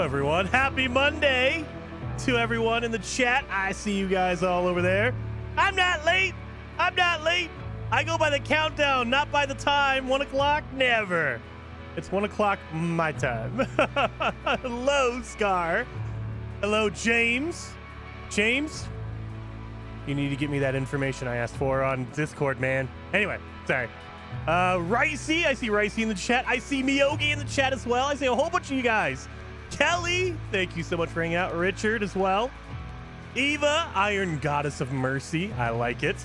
everyone. Happy Monday to everyone in the chat. I see you guys all over there. I'm not late. I'm not late. I go by the countdown, not by the time. 1 o'clock? Never. It's 1 o'clock my time. Hello, Scar. Hello, James. James, you need to get me that information I asked for on Discord, man. Anyway, sorry. Ricey, I see Ricey in the chat. I see Miyogi in the chat as well. I see a whole bunch of you guys. Kelly, thank you so much for hanging out. Richard as well. Eva, Iron Goddess of Mercy. I like it.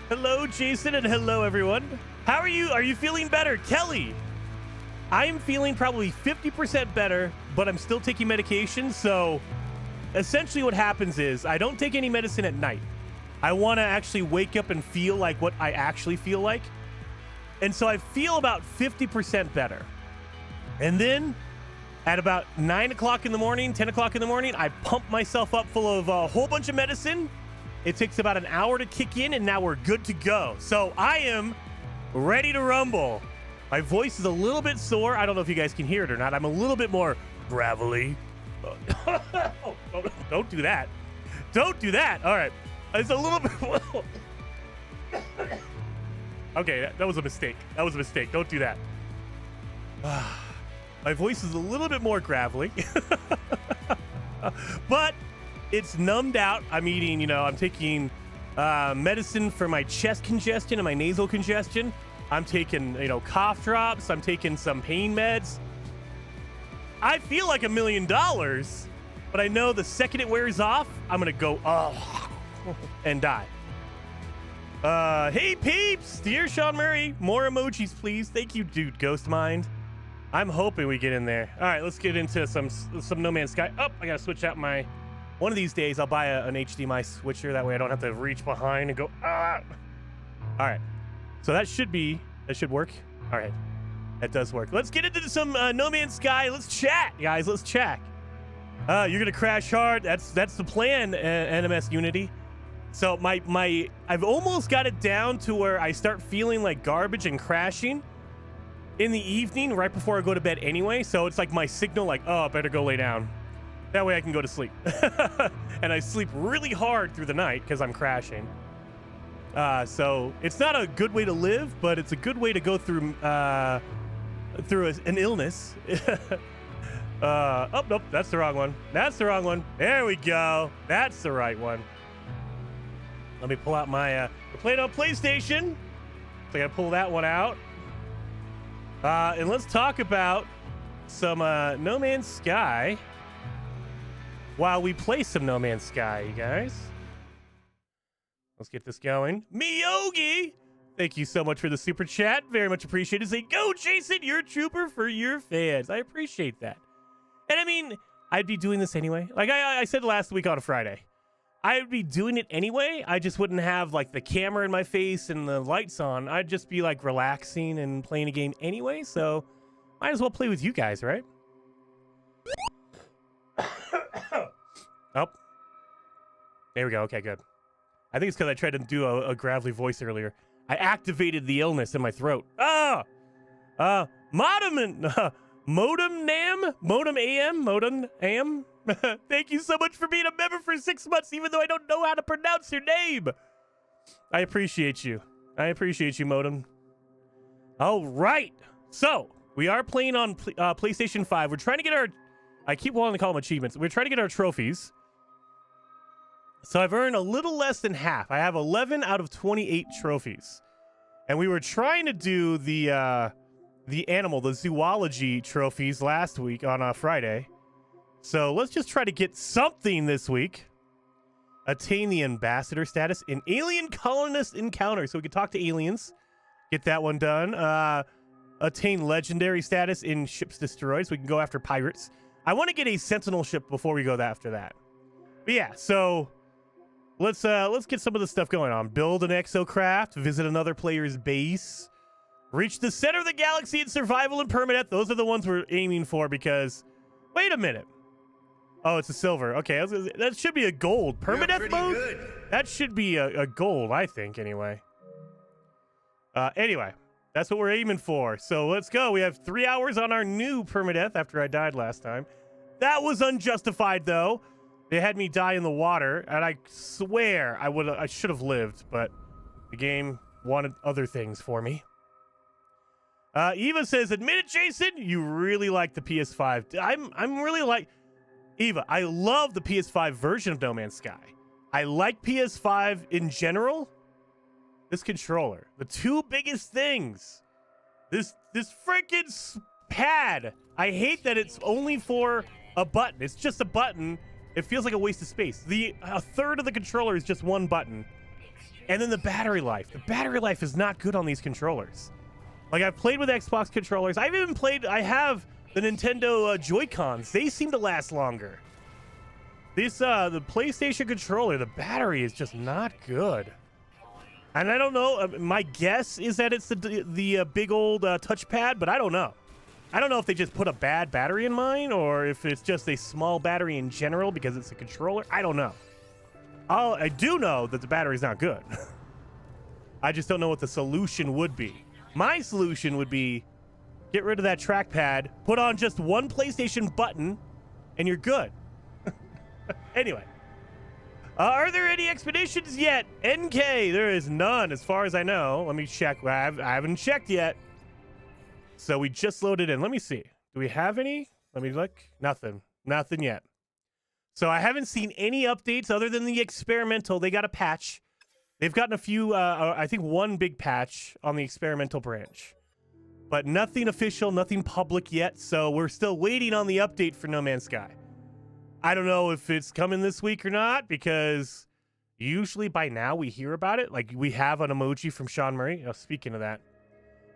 Hello, Jason, and hello, everyone. How are you? Are you feeling better? Kelly, I am feeling probably 50% better, but I'm still taking medication. So essentially what happens is I don't take any medicine at night. I want to actually wake up and feel like what I actually feel like. And so I feel about 50% better. And then at about 9 o'clock in the morning, 10 o'clock in the morning, I pump myself up full of a whole bunch of medicine. It takes about an hour to kick in, and now we're good to go. So I am ready to rumble. My voice is a little bit sore. I don't know if you guys can hear it or not. I'm a little bit more gravelly. Oh, don't do that. Don't do that. All right. It's a little bit... Okay, that was a mistake. That was a mistake. Don't do that. My voice is a little bit more gravelly. But it's numbed out. I'm eating, I'm taking medicine for my chest congestion and my nasal congestion. I'm taking, cough drops. I'm taking some pain meds. I feel like $1 million, but I know the second it wears off, I'm going to go, and die. Hey peeps, dear Sean Murray, more emojis please. Thank you, dude. Ghost Mind. I'm hoping we get in there. All right, let's get into some No Man's Sky. Oh, I gotta switch out my. One of these days, I'll buy an HDMI switcher. That way, I don't have to reach behind and go. Ah! All right, so that should work. All right, that does work. Let's get into some No Man's Sky. Let's chat, guys. Let's chat. You're gonna crash hard. That's the plan, NMS Unity. So I've almost got it down to where I start feeling like garbage and crashing in the evening right before I go to bed anyway. So it's like my signal, like, oh, I better go lay down. That way I can go to sleep. And I sleep really hard through the night because I'm crashing. So it's not a good way to live, but it's a good way to go through an illness. Oh, nope, that's the wrong one. That's the wrong one. There we go. That's the right one. Let me pull out my we're playing on PlayStation. So I gotta pull that one out. And let's talk about some No Man's Sky while we play some No Man's Sky, you guys. Let's get this going. Miyogi, thank you so much for the super chat. Very much appreciated. Say, go, Jason, you're a trooper for your fans. I appreciate that. And I mean, I'd be doing this anyway. Like I said last week on a Friday. I would be doing it anyway. I just wouldn't have like the camera in my face and the lights on. I'd just be like relaxing and playing a game anyway. So might as well play with you guys, right? Oh, there we go. Okay, good. I think it's because I tried to do a gravelly voice earlier. I activated the illness in my throat. Modem AM. Thank you so much for being a member for 6 months, even though I don't know how to pronounce your name. I appreciate you. I appreciate you, Modem. All right. So we are playing on PlayStation 5. We're trying to get our... I keep wanting to call them achievements. We're trying to get our trophies. So I've earned a little less than half. I have 11 out of 28 trophies. And we were trying to do the zoology trophies last week on Friday. So let's just try to get something this week. Attain the ambassador status in alien colonist encounter. So we can talk to aliens. Get that one done. Attain legendary status in ships destroyed. So we can go after pirates. I want to get a sentinel ship before we go after that. But yeah, so let's get some of the stuff going on. Build an exocraft. Visit another player's base. Reach the center of the galaxy in survival and permadeath. Those are the ones we're aiming for because... Wait a minute. Oh, it's a silver. Okay, that should be a gold. Permadeath mode? Good. That should be a gold, I think, anyway. Anyway, that's what we're aiming for. So let's go. We have 3 hours on our new permadeath after I died last time. That was unjustified, though. They had me die in the water, and I swear I should have lived, but the game wanted other things for me. Eva says, admit it, Jason, you really like the PS5. I'm really like... Eva, I love the PS5 version of No Man's Sky. I like PS5 in general. This controller. The two biggest things. This freaking pad. I hate that it's only for a button. It's just a button. It feels like a waste of space. A third of the controller is just one button. And then the battery life. The battery life is not good on these controllers. Like, I've played with Xbox controllers. I have the Nintendo Joy-Cons. They seem to last longer. The PlayStation controller, the battery is just not good. And I don't know. My guess is that it's the big old touchpad, but I don't know. I don't know if they just put a bad battery in mine or if it's just a small battery in general because it's a controller. I don't know. I do know that the battery's not good. I just don't know what the solution would be. My solution would be get rid of that trackpad, put on just one PlayStation button, and you're good. Anyway. Are there any expeditions yet? NK, there is none as far as I know. Let me check. I haven't checked yet. So we just loaded in. Let me see. Do we have any? Let me look. Nothing. Nothing yet. So I haven't seen any updates other than the experimental. They got a patch. They've gotten a few, I think one big patch on the experimental branch. But nothing official, nothing public yet. So we're still waiting on the update for No Man's Sky. I don't know if it's coming this week or not, because usually by now we hear about it. Like, we have an emoji from Sean Murray. Oh, speaking of that,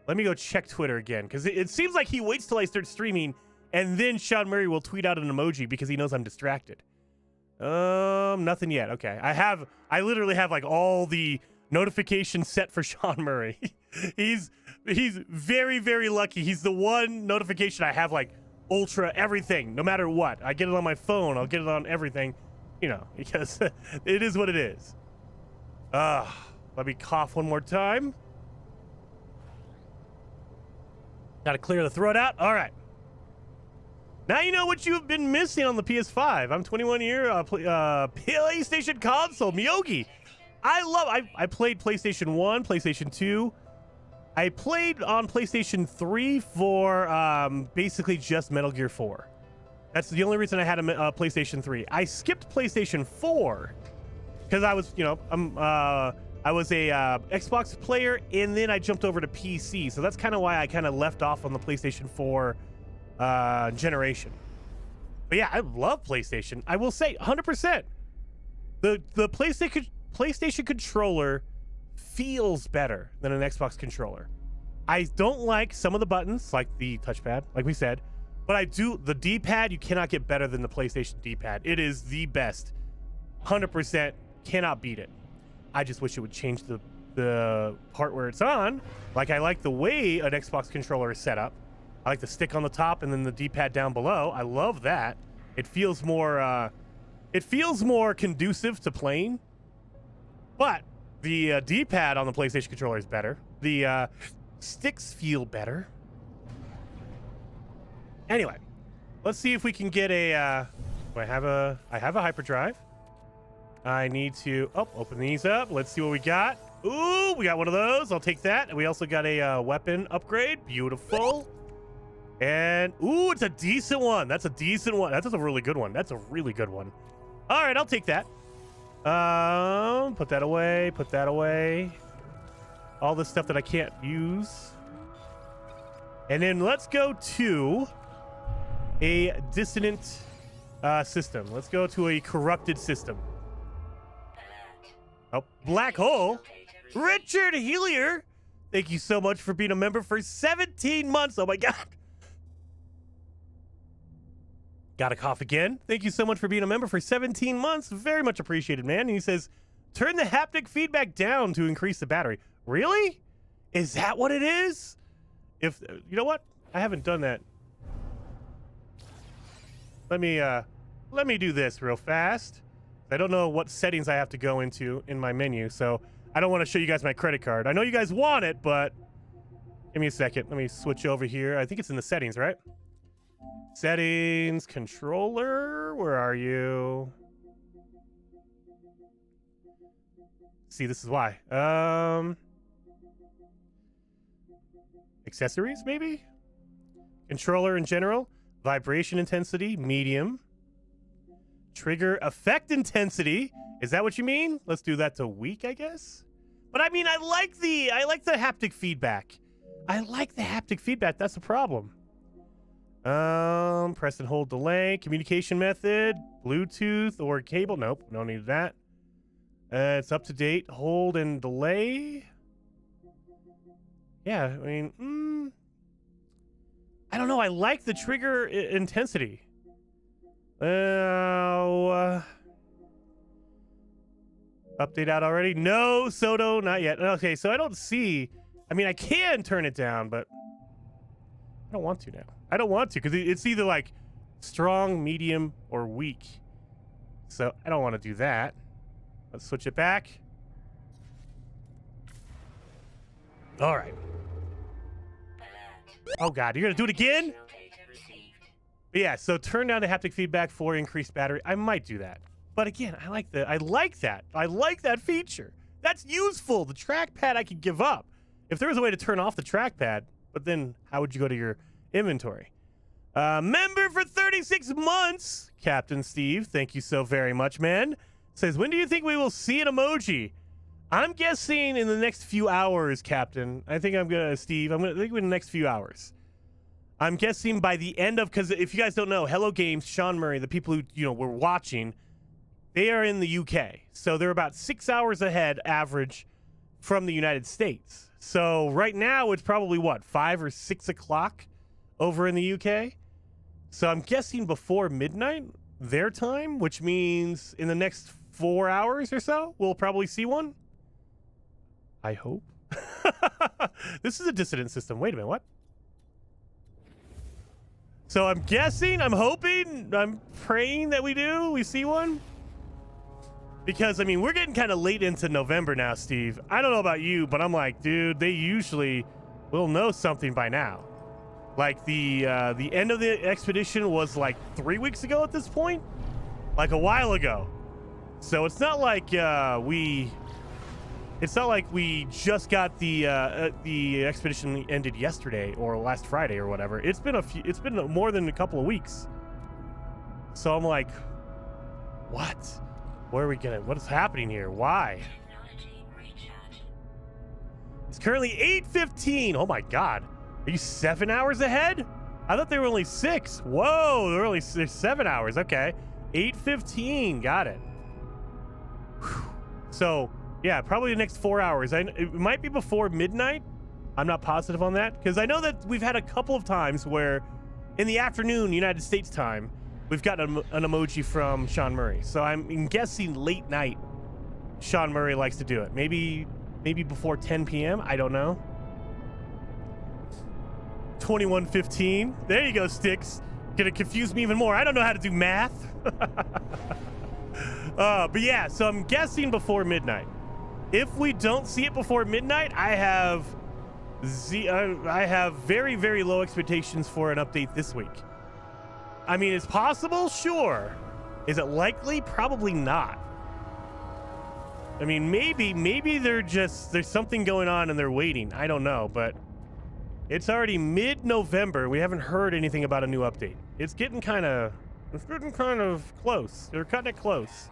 let me go check Twitter again, because it seems like he waits till I start streaming, and then Sean Murray will tweet out an emoji because he knows I'm distracted. Nothing yet. Okay. I literally have like all the notifications set for Sean Murray. He's very, very lucky. He's the one notification I have like ultra everything, no matter what. I get it on my phone. I'll get it on everything, you know, because it is what it is. Let me cough one more time. Got to clear the throat out. All right. Now you know what you've been missing on the PS5. I'm 21 year PlayStation console, Miyogi. I played PlayStation 1, PlayStation 2. I played on PlayStation 3 for basically just Metal Gear 4. That's the only reason I had a PlayStation 3. I skipped PlayStation 4 because I was, you know, I was a Xbox player, and then I jumped over to PC. So that's kind of why I kind of left off on the PlayStation 4 generation. But yeah, I love PlayStation. I will say 100%. The PlayStation controller feels better than an Xbox controller. I don't like some of the buttons, like the touchpad, like we said, but I do. The D-pad, you cannot get better than the PlayStation D-pad. It is the best. 100%. Cannot beat it. I just wish it would change the part where it's on. Like, I like the way an Xbox controller is set up. I like the stick on the top and then the D-pad down below. I love that. It feels more conducive to playing. But the D-pad on the PlayStation controller is better. The sticks feel better. Anyway, let's see if we can get a I have a hyperdrive. I need to open these up. Let's see what we got. Ooh, we got one of those. I'll take that. And we also got a weapon upgrade. Beautiful. And ooh, it's a decent one. That's a decent one. That's a really good one. That's a really good one. All right, I'll take that. Put that away. Put that away. All the stuff that I can't use. And then let's go to a dissonant system. Let's go to a corrupted system. Oh, black hole. Richard Helier, thank you so much for being a member for 17 months. Oh my God. Gotta cough again. Thank you so much for being a member for 17 months. Very much appreciated, man. And he says, turn the haptic feedback down to increase the battery. Really? Is that what it is? If you know what? I haven't done that. Let me do this real fast. I don't know what settings I have to go into in my menu, so I don't want to show you guys my credit card. I know you guys want it, but give me a second. Let me switch over here. I think it's in the settings, right? Settings, controller, where are you? See, this is why. Accessories, maybe? Controller in general. Vibration intensity, medium. Trigger effect intensity. Is that what you mean? Let's do that to weak, I guess. But I mean, I like the haptic feedback. I like the haptic feedback. That's the problem. Press and hold delay. Communication method. Bluetooth or cable. Nope, no need that. It's up to date. Hold and delay. Yeah, I mean, I don't know. I like the trigger intensity. Update out already? No, Soto, not yet. Okay, so I don't see. I mean, I can turn it down, but I don't want to now. I don't want to because it's either like strong, medium, or weak. So I don't want to do that. Let's switch it back. All right. Oh God, you're gonna do it again? But yeah, so turn down the haptic feedback for increased battery. I might do that. But again, I like that. I like that feature. That's useful. The trackpad I could give up. If there was a way to turn off the trackpad, but then how would you go to your inventory? Member for 36 months, Captain Steve. Thank you so very much, man. Says, when do you think we will see an emoji? I'm guessing in the next few hours, Captain. I think Steve, I'm gonna think in the next few hours. I'm guessing by the end of, because if you guys don't know, Hello Games, Sean Murray, the people who were watching, they are in the UK, so they're about 6 hours ahead average from the United States. So right now it's probably what, 5 or 6 o'clock over in the UK. So I'm guessing before midnight their time, which means in the next 4 hours or so we'll probably see one. I hope. This is a dissident system. Wait a minute, what? So I'm guessing, I'm hoping, I'm praying that we see one. Because, I mean, we're getting kind of late into November now, Steve. I don't know about you, but I'm like, dude, they usually will know something by now. Like, the end of the expedition was like 3 weeks ago at this point. Like a while ago. So it's not like we just got the expedition ended yesterday or last Friday or whatever. It's been more than a couple of weeks. So I'm like, what? What is happening here? Why? It's currently 8:15. Oh my God. Are you 7 hours ahead? I thought they were only 6. Whoa, they're 7 hours. Okay. 8:15. Got it. Whew. So, yeah, probably the next 4 hours. It might be before midnight. I'm not positive on that because I know that we've had a couple of times where in the afternoon, United States time, we've got an emoji from Sean Murray. So I'm guessing late night Sean Murray likes to do it. Maybe before 10 p.m. I don't know. 21:15. There you go, Sticks. Gonna confuse me even more. I don't know how to do math. But yeah, so I'm guessing before midnight. If we don't see it before midnight, I have very, very low expectations for an update this week. I mean, it's possible, sure. Is it likely? Probably not. I mean, maybe there's something going on and they're waiting. I don't know, but it's already mid-November. We haven't heard anything about a new update. It's getting kind of close. They're cutting it close.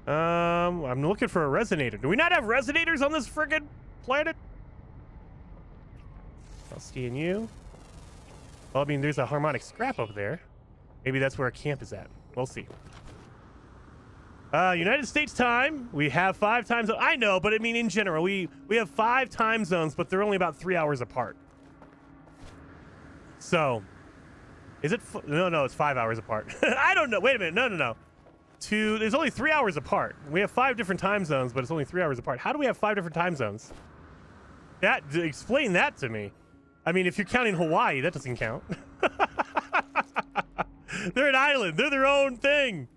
I'm looking for a resonator. Do we not have resonators on this friggin' planet? I'll scan you. Well, I mean, there's a harmonic scrap over there. Maybe that's where our camp is at. We'll see. United States time. We have 5 time zones. I know, but I mean, in general, we have 5 time zones, but they're only about 3 hours apart. So, is it? No, it's 5 hours apart. I don't know. Wait a minute. No. There's only 3 hours apart. We have 5 different time zones, but it's only 3 hours apart. How do we have 5 different time zones? Explain that to me. I mean, if you're counting Hawaii, that doesn't count. They're an island. They're their own thing.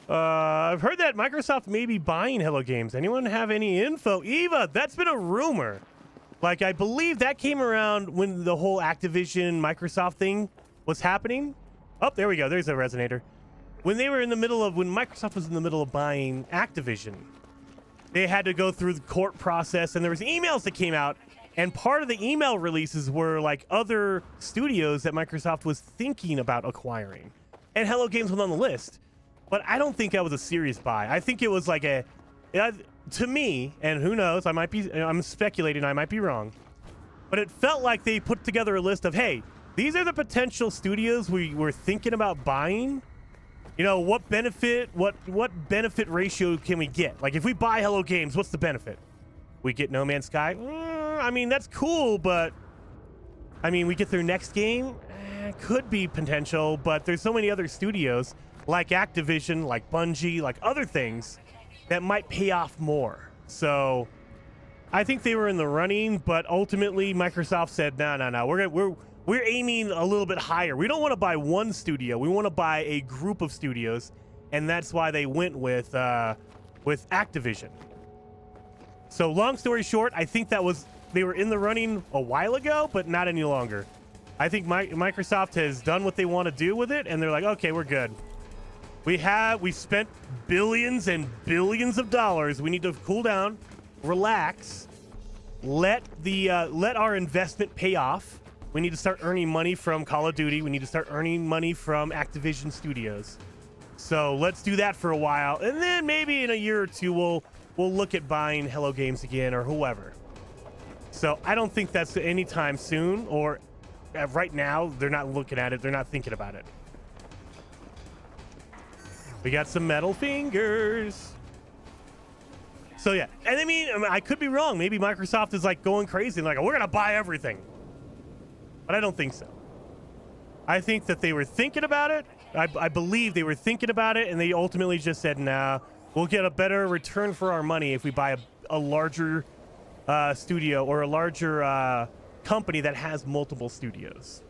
I've heard that Microsoft may be buying Hello Games. Anyone have any info? Eva, that's been a rumor. Like, I believe that came around when the whole Activision Microsoft thing was happening. Oh, there we go. There's a resonator. When they were in the middle of, when Microsoft was in the middle of buying Activision, they had to go through the court process, and there was emails that came out, and part of the email releases were like other studios that Microsoft was thinking about acquiring. And Hello Games was on the list. But I don't think that was a serious buy. I think it was like to me, and who knows, I'm speculating, I might be wrong, but it felt like they put together a list of, hey, these are the potential studios we were thinking about buying. You know, what benefit ratio can we get? Like, if we buy Hello Games, what's the benefit? We get No Man's Sky? I mean, that's cool, but I mean, we get their next game? Could be potential, but there's so many other studios like Activision, like Bungie, like other things that might pay off more. So I think they were in the running, but ultimately Microsoft said, no, we're aiming a little bit higher. We don't want to buy one studio. We want to buy a group of studios, and that's why they went with Activision. So long story short, I think they were in the running a while ago, but not any longer. I think Microsoft has done what they want to do with it, and they're like, okay, we're good. We spent billions and billions of dollars. We need to cool down, relax, let our investment pay off. We need to start earning money from Call of Duty. We need to start earning money from Activision Studios. So let's do that for a while, and then maybe in a year or two we'll look at buying Hello Games again or whoever. So I don't think that's anytime soon, or right now they're not looking at it. They're not thinking about it. We got some metal fingers. So yeah, and I mean, I could be wrong. Maybe Microsoft is like going crazy and like, we're gonna buy everything. But I don't think so. I think that they were thinking about it. I believe they were thinking about it, and they ultimately just said, nah, we'll get a better return for our money if we buy a larger studio or a larger company that has multiple studios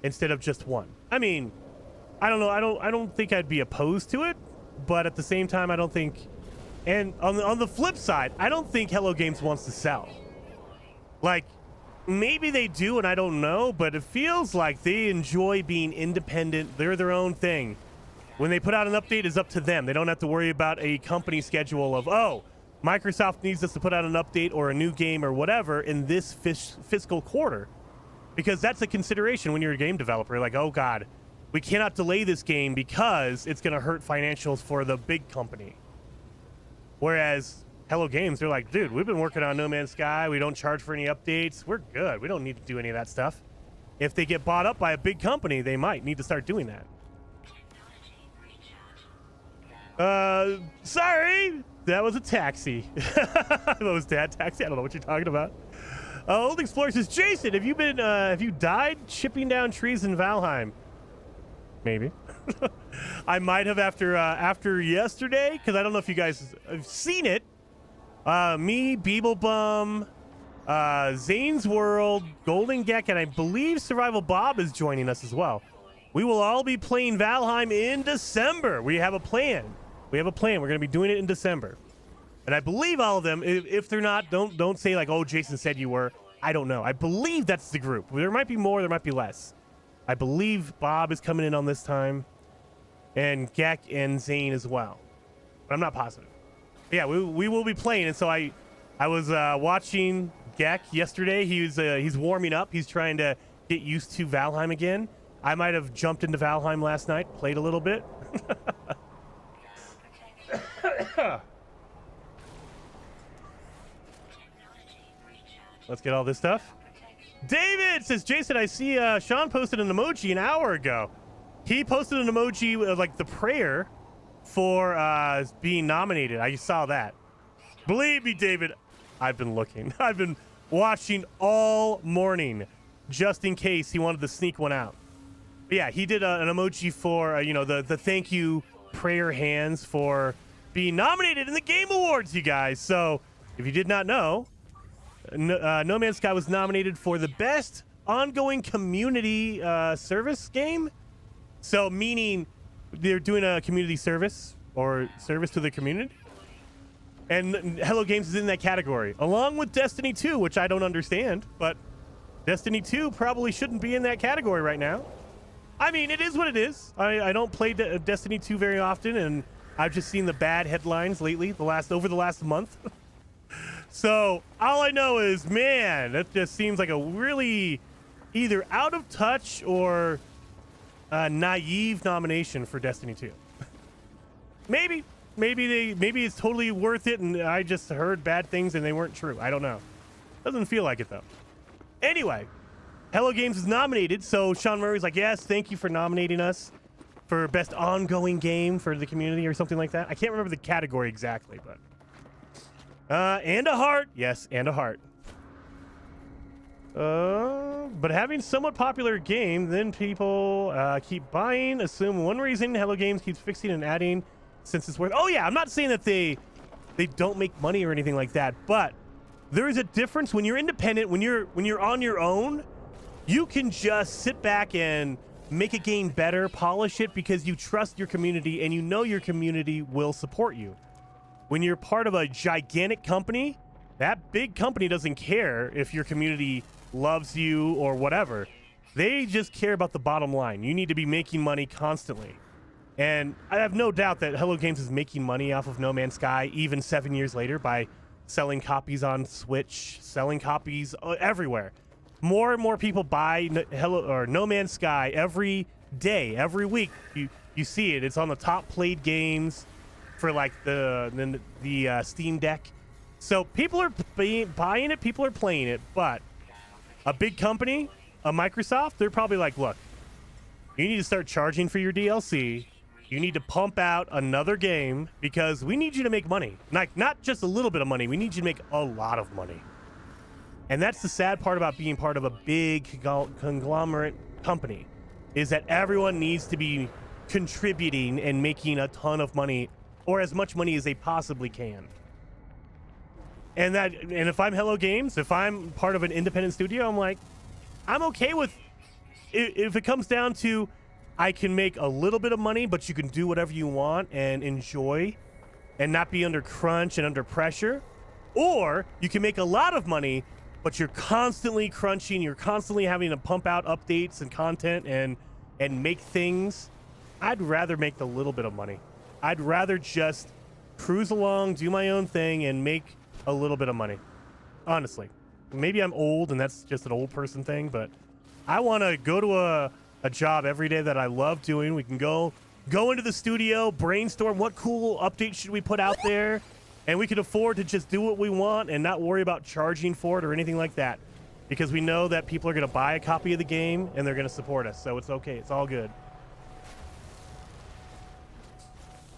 instead of just one. I mean, I don't know. I don't think I'd be opposed to it, but at the same time, I don't think. And on the flip side, I don't think Hello Games wants to sell. Like, maybe they do, and I don't know, but it feels like they enjoy being independent. They're their own thing. When they put out an update, it's up to them. They don't have to worry about a company schedule of, oh, Microsoft needs us to put out an update or a new game or whatever in this fiscal quarter, because that's a consideration when you're a game developer. Like, oh God, we cannot delay this game because it's going to hurt financials for the big company. Whereas Hello Games, they're like, dude, we've been working on No Man's Sky. We don't charge for any updates. We're good. We don't need to do any of that stuff. If they get bought up by a big company, they might need to start doing that. Sorry, that was a taxi. That was Dad Taxi. I don't know what you're talking about. Old Explorer says, Jason, have you died chipping down trees in Valheim? Maybe. I might have after yesterday, because I don't know if you guys have seen it. Me, Beeblebum, Zane's World, Golden Gek, and I believe Survival Bob is joining us as well. We will all be playing Valheim in December. We have a plan. We're going to be doing it in December. And I believe all of them. If they're not, don't say like, oh, Jason said you were. I don't know. I believe that's the group. There might be more. There might be less. I believe Bob is coming in on this time, and Gek and Zane as well. But I'm not positive. But yeah, we will be playing. And so I was watching Gek yesterday. He's warming up. He's trying to get used to Valheim again. I might have jumped into Valheim last night, played a little bit. Let's get all this stuff. David says, Jason, I see Sean posted an emoji an hour ago. He posted an emoji of like the prayer for being nominated. I saw that. Believe me, David, I've been looking. I've been watching all morning just in case he wanted to sneak one out. But yeah, he did an emoji for, the thank you prayer hands for being nominated in the Game Awards, you guys. So if you did not know, No Man's Sky was nominated for the best ongoing community service game. So meaning they're doing a community service or service to the community. And Hello Games is in that category, along with Destiny 2, which I don't understand, but Destiny 2 probably shouldn't be in that category right now. I mean, it is what it is. I don't play Destiny 2 very often, and I've just seen the bad headlines lately, over the last month. So all I know is, man, that just seems like a really either out of touch or naive nomination for Destiny 2. Maybe it's totally worth it, and I just heard bad things and they weren't true. I don't know. Doesn't feel like it though. Anyway, Hello Games is nominated, so Sean Murray's like, yes, thank you for nominating us for best ongoing game for the community or something like that. I can't remember the category exactly, but and a heart. Yes, and a heart. But having somewhat popular game, then people keep buying. Assume one reason Hello Games keeps fixing and adding since it's worth. Oh yeah, I'm not saying that they don't make money or anything like that, but there is a difference when you're independent. When you're on your own, you can just sit back and make a game better, polish it because you trust your community and you know your community will support you. When you're part of a gigantic company, that big company doesn't care if your community loves you or whatever. They just care about the bottom line. You need to be making money constantly. And I have no doubt that Hello Games is making money off of No Man's Sky even 7 years later by selling copies on Switch, selling copies everywhere. More and more people buy No Man's Sky every day, every week. You see it. It's on the top played games for like the Steam Deck. So people are buying it, people are playing it, but a big company, a Microsoft, they're probably like, look, you need to start charging for your DLC. You need to pump out another game because we need you to make money. Not just a little bit of money. We need you to make a lot of money. And that's the sad part about being part of a big conglomerate company, is that everyone needs to be contributing and making a ton of money, or as much money as they possibly can. And if I'm Hello Games, if I'm part of an independent studio, I'm like, I'm okay with if it comes down to I can make a little bit of money, but you can do whatever you want and enjoy and not be under crunch and under pressure. Or you can make a lot of money, but you're constantly crunching, you're constantly having to pump out updates and content and make things. I'd rather make the little bit of money. I'd rather just cruise along, do my own thing, and make a little bit of money. Honestly. Maybe I'm old and that's just an old person thing, but I want to go to a job every day that I love doing. We can go into the studio, brainstorm what cool updates should we put out there, and we can afford to just do what we want and not worry about charging for it or anything like that, because we know that people are going to buy a copy of the game and they're going to support us, so it's okay. It's all good.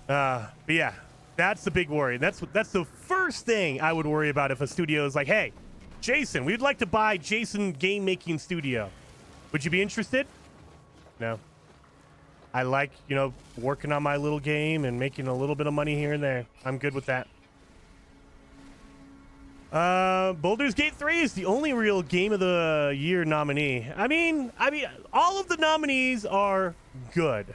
But yeah, that's the big worry. That's the first thing I would worry about if a studio is like, hey, Jason, we'd like to buy Jason Game Making Studio. Would you be interested? No. I like, working on my little game and making a little bit of money here and there. I'm good with that. Baldur's Gate 3 is the only real Game of the Year nominee. I mean, all of the nominees are good.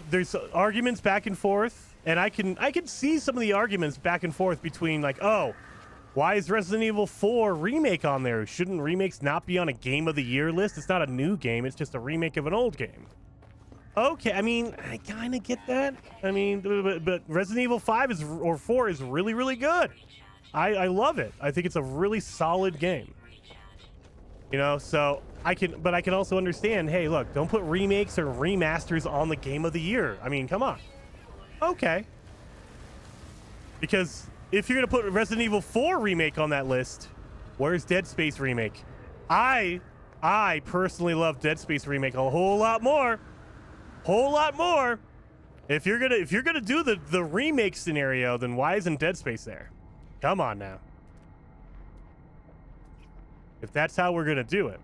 There's arguments back and forth, and I can see some of the arguments back and forth between like, oh, why is Resident Evil 4 remake on there? Shouldn't remakes not be on a Game of the Year list? It's not a new game. It's just a remake of an old game. Okay, I mean, I kind of get that. I mean, but Resident Evil 5 or 4 is really, really good. I love it. I think it's a really solid game. So I can also understand, hey, look, don't put remakes or remasters on the Game of the Year. I mean, come on. Okay. Because if you're going to put Resident Evil 4 remake on that list, where's Dead Space remake? I personally love Dead Space remake a whole lot more. If you're gonna do the remake scenario, then why isn't Dead Space there? Come on now. If that's how we're gonna do it.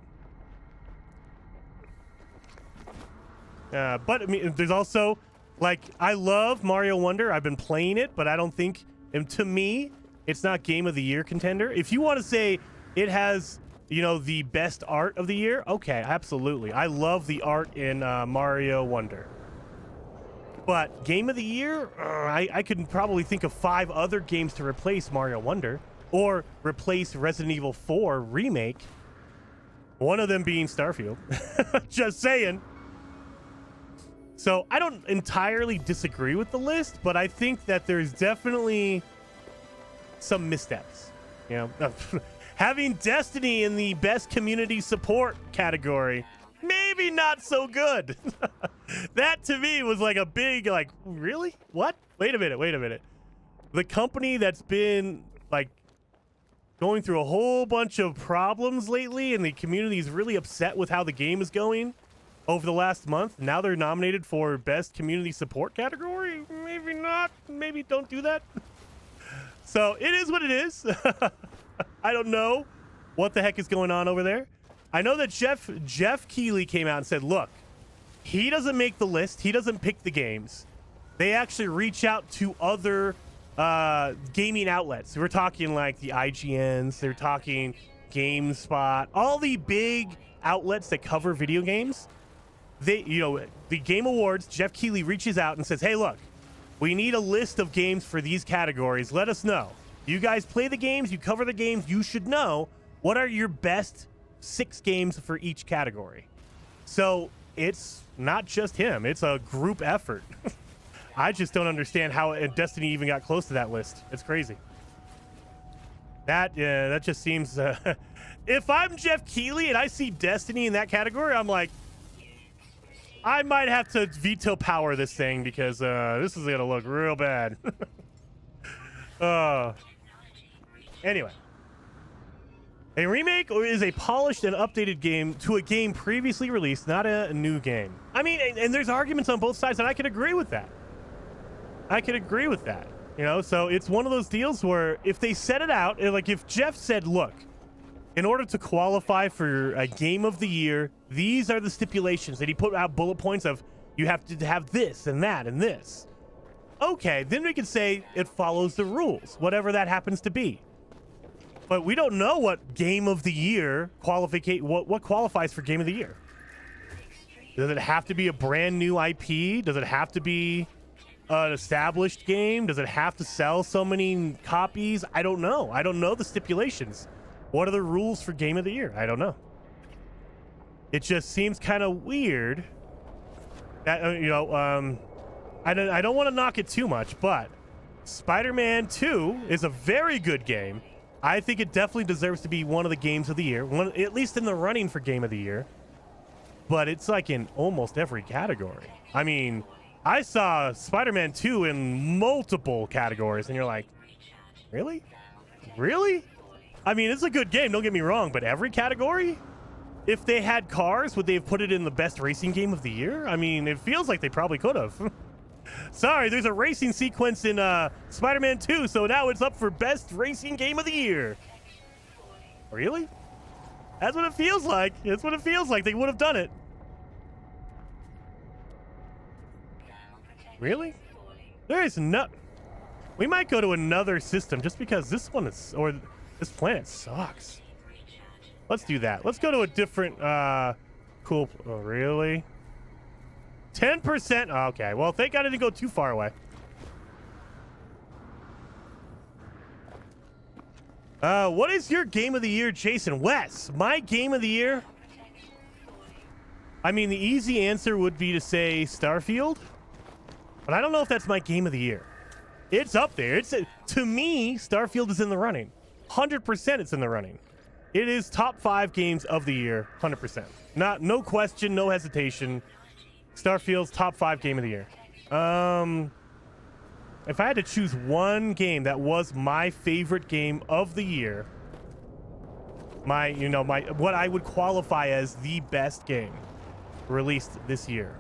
But I mean, there's also, like, I love Mario Wonder. I've been playing it, but I don't think, and to me, it's not Game of the Year contender. If you want to say it has, the best art of the year, okay, absolutely. I love the art in Mario Wonder. But game of the year, I could probably think of 5 other games to replace Mario Wonder or replace Resident Evil 4 remake. One of them being Starfield. Just saying. So I don't entirely disagree with the list, but I think that there's definitely some missteps. You know, having Destiny in the best community support category, maybe not so good. That to me was like a big, like, really? What? Wait a minute. The company that's been like going through a whole bunch of problems lately, and the community is really upset with how the game is going over the last month. Now they're nominated for best community support category. Maybe not. Maybe don't do that. So it is what it is. I don't know what the heck is going on over there. I know that Jeff Keighley came out and said, look, he doesn't make the list. He doesn't pick the games. They actually reach out to other gaming outlets. We're talking like the IGNs. They're talking GameSpot. All the big outlets that cover video games. They, you know, the Game Awards, Jeff Keighley reaches out and says, hey, look, we need a list of games for these categories. Let us know. You guys play the games. You cover the games. You should know what are your best 6 games for each category. So it's not just him. It's a group effort. I just don't understand how Destiny even got close to that list. It's crazy. That just seems... if I'm Jeff Keighley and I see Destiny in that category, I'm like, I might have to veto power this thing because this is going to look real bad. Anyway. A remake or is a polished and updated game to a game previously released, not a new game. I mean, and there's arguments on both sides, and I could agree with that. You know, so it's one of those deals where if they set it out, like if Jeff said, look, in order to qualify for a game of the year, these are the stipulations, and he put out bullet points of you have to have this and that and this. Okay, then we could say it follows the rules, whatever that happens to be. But we don't know what game of the year what qualifies for game of the year. Does it have to be a brand new IP? Does it have to be an established game? Does it have to sell so many copies? I don't know. I don't know the stipulations. What are the rules for game of the year? I don't know. It just seems kind of weird that, I don't want to knock it too much, but Spider-Man 2 is a very good game. I think it definitely deserves to be one of the games of the year, at least in the running for game of the year. But it's like in almost every category. I mean, I saw Spider-Man 2 in multiple categories, and you're like, really? Really? I mean, it's a good game, don't get me wrong, but every category? If they had cars, would they have put it in the best racing game of the year? I mean, it feels like they probably could have. Sorry, there's a racing sequence in Spider-Man 2, so now it's up for best racing game of the year. Really? That's what it feels like. That's what it feels like. They would have done it. Really? There is no... We might go to another system just because this one is... Or this planet sucks. Let's do that. Let's go to a different... cool... Oh, really? 10%? Okay, well, thank God I didn't go too far away. What is your game of the year, Jason? Wes, my game of the year? I mean, the easy answer would be to say Starfield, but I don't know if that's my game of the year. It's up there. To me, Starfield is in the running. 100% it's in the running. It is top 5 games of the year, 100%. No question, no hesitation. Starfield's top 5 game of the year. If I had to choose one game that was my favorite game of the year, what I would qualify as the best game released this year.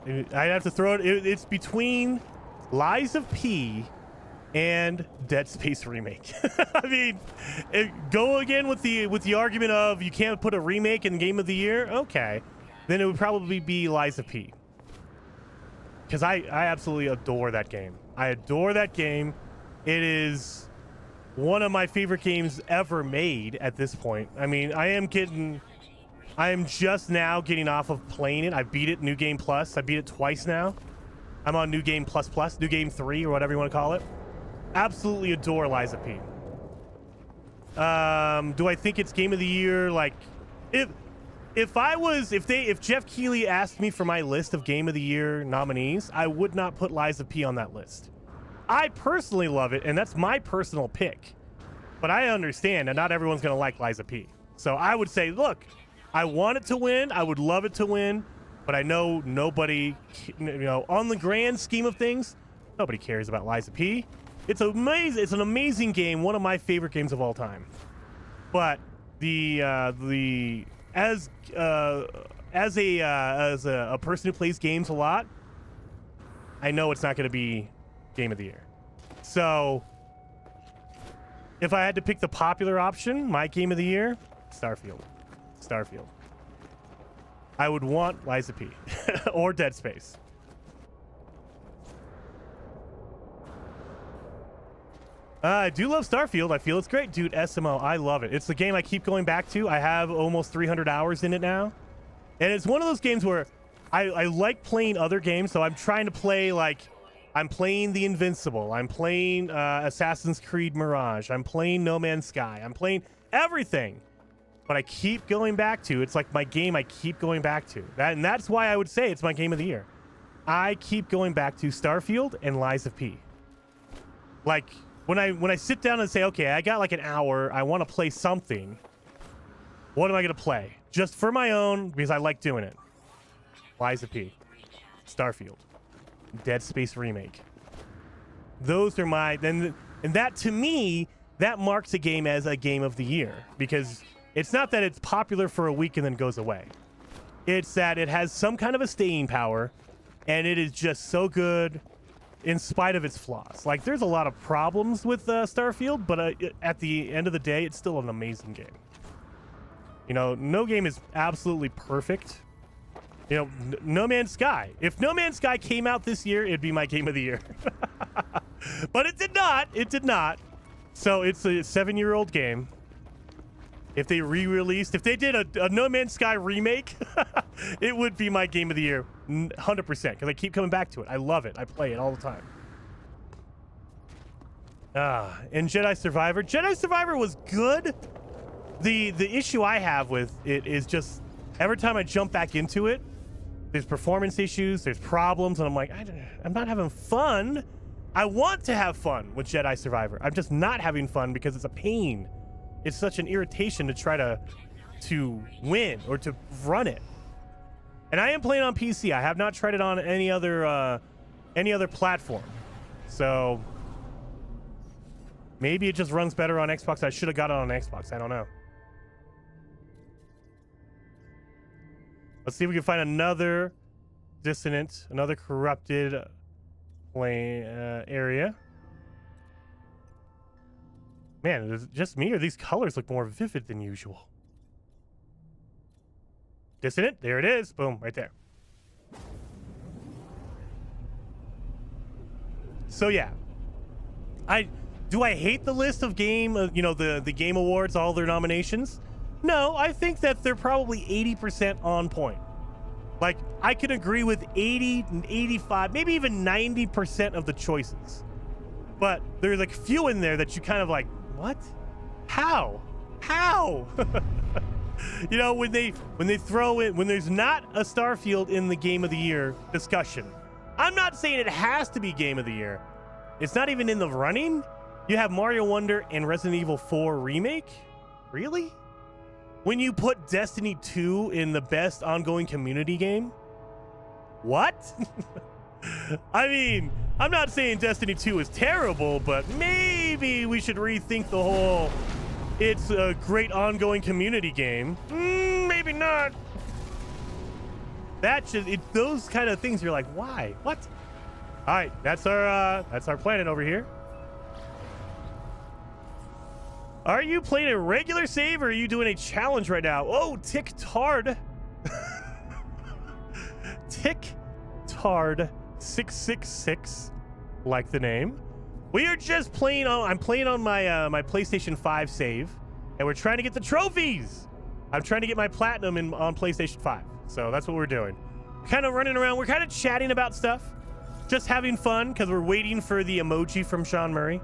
I'd have to throw it. It's between Lies of P and Dead Space remake. I mean, go again with the argument of you can't put a remake in game of the year. Okay, then it would probably be Lies of P, because I absolutely adore that game. I adore that game. It is one of my favorite games ever made at this point. I mean, I am just now getting off of playing it. I beat it, New Game Plus. I beat it twice now. I'm on New Game Plus Plus, New Game 3, or whatever you want to call it. Absolutely adore Liza P. Do I think it's Game of the Year? Like, if Jeff Keighley asked me for my list of Game of the Year nominees, I would not put Liza P on that list. I personally love it, and that's my personal pick. But I understand that not everyone's going to like Liza P. So I would say, look, I want it to win. I would love it to win. But I know nobody, on the grand scheme of things, nobody cares about Liza P. It's amazing. It's an amazing game. One of my favorite games of all time. But as a person who plays games a lot, I know it's not going to be Game of the Year. So if I had to pick the popular option, my Game of the Year, Starfield. I would want Liza P. or Dead Space. I do love Starfield. I feel it's great. Dude, SMO, I love it. It's the game I keep going back to. I have almost 300 hours in it now. And it's one of those games where I like playing other games, so I'm trying to play, like, I'm playing The Invincible. I'm playing Assassin's Creed Mirage. I'm playing No Man's Sky. I'm playing everything. But I keep going back to, it's like my game I keep going back to. And that's why I would say it's my Game of the Year. I keep going back to Starfield and Liza P. Like, when I sit down and say, okay, I got like an hour, I want to play something, what am I going to play? Just for my own, because I like doing it. Liza P. Starfield. Dead Space Remake. Those are my, and that to me, that marks a game as a Game of the Year. Because it's not that it's popular for a week and then goes away. It's that it has some kind of a staying power, and it is just so good in spite of its flaws. Like, there's a lot of problems with Starfield, but at the end of the day, it's still an amazing game. No game is absolutely perfect. No Man's Sky. If No Man's Sky came out this year, it'd be my Game of the Year. But it did not. It did not. So it's a 7-year-old game. If they if they did a No Man's Sky remake, it would be my Game of the Year, 100%, because I keep coming back to it. I love it. I play it all the time. And Jedi Survivor. Jedi Survivor was good. The issue I have with it is just every time I jump back into it, there's performance issues, there's problems, and I'm like, I'm not having fun. I want to have fun with Jedi Survivor. I'm just not having fun because it's a pain. It's such an irritation to try to win or to run it. And I am playing on PC. I have not tried it on any other platform. So maybe it just runs better on Xbox. I should have got it on Xbox. I don't know. Let's see if we can find another dissonant, another corrupted area. Man, is it just me, or these colors look more vivid than usual? Dissonant, there it is. Boom, right there. So yeah, do I hate the list of the Game Awards, all their nominations? No, I think that they're probably 80% on point. Like, I can agree with 80, 85, maybe even 90% of the choices. But there's like few in there that you kind of like, what? How? When they throw in, when there's not a Starfield in the Game of the Year discussion, I'm not saying it has to be Game of the Year. It's not even in the running. You have Mario Wonder and Resident Evil 4 Remake? Really? When you put Destiny 2 in the best ongoing community game? What? I mean, I'm not saying Destiny 2 is terrible, but maybe we should rethink the whole it's a great ongoing community game. Maybe not. Those kind of things, you're like, why? What? All right, that's our planet over here. Are you playing a regular save or are you doing a challenge right now? Oh, Tick Tard. Tick Tard 666, like the name. We are just playing on. I'm playing on my my PlayStation 5 save, and we're trying to get the trophies. I'm trying to get my platinum on PlayStation 5. So that's what we're doing. Kind of running around. We're kind of chatting about stuff, just having fun because we're waiting for the emoji from Sean Murray.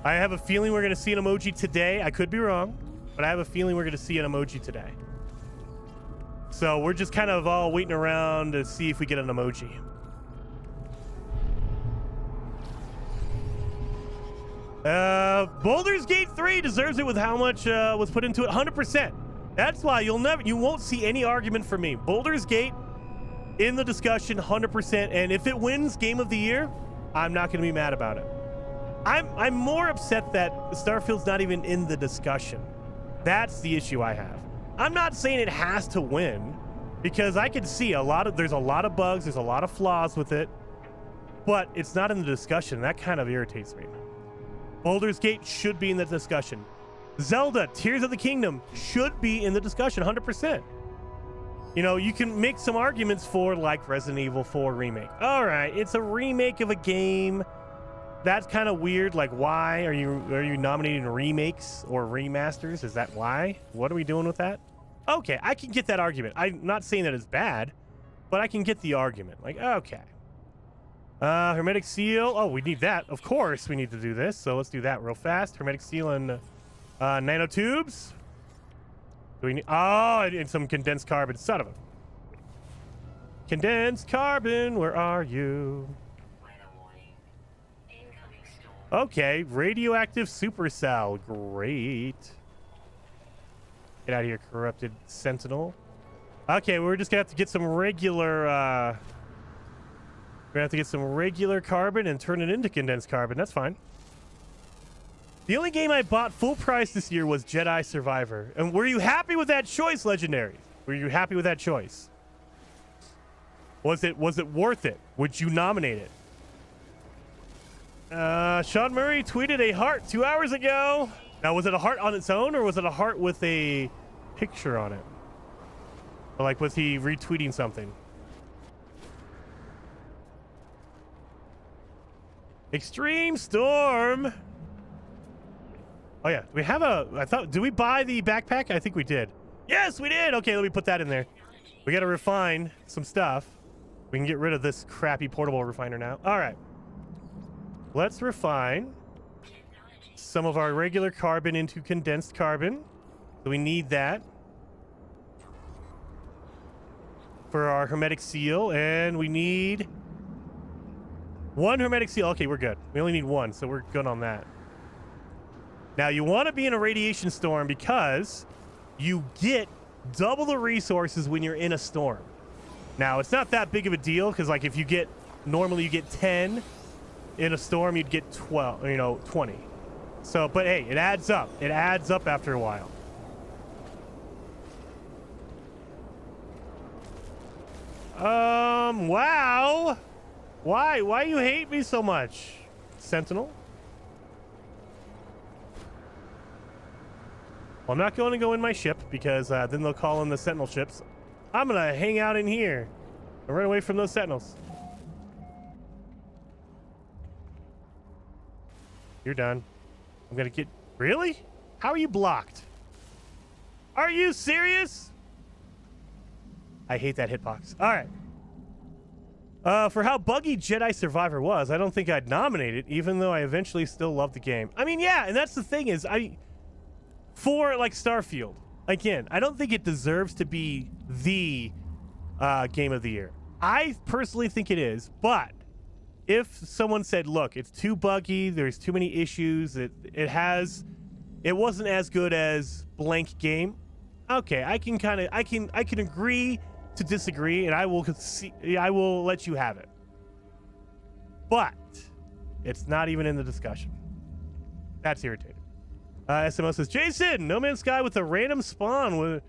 I have a feeling we're going to see an emoji today. I could be wrong, but I have a feeling we're going to see an emoji today. So we're just kind of all waiting around to see if we get an emoji. Baldur's Gate 3 deserves it with how much was put into it. 100%. That's why you won't see any argument from me. Baldur's Gate in the discussion, 100%. And if it wins Game of the Year, I'm not going to be mad about it. I'm more upset that Starfield's not even in the discussion. That's the issue I have. I'm not saying it has to win, because I can see there's a lot of bugs, there's a lot of flaws with it, but it's not in the discussion. That kind of irritates me. Baldur's Gate should be in the discussion. Zelda Tears of the Kingdom should be in the discussion, 100%. You know, you can make some arguments for like Resident Evil 4 remake. All right, it's a remake of a game. That's kind of weird. Like, why are you nominating remakes or remasters? Is that why? What are we doing with that? Okay, I can get that argument. I'm not saying that it's bad, but I can get the argument. Like, okay. Hermetic seal. Oh, we need that. Of course we need to do this. So let's do that real fast. Hermetic seal and nanotubes. Do we need... Oh, and some condensed carbon. Son of a... Condensed carbon, where are you? Okay, radioactive supercell. Great. Get out of here, corrupted sentinel. Okay, we're just gonna have to get some regular we're gonna have to get some regular carbon and turn it into condensed carbon. That's fine. The only game I bought full price this year was Jedi Survivor. And were you happy with that choice, Legendary? Were you happy with that choice? Was it worth it? Would you nominate it? Sean Murray tweeted a heart 2 hours ago. Now, was it a heart on its own, or was it a heart with a picture on it? Or like, was he retweeting something? Extreme Storm. Oh yeah, we have did we buy the backpack? I think we did. Yes, we did. Okay, let me put that in there. We got to refine some stuff. We can get rid of this crappy portable refiner now. All right. Let's refine some of our regular carbon into condensed carbon. So we need that for our hermetic seal. And we need one hermetic seal. Okay, we're good. We only need one, so we're good on that. Now, you want to be in a radiation storm because you get double the resources when you're in a storm. Now, it's not that big of a deal because, like, if you get... Normally, you get 10... In a storm, you'd get 20. So, but hey, it adds up. It adds up after a while. Wow. Why you hate me so much, Sentinel? Well, I'm not going to go in my ship because then they'll call in the Sentinel ships. I'm going to hang out in here and run away from those Sentinels. You're done. I'm gonna get... Really? How are you blocked? Are you serious? I hate that hitbox. All right. For how buggy Jedi Survivor was, I don't think I'd nominate it, even though I eventually still loved the game. I mean, yeah, and that's the thing is, for like Starfield, again, I don't think it deserves to be the game of the year. I personally think it is, but if someone said, look, it's too buggy, there's too many issues, it wasn't as good as blank game, okay, I can agree to disagree, and I will let you have it. But it's not even in the discussion. That's irritating. SMO says, Jason, No Man's Sky with a random spawn with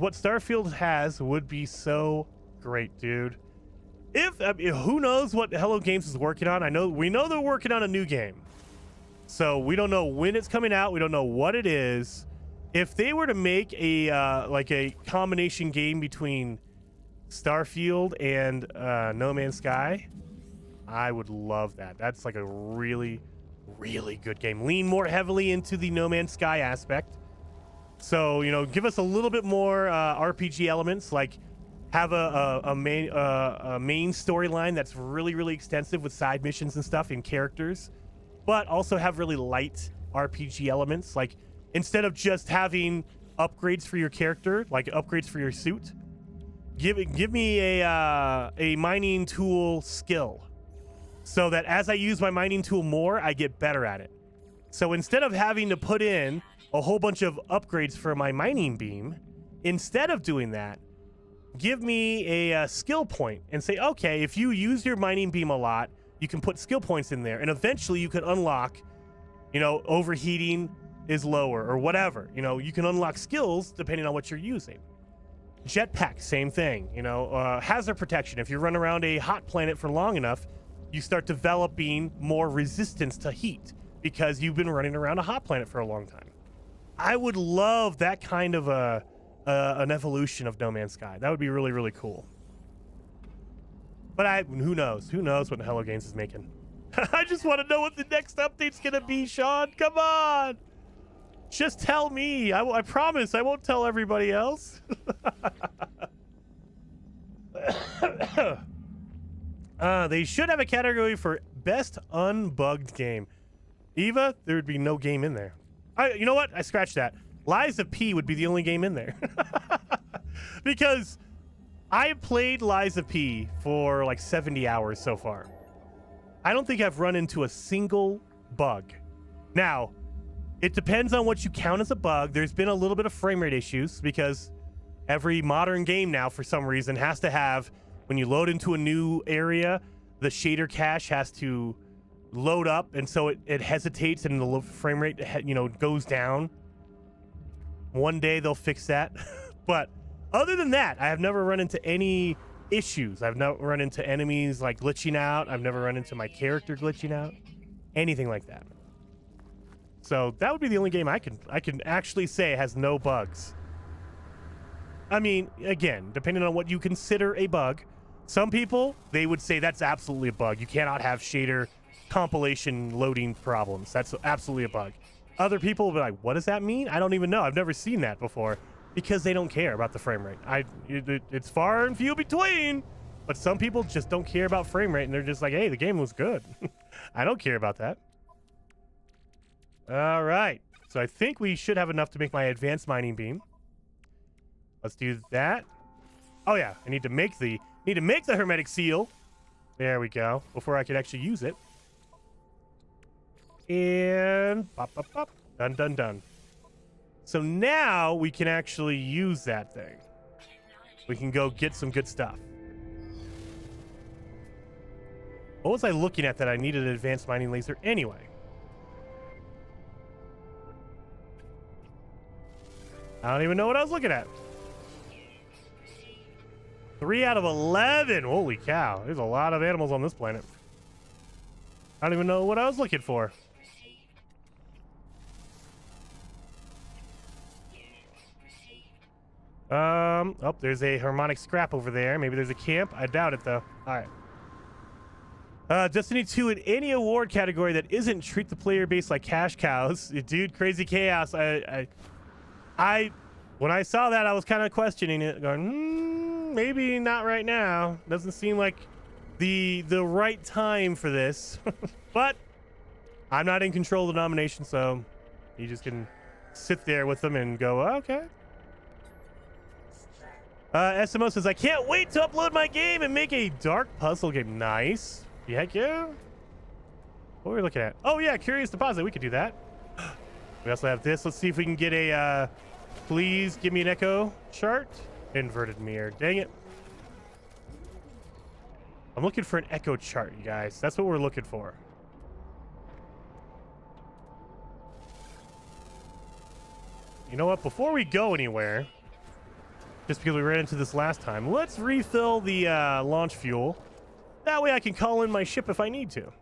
what Starfield has would be so great, dude. Who knows what Hello Games is working on? We know they're working on a new game. So we don't know when it's coming out. We don't know what it is. If they were to make a combination game between Starfield and No Man's Sky, I would love that. That's like a really, really good game. Lean more heavily into the No Man's Sky aspect. So, you know, give us a little bit more RPG elements, like have a main storyline that's really, really extensive with side missions and stuff and characters, but also have really light RPG elements. Like instead of just having upgrades for your character, like upgrades for your suit, give me a mining tool skill, so that as I use my mining tool more, I get better at it. So instead of having to put in a whole bunch of upgrades for my mining beam, instead of doing that, give me a skill point and say, okay, if you use your mining beam a lot, you can put skill points in there, and eventually you can unlock, you know, overheating is lower or whatever. You know, you can unlock skills depending on what you're using. Jetpack, same thing. You know, hazard protection. If you run around a hot planet for long enough, you start developing more resistance to heat because you've been running around a hot planet for a long time. I would love that kind of an evolution of No Man's Sky. That would be really, really cool. But who knows? Who knows what Hello Games is making? I just want to know what the next update's gonna be, Sean. Come on, just tell me. I promise I won't tell everybody else. They should have a category for best unbugged game. Eva, there would be no game in there. You know what? I scratched that. Lies of P would be the only game in there. Because I played Lies of P for like 70 hours so far. I don't think I've run into a single bug. Now, it depends on what you count as a bug. There's been a little bit of frame rate issues because every modern game now, for some reason, has to have, when you load into a new area, the shader cache has to load up, and so it hesitates and the frame rate, you know, goes down. One day they'll fix that. But other than that, I have never run into any issues. I've never run into enemies like glitching out. I've never run into my character glitching out, anything like that. So that would be the only game I can actually say has no bugs. I mean, again, depending on what you consider a bug, some people, they would say that's absolutely a bug. You cannot have shader compilation loading problems. That's absolutely a bug. Other people will be like, what does that mean? I don't even know. I've never seen that before, because they don't care about the frame rate. It's far and few between, but some people just don't care about frame rate, and they're just like, hey, the game was good. I don't care about that. All right. So I think we should have enough to make my advanced mining beam. Let's do that. Oh yeah, I need to make the hermetic seal. There we go. Before I could actually use it. And pop, pop, pop. Done, done, done. So now we can actually use that thing. We can go get some good stuff. What was I looking at that I needed an advanced mining laser anyway? I don't even know what I was looking at. 3 out of 11. Holy cow. There's a lot of animals on this planet. I don't even know what I was looking for. Oh, there's a harmonic scrap over there. Maybe there's a camp. I doubt it, though. All right. Destiny 2 in any award category that isn't treat the player base like cash cows. Dude, Crazy Chaos. When I saw that, I was kind of questioning it, going, maybe not right now. Doesn't seem like the right time for this. But I'm not in control of the nomination, so you just can sit there with them and go, okay. SMO says, I can't wait to upload my game and make a dark puzzle game. Nice. Heck yeah. What are we looking at? Oh, yeah, Curious Deposit. We could do that. We also have this. Let's see if we can get a, please give me an echo chart. Inverted mirror. Dang it. I'm looking for an echo chart, you guys. That's what we're looking for. You know what? Before we go anywhere, just because we ran into this last time, let's refill the launch fuel. That way I can call in my ship if I need to.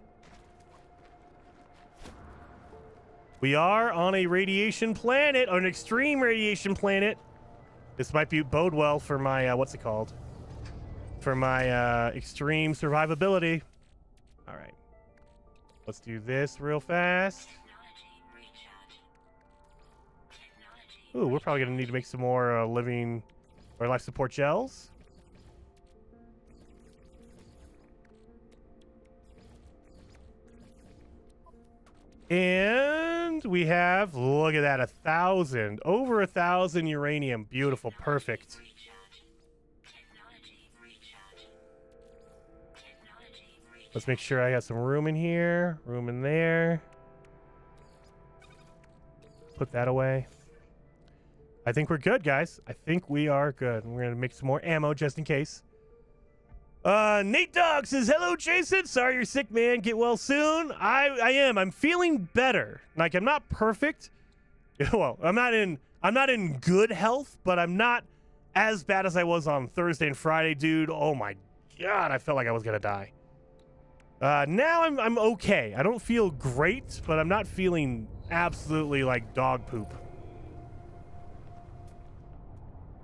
We are on a radiation planet, an extreme radiation planet. This might bode well for my, what's it called? For my extreme survivability. Let's do this real fast. Ooh, we're probably gonna need to make some more living or life support gels. And we have, look at that, 1,000. Over 1,000 uranium. Beautiful, perfect. Let's make sure I got some room in here, room in there. Put that away. I think we're good, guys. I think we are good. We're gonna make some more ammo just in case. Nate Dogg says, hello, Jason. Sorry you're sick, man. Get well soon. I am. I'm feeling better. Like, I'm not perfect. Well, I'm not in good health, but I'm not as bad as I was on Thursday and Friday, dude. Oh my God, I felt like I was gonna die. Now I'm okay. I don't feel great, but I'm not feeling absolutely like dog poop.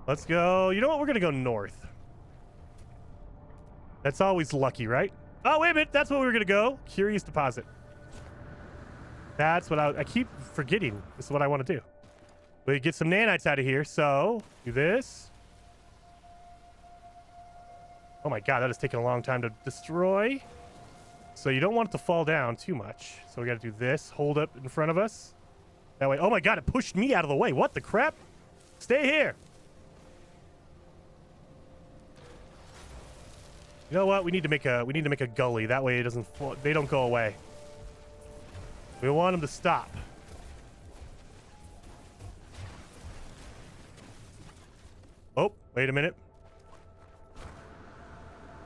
Let's go. You know what? We're gonna go north. That's always lucky, right? Oh, wait a minute. That's where we were going to go. Curious deposit. That's what I keep forgetting. This is what I want to do. We get some nanites out of here. So do this. Oh my God, that is taking a long time to destroy. So you don't want it to fall down too much. So we got to do this. Hold up in front of us. That way. Oh my God, it pushed me out of the way. What the crap? Stay here. You know what? We need to make a gully. That way it doesn't they don't go away. We want them to stop. Oh, wait a minute.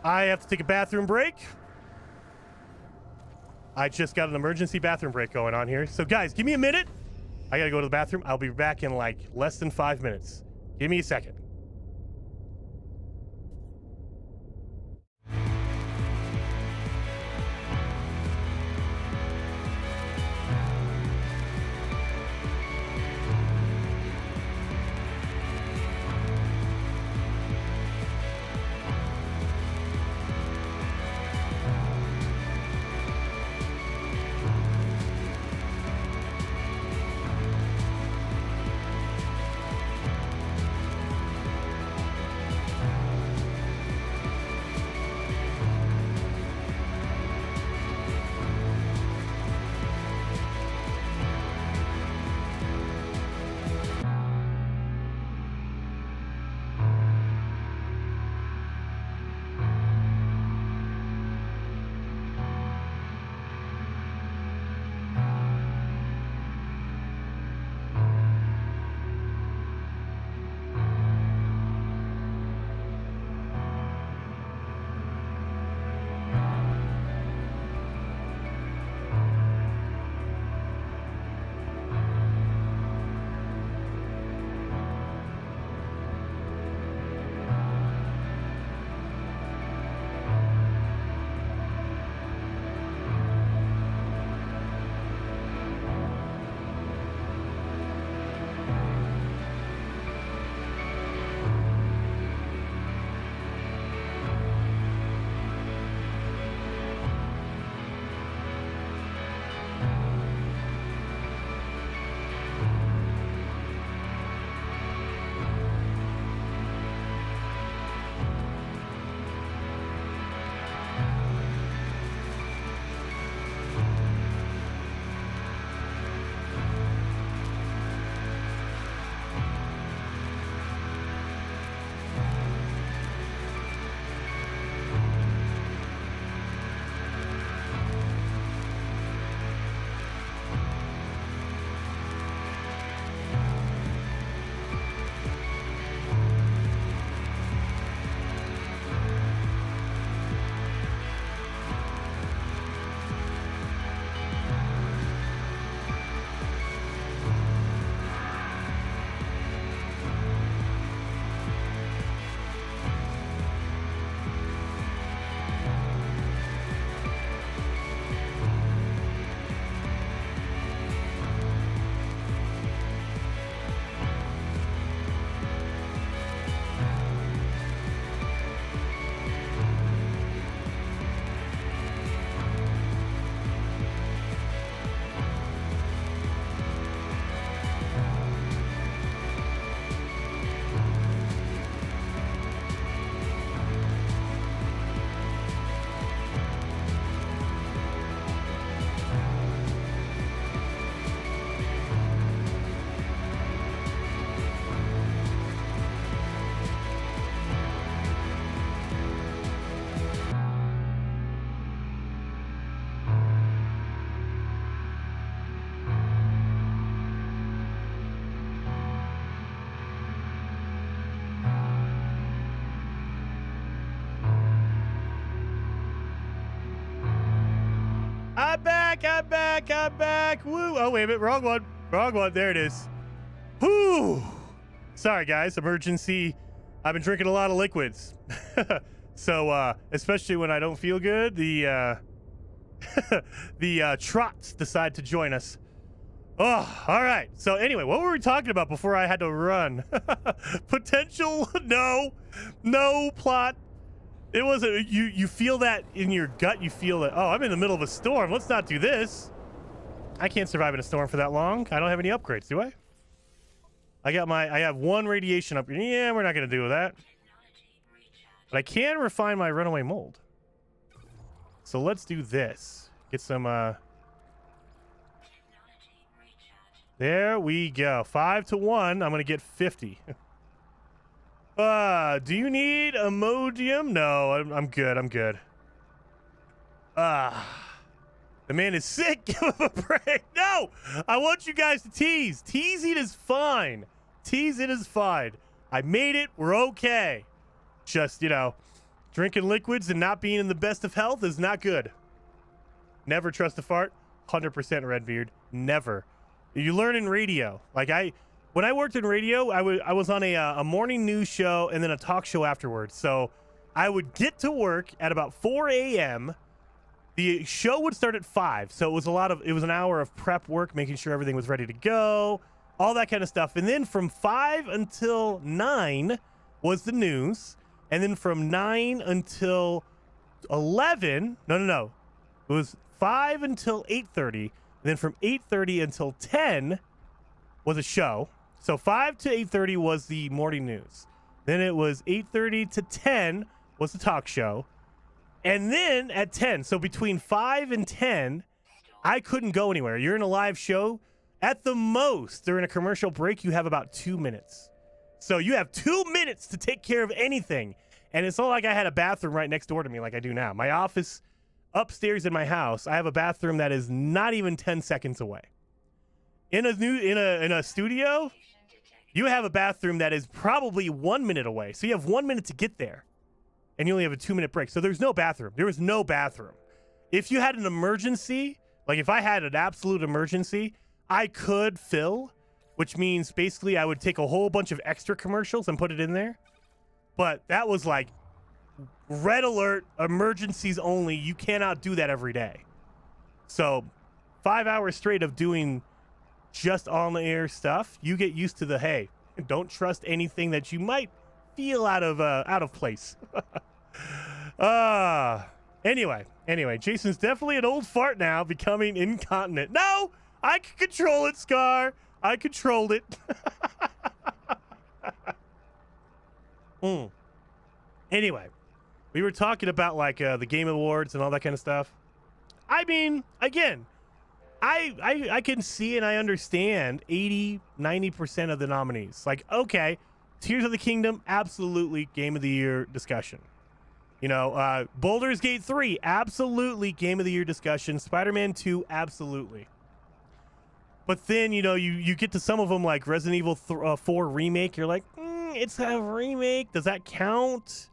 I have to take a bathroom break. I just got an emergency bathroom break going on here. So guys, give me a minute. I gotta go to the bathroom. I'll be back in like less than 5 minutes. Give me a second. I'm back. Woo. Oh, wait a minute. Wrong one. There it is. Whew. Sorry, guys. Emergency. I've been drinking a lot of liquids. So, especially when I don't feel good, the trots decide to join us. Oh, all right. So anyway, what were we talking about before I had to run? Potential? No plot. It wasn't. You feel that in your gut. You feel that, oh, I'm in the middle of a storm. Let's not do this. I can't survive in a storm for that long. I don't have any upgrades, do I? I have one radiation up. Yeah, we're not going to do that. But I can refine my runaway mold. So let's do this. Get some, there we go. 5 to 1. I'm going to get 50. Do you need Emodium? No, I'm good. The man is sick. Give him a break. No, I want you guys to tease. Teasing is fine. I made it. We're okay. Just, drinking liquids and not being in the best of health is not good. Never trust a fart. 100% Redbeard. Never. You learn in radio. When I worked in radio, I was on a morning news show and then a talk show afterwards. So I would get to work at about 4 a.m. The show would start at 5. So it was an hour of prep work, making sure everything was ready to go, all that kind of stuff. And then from 5 until 9 was the news. And then from 9 until 11, no. It was 5 until 8:30. And then from 8:30 until 10 was a show. So 5 to 8:30 was the morning news. Then it was 8:30 to 10 was the talk show. And then at 10, so between 5 and 10, I couldn't go anywhere. You're in a live show. At the most, during a commercial break, you have about 2 minutes. So you have 2 minutes to take care of anything. And it's not like I had a bathroom right next door to me like I do now. My office upstairs in my house, I have a bathroom that is not even 10 seconds away. In a studio, you have a bathroom that is probably 1 minute away. So you have 1 minute to get there. And you only have a 2-minute break. So there's no bathroom. There was no bathroom. If you had an emergency, like if I had an absolute emergency, I could fill, which means basically I would take a whole bunch of extra commercials and put it in there. But that was like red alert, emergencies only. You cannot do that every day. So 5 hours straight of doing just on the air stuff, you get used to the, hey, don't trust anything that you might feel out of place. Anyway, Jason's definitely an old fart now, becoming incontinent. No, I can control it, Scar. I controlled it. Anyway, we were talking about the Game Awards and all that kind of stuff. I mean, again, I can see and I understand 80-90% of the nominees. Like, okay, Tears of the Kingdom, absolutely Game of the Year discussion. Baldur's Gate 3, absolutely Game of the Year discussion. Spider-Man 2, absolutely. But then, you get to some of them like Resident Evil 4 Remake. You're like, it's a remake. Does that count?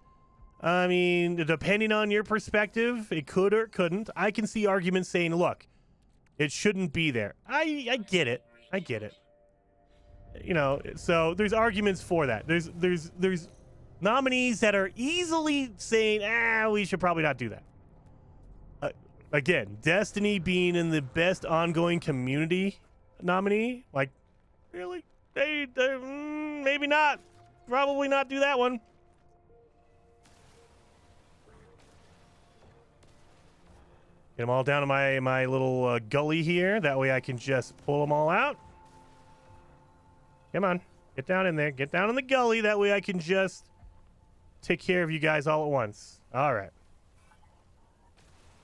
I mean, depending on your perspective, it could or it couldn't. I can see arguments saying, look, it shouldn't be there. I get it. So there's arguments for that. There's nominees that are easily saying, we should probably not do that. Again, Destiny being in the best ongoing community nominee, like, really? They maybe not. Probably not do that one. Get them all down to my little gully here. That way I can just pull them all out. Come on. Get down in there. Get down in the gully. That way I can just take care of you guys all at once. All right.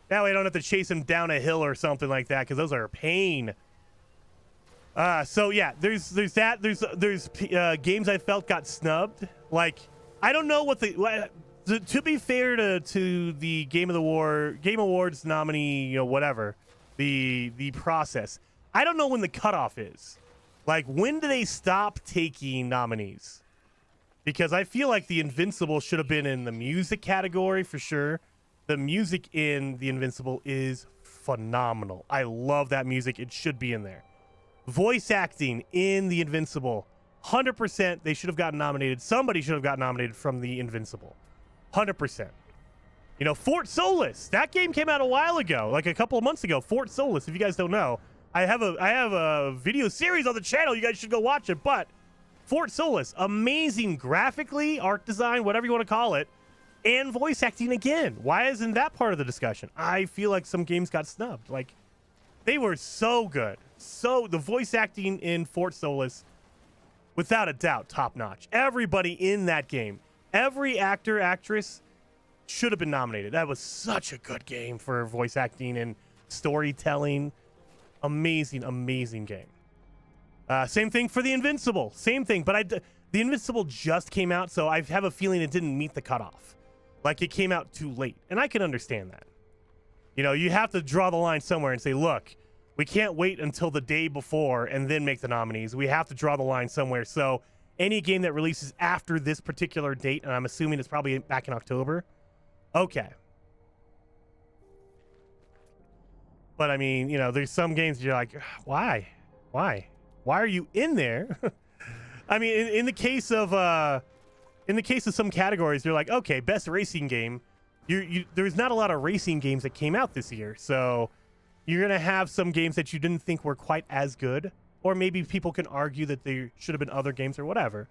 That way I don't have to chase them down a hill or something like that, because those are a pain. So yeah, there's that. There's games I felt got snubbed. Like, I don't know what to be fair to the Game Awards nominee, whatever, the process. I don't know when the cutoff is. Like, when do they stop taking nominees? Because I feel like the Invincible should have been in the music category for sure. The music in the Invincible is phenomenal. I love that music. It should be in there. Voice acting in The Invincible, 100%. They should have gotten nominated. Somebody should have gotten nominated from The Invincible, 100%. You know, Fort Solis, that game came out a while ago, like a couple of months ago. Fort Solis, if you guys don't know, I have a video series on the channel. You guys should go watch it. But Fort Solis, amazing graphically, art design, whatever you want to call it, and voice acting again. Why isn't that part of the discussion? I feel like some games got snubbed. Like, they were so good. So the voice acting in Fort Solis, without a doubt, top notch. Everybody in that game, every actor, actress should have been nominated. That was such a good game for voice acting and storytelling. Amazing, amazing game. Same thing for The Invincible. Same thing, but The Invincible just came out, so I have a feeling it didn't meet the cutoff. Like, it came out too late, and I can understand that. You know, you have to draw the line somewhere and say, look, we can't wait until the day before and then make the nominees. We have to draw the line somewhere. So any game that releases after this particular date, and I'm assuming it's probably back in October, okay. But I mean, you know, there's some games you're like, why are you in there? I mean, in the case of some categories, you're like, okay, best racing game. There's not a lot of racing games that came out this year, so you're gonna have some games that you didn't think were quite as good, or maybe people can argue that there should have been other games or whatever.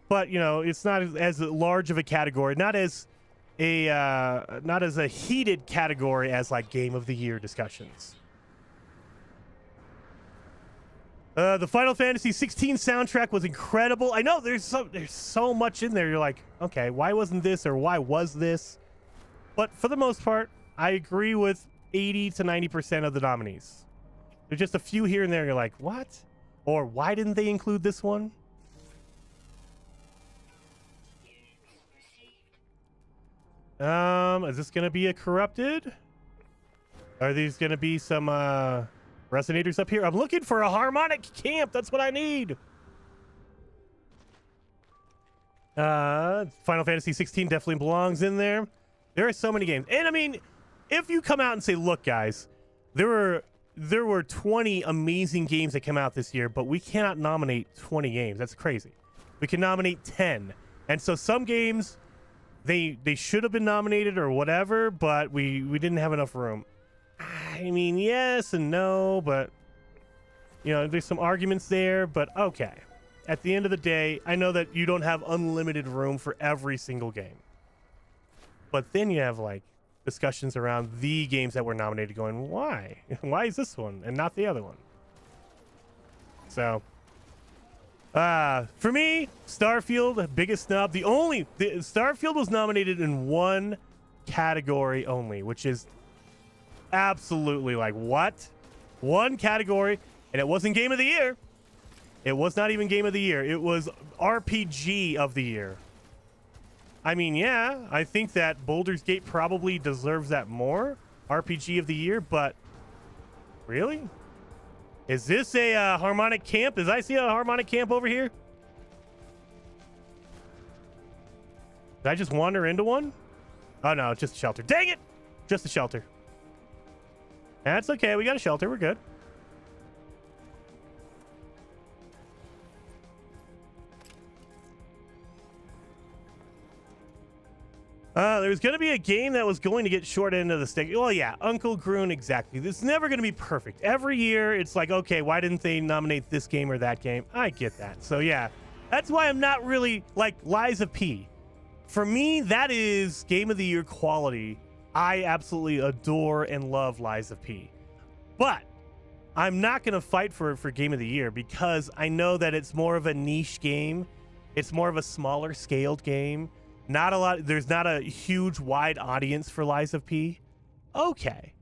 But you know, it's not as large of a category, not as a heated category as like Game of the Year discussions. The Final Fantasy 16 soundtrack was incredible. I know there's so much in there. You're like, okay, why wasn't this, or why was this? But for the most part, I agree with 80 to 90% of the nominees. There's just a few here and there. You're like, what? Or why didn't they include this one? Is this gonna be a corrupted? Are these gonna be some resonators up here? I'm looking for a harmonic camp. That's what I need. Final Fantasy 16 definitely belongs in there. There are so many games, and I mean, if you come out and say, look, guys, there were 20 amazing games that came out this year, but we cannot nominate 20 games. That's crazy. We can nominate 10, and so some games they should have been nominated or whatever, but we didn't have enough room. I mean, yes and no, but you know, there's some arguments there, but okay. At the end of the day, I know that you don't have unlimited room for every single game. But then you have like discussions around the games that were nominated going, why? Why is this one and not the other one? So for me, Starfield, biggest snub. Starfield was nominated in one category only, which is absolutely like, what? One category, and it wasn't Game of the Year. It was not even Game of the Year. It was RPG of the Year. I mean, yeah, I think that Baldur's Gate probably deserves that more, RPG of the Year, but really? Is this a harmonic camp? Does I see a harmonic camp over here? Did I just wander into one? Oh, no, it's just a shelter. Dang it! Just a shelter. That's okay. We got a shelter. We're good. There was going to be a game that was going to get short end of the stick. Well, yeah, Uncle Groon, exactly. This is never going to be perfect. Every year, it's like, okay, why didn't they nominate this game or that game? I get that. So, yeah, that's why I'm not really like Lies of P. For me, that is Game of the Year quality. I absolutely adore and love Lies of P. But I'm not going to fight for Game of the Year because I know that it's more of a niche game. It's more of a smaller scaled game. There's not a huge wide audience for Lies of P. Okay.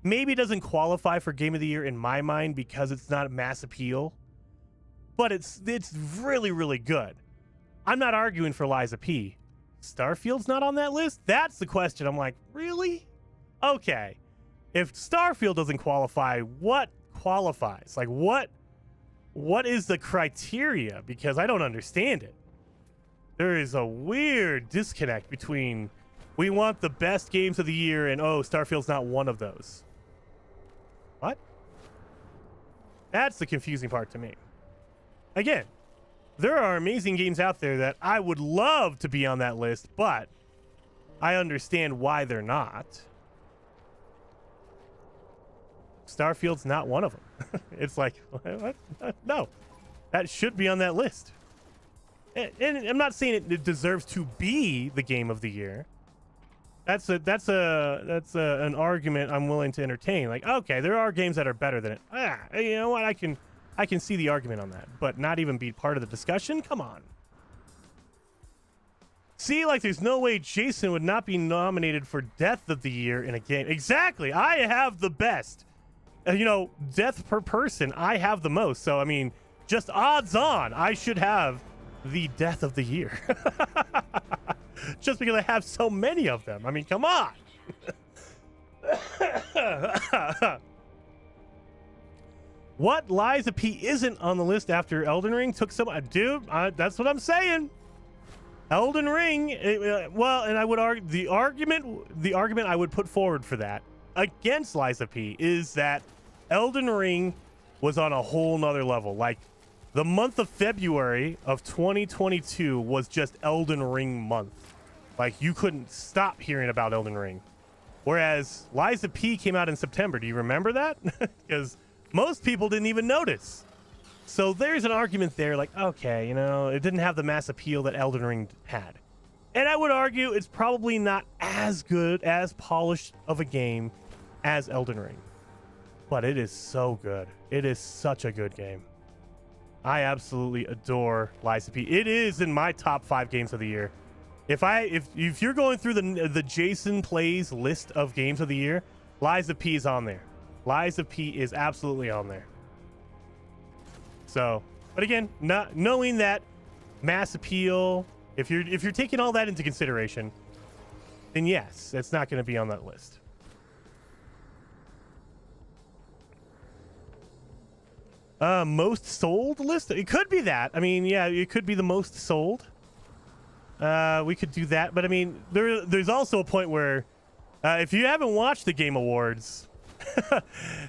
Maybe it doesn't qualify for Game of the Year in my mind because it's not mass appeal. But it's really, really good. I'm not arguing for Lies of P. Starfield's not on that list? That's the question. I'm like, really? Okay. If Starfield doesn't qualify, what qualifies? Like, what is the criteria? Because I don't understand it. There is a weird disconnect between We want the best games of the year, and oh, Starfield's not one of those. What? That's the confusing part to me. Again, there are amazing games out there that I would love to be on that list, but I understand why they're not. Starfield's not one of them. It's like, what? No, that should be on that list. And I'm not saying it deserves to be the game of the year. That's an argument I'm willing to entertain. Like, okay, there are games that are better than it. You know what? I can see the argument on that, but not even be part of the discussion. Come on. See, like, there's no way Jason would not be nominated for Death of the Year in a game. Exactly. I have the best. You know, death per person, I have the most. So, I mean, just odds on, I should have the Death of the Year. Just because I have so many of them. I mean, come on. What Liza P isn't on the list after Elden Ring took some... Dude, that's what I'm saying. Elden Ring, well, and I would argue the argument I would put forward for that against Liza P is that Elden Ring was on a whole nother level. Like, the month of February of 2022 was just Elden Ring month. Like, you couldn't stop hearing about Elden Ring. Whereas Liza P came out in September. Do you remember that? Because most people didn't even notice. So there's an argument there, like, okay, you know, it didn't have the mass appeal that Elden Ring had. And I would argue it's probably not as good, as polished of a game as Elden Ring. But it is so good. It is such a good game. I absolutely adore Liza P. It is in my top 5 games of the year. If you're going through the Jason Plays list of games of the year, Liza P is on there. Liza P is absolutely on there. So, but again, not knowing that mass appeal, if you're taking all that into consideration, then yes, it's not going to be on that list. Most sold list? It could be that. I mean, yeah, it could be the most sold. We could do that, but I mean, there's also a point where if you haven't watched the Game Awards,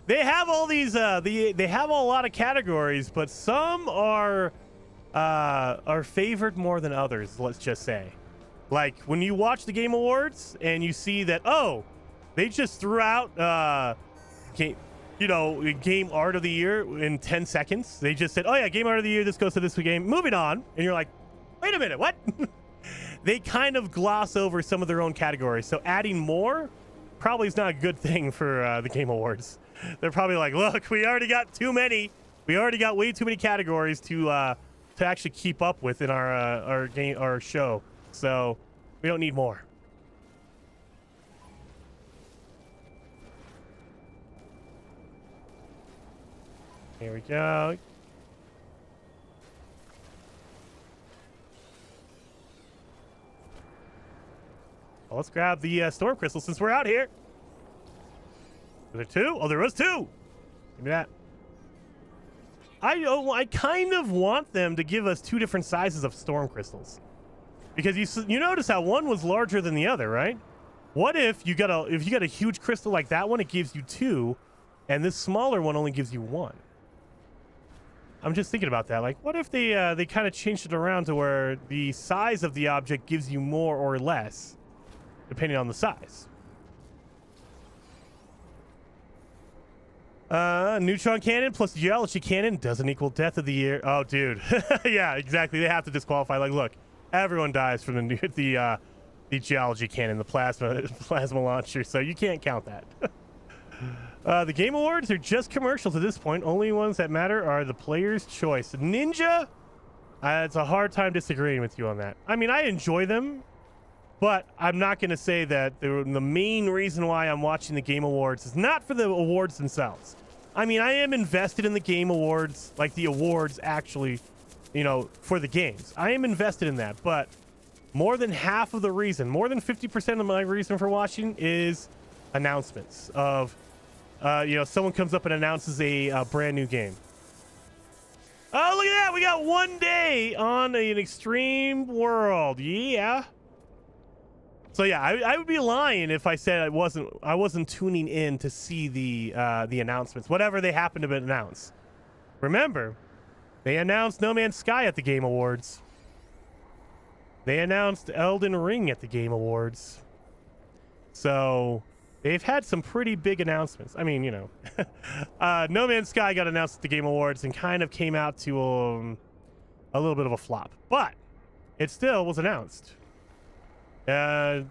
they have all these they have a lot of categories, but some are favored more than others, let's just say. Like, when you watch the Game Awards and you see that, oh, they just threw out game art of the year in 10 seconds. They just said, oh yeah, game art of the year, this goes to this game, moving on. And you're like, wait a minute, what? They kind of gloss over some of their own categories. So adding more probably is not a good thing for the Game Awards. They're probably like, look, we already got too many. We already got way too many categories to actually keep up with in our show. So we don't need more. Here we go. Well, let's grab the storm crystal since we're out here. Was there 2? Oh, there was 2. Give me that. I kind of want them to give us 2 different sizes of storm crystals, because you notice how one was larger than the other, right? What if you got a huge crystal like that one, it gives you 2, and this smaller one only gives you 1. I'm just thinking about that. Like, what if they kind of changed it around to where the size of the object gives you more or less, depending on the size? Neutron cannon plus geology cannon doesn't equal Death of the Year. Oh, dude. Yeah, exactly. They have to disqualify. Like, look, everyone dies from the geology cannon, the plasma launcher, so you can't count that. The Game Awards are just commercials at this point. Only ones that matter are the player's choice. Ninja? It's a hard time disagreeing with you on that. I mean, I enjoy them, but I'm not going to say that the main reason why I'm watching the Game Awards is not for the awards themselves. I mean, I am invested in the Game Awards, like the awards actually, for the games. I am invested in that, but more than half of the reason, more than 50% of my reason for watching is announcements of, someone comes up and announces a brand new game. Oh, look at that. We got 1 day on an extreme world. Yeah. So yeah, I would be lying if I said I wasn't tuning in to see the announcements, whatever they happen to announce. Remember, they announced No Man's Sky at the Game Awards. They announced Elden Ring at the Game Awards. So they've had some pretty big announcements. I mean, you know, No Man's Sky got announced at the Game Awards and kind of came out to a little bit of a flop, but it still was announced. I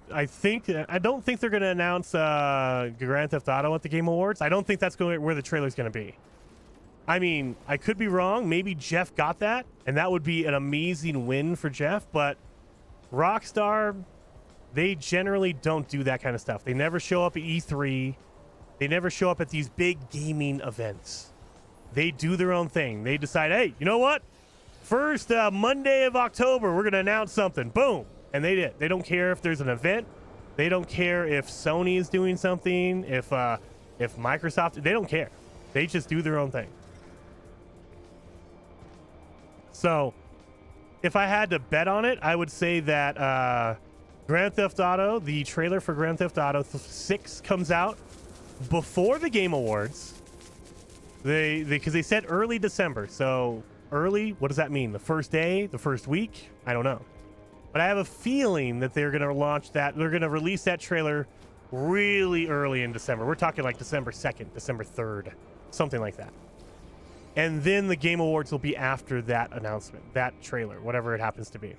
don't think they're going to announce Grand Theft Auto at the Game Awards. I don't think that's where the trailer's going to be. I mean, I could be wrong. Maybe Jeff got that, and that would be an amazing win for Jeff. But Rockstar, they generally don't do that kind of stuff. They never show up at E3. They never show up at these big gaming events. They do their own thing. They decide, hey, you know what? First Monday of October, we're going to announce something. Boom. And they did. They don't care if there's an event. They don't care if Sony is doing something, if Microsoft, they don't care. They just do their own thing. So if I had to bet on it, I would say that Grand Theft Auto, the trailer for Grand Theft Auto 6 comes out before the Game Awards. Because they said early December. So early, what does that mean? The first day, the first week? I don't know. But I have a feeling that they're going to launch that. They're going to release that trailer really early in December. We're talking like December 2nd, December 3rd, something like that. And then the Game Awards will be after that announcement, that trailer, whatever it happens to be.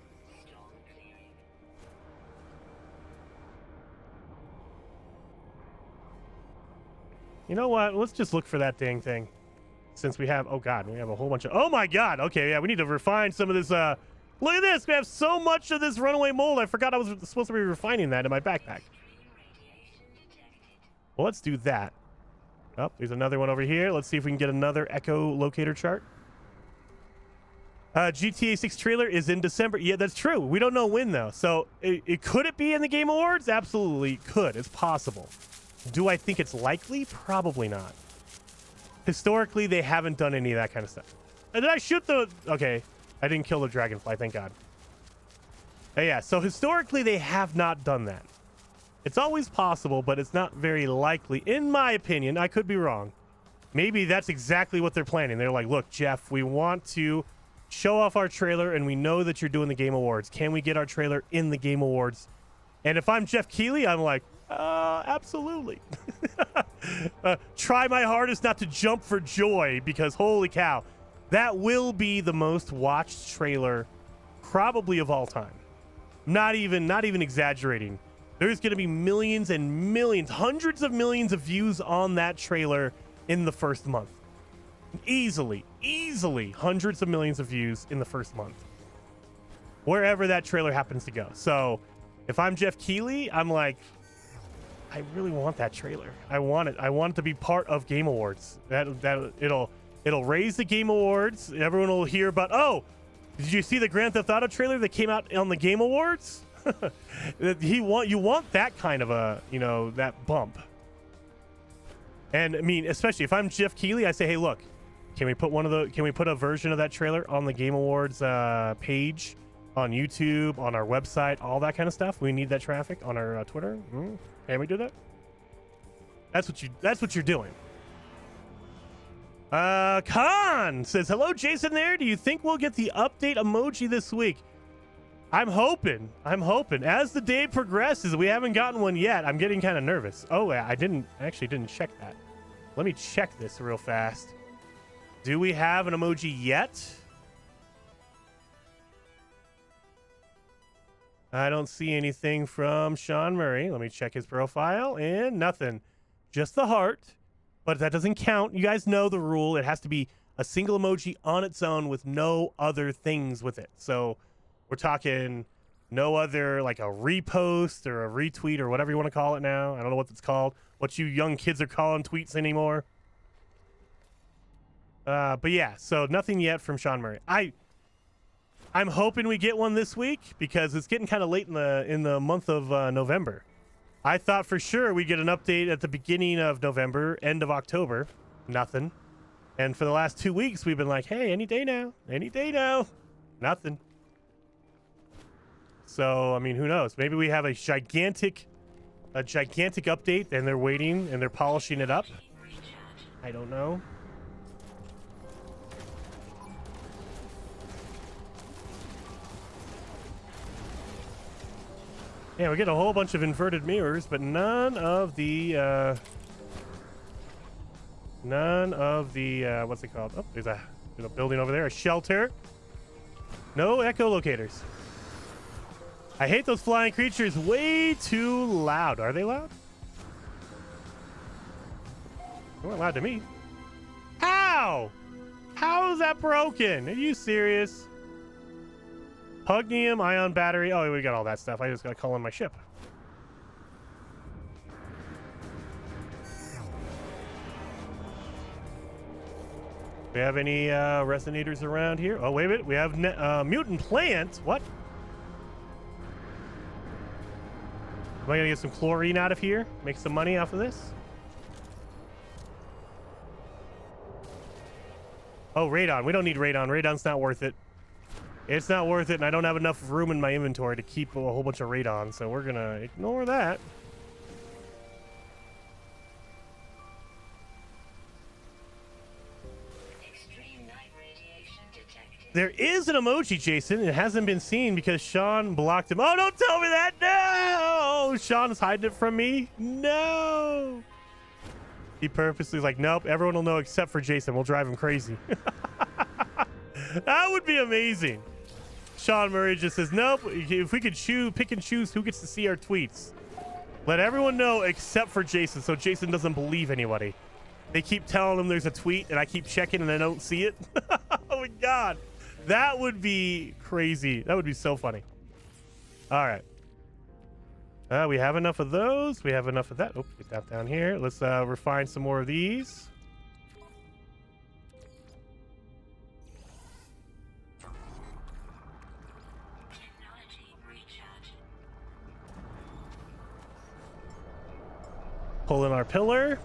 You know what? Let's just look for that dang thing. Since we have, oh God, we have a whole bunch of, oh my God. Okay, yeah, we need to refine some of this, look at this. We have so much of this runaway mold. I forgot I was supposed to be refining that in my backpack. Well, let's do that. Oh, there's another one over here. Let's see if we can get another echo locator chart. GTA 6 trailer is in December. Yeah, that's true. We don't know when, though. So could it be in the Game Awards? Absolutely could. It's possible. Do I think it's likely? Probably not. Historically, they haven't done any of that kind of stuff. Did I shoot the... Okay. I didn't kill the dragonfly, thank God. Yeah, so historically, they have not done that. It's always possible, but it's not very likely. In my opinion, I could be wrong. Maybe that's exactly what they're planning. They're like, look, Jeff, we want to show off our trailer, and we know that you're doing the Game Awards. Can we get our trailer in the Game Awards? And if I'm Jeff Keighley, I'm like, absolutely. Try my hardest not to jump for joy, because holy cow. That will be the most watched trailer probably of all time. Not even exaggerating. There's going to be millions and millions, hundreds of millions of views on that trailer in the first month. Easily hundreds of millions of views in the first month. Wherever that trailer happens to go. So if I'm Jeff Keighley, I'm like, I really want that trailer. I want it. I want it to be part of Game Awards. It'll raise the Game Awards. Everyone will hear about, oh, did you see the Grand Theft Auto trailer that came out on the Game Awards? You want that kind of a, you know, that bump. And I mean, especially if I'm Jeff Keighley, I say, hey, look, can we put a version of that trailer on the Game Awards page on YouTube, on our website, all that kind of stuff? We need that traffic on our Twitter. Can we do that? That's what you're doing. Khan says, hello, Jason there. Do you think we'll get the update emoji this week? I'm hoping. As the day progresses, we haven't gotten one yet. I'm getting kind of nervous. Oh, I actually didn't check that. Let me check this real fast. Do we have an emoji yet? I don't see anything from Sean Murray. Let me check his profile, and nothing. Just the heart. But that doesn't count. You guys know the rule. It has to be a single emoji on its own with no other things with it. So we're talking no other, like a repost or a retweet or whatever you want to call it now. I don't know what it's called. What you young kids are calling tweets anymore. But yeah, so nothing yet from Sean Murray. I'm hoping we get one this week because it's getting kind of late in the month of November. I thought for sure we'd get an update at the beginning of November, end of October. Nothing. And for the last 2 weeks, we've been like, hey, any day now. Nothing. So, I mean, who knows? Maybe we have a gigantic update and they're waiting and they're polishing it up. I don't know. Yeah, we get a whole bunch of inverted mirrors, but none of the what's it called? Oh, there's a building over there, a shelter. No echolocators. I hate those flying creatures. Way too loud. Are they loud? They weren't loud to me. How? How is that broken? Are you serious? Pugnium, ion battery. Oh, we got all that stuff. I just got to call in my ship. We have any resonators around here? Oh, wait a minute. We have mutant plant. What? Am I going to get some chlorine out of here? Make some money off of this? Oh, radon. We don't need radon. Radon's not worth it. It's not worth it, and I don't have enough room in my inventory to keep a whole bunch of radon, so we're going to ignore that. There is an emoji, Jason. It hasn't been seen because Sean blocked him. Oh, don't tell me that. No! Sean's hiding it from me. No! He purposely is like, nope, everyone will know except for Jason. We'll drive him crazy. That would be amazing. Sean Murray just says, nope, if we could pick and choose who gets to see our tweets. Let everyone know except for Jason, so Jason doesn't believe anybody. They keep telling him there's a tweet, and I keep checking, and I don't see it. Oh, my God. That would be crazy. That would be so funny. All right. We have enough of those. We have enough of that. Oh, get that down here. Let's refine some more of these. Pull in our pillar.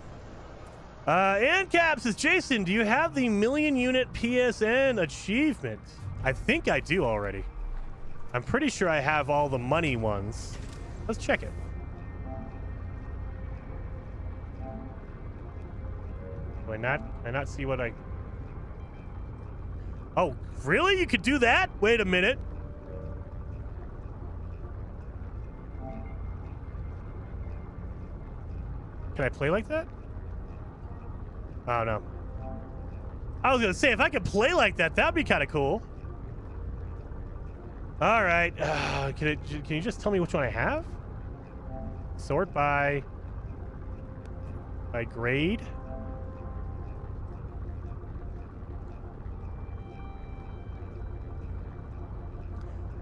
And Cap says, Jason, do you have the 1,000,000 unit PSN achievement? I think I do already. I'm pretty sure I have all the money ones. Let's check it. Do I not see what I... Oh, really? You could do that? Wait a minute. Can I play like that? Oh, no. I was going to say, if I could play like that, that'd be kind of cool. All right. Can you just tell me which one I have? Sort by grade.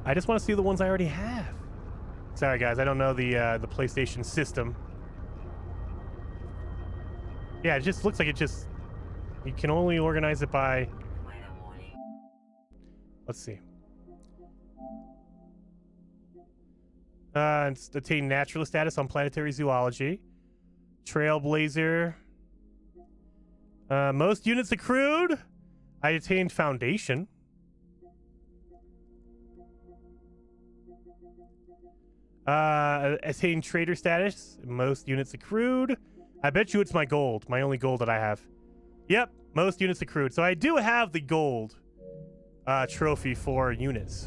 I just want to see the ones I already have. Sorry, guys. I don't know the PlayStation system. Yeah, it just looks like you can only organize it by... Let's see. It's attain naturalist status on planetary zoology. Trailblazer. Most units accrued. I attained foundation. Attained trader status. Most units accrued. I bet you it's my gold. My only gold that I have. Yep, most units accrued. So I do have the gold trophy for units.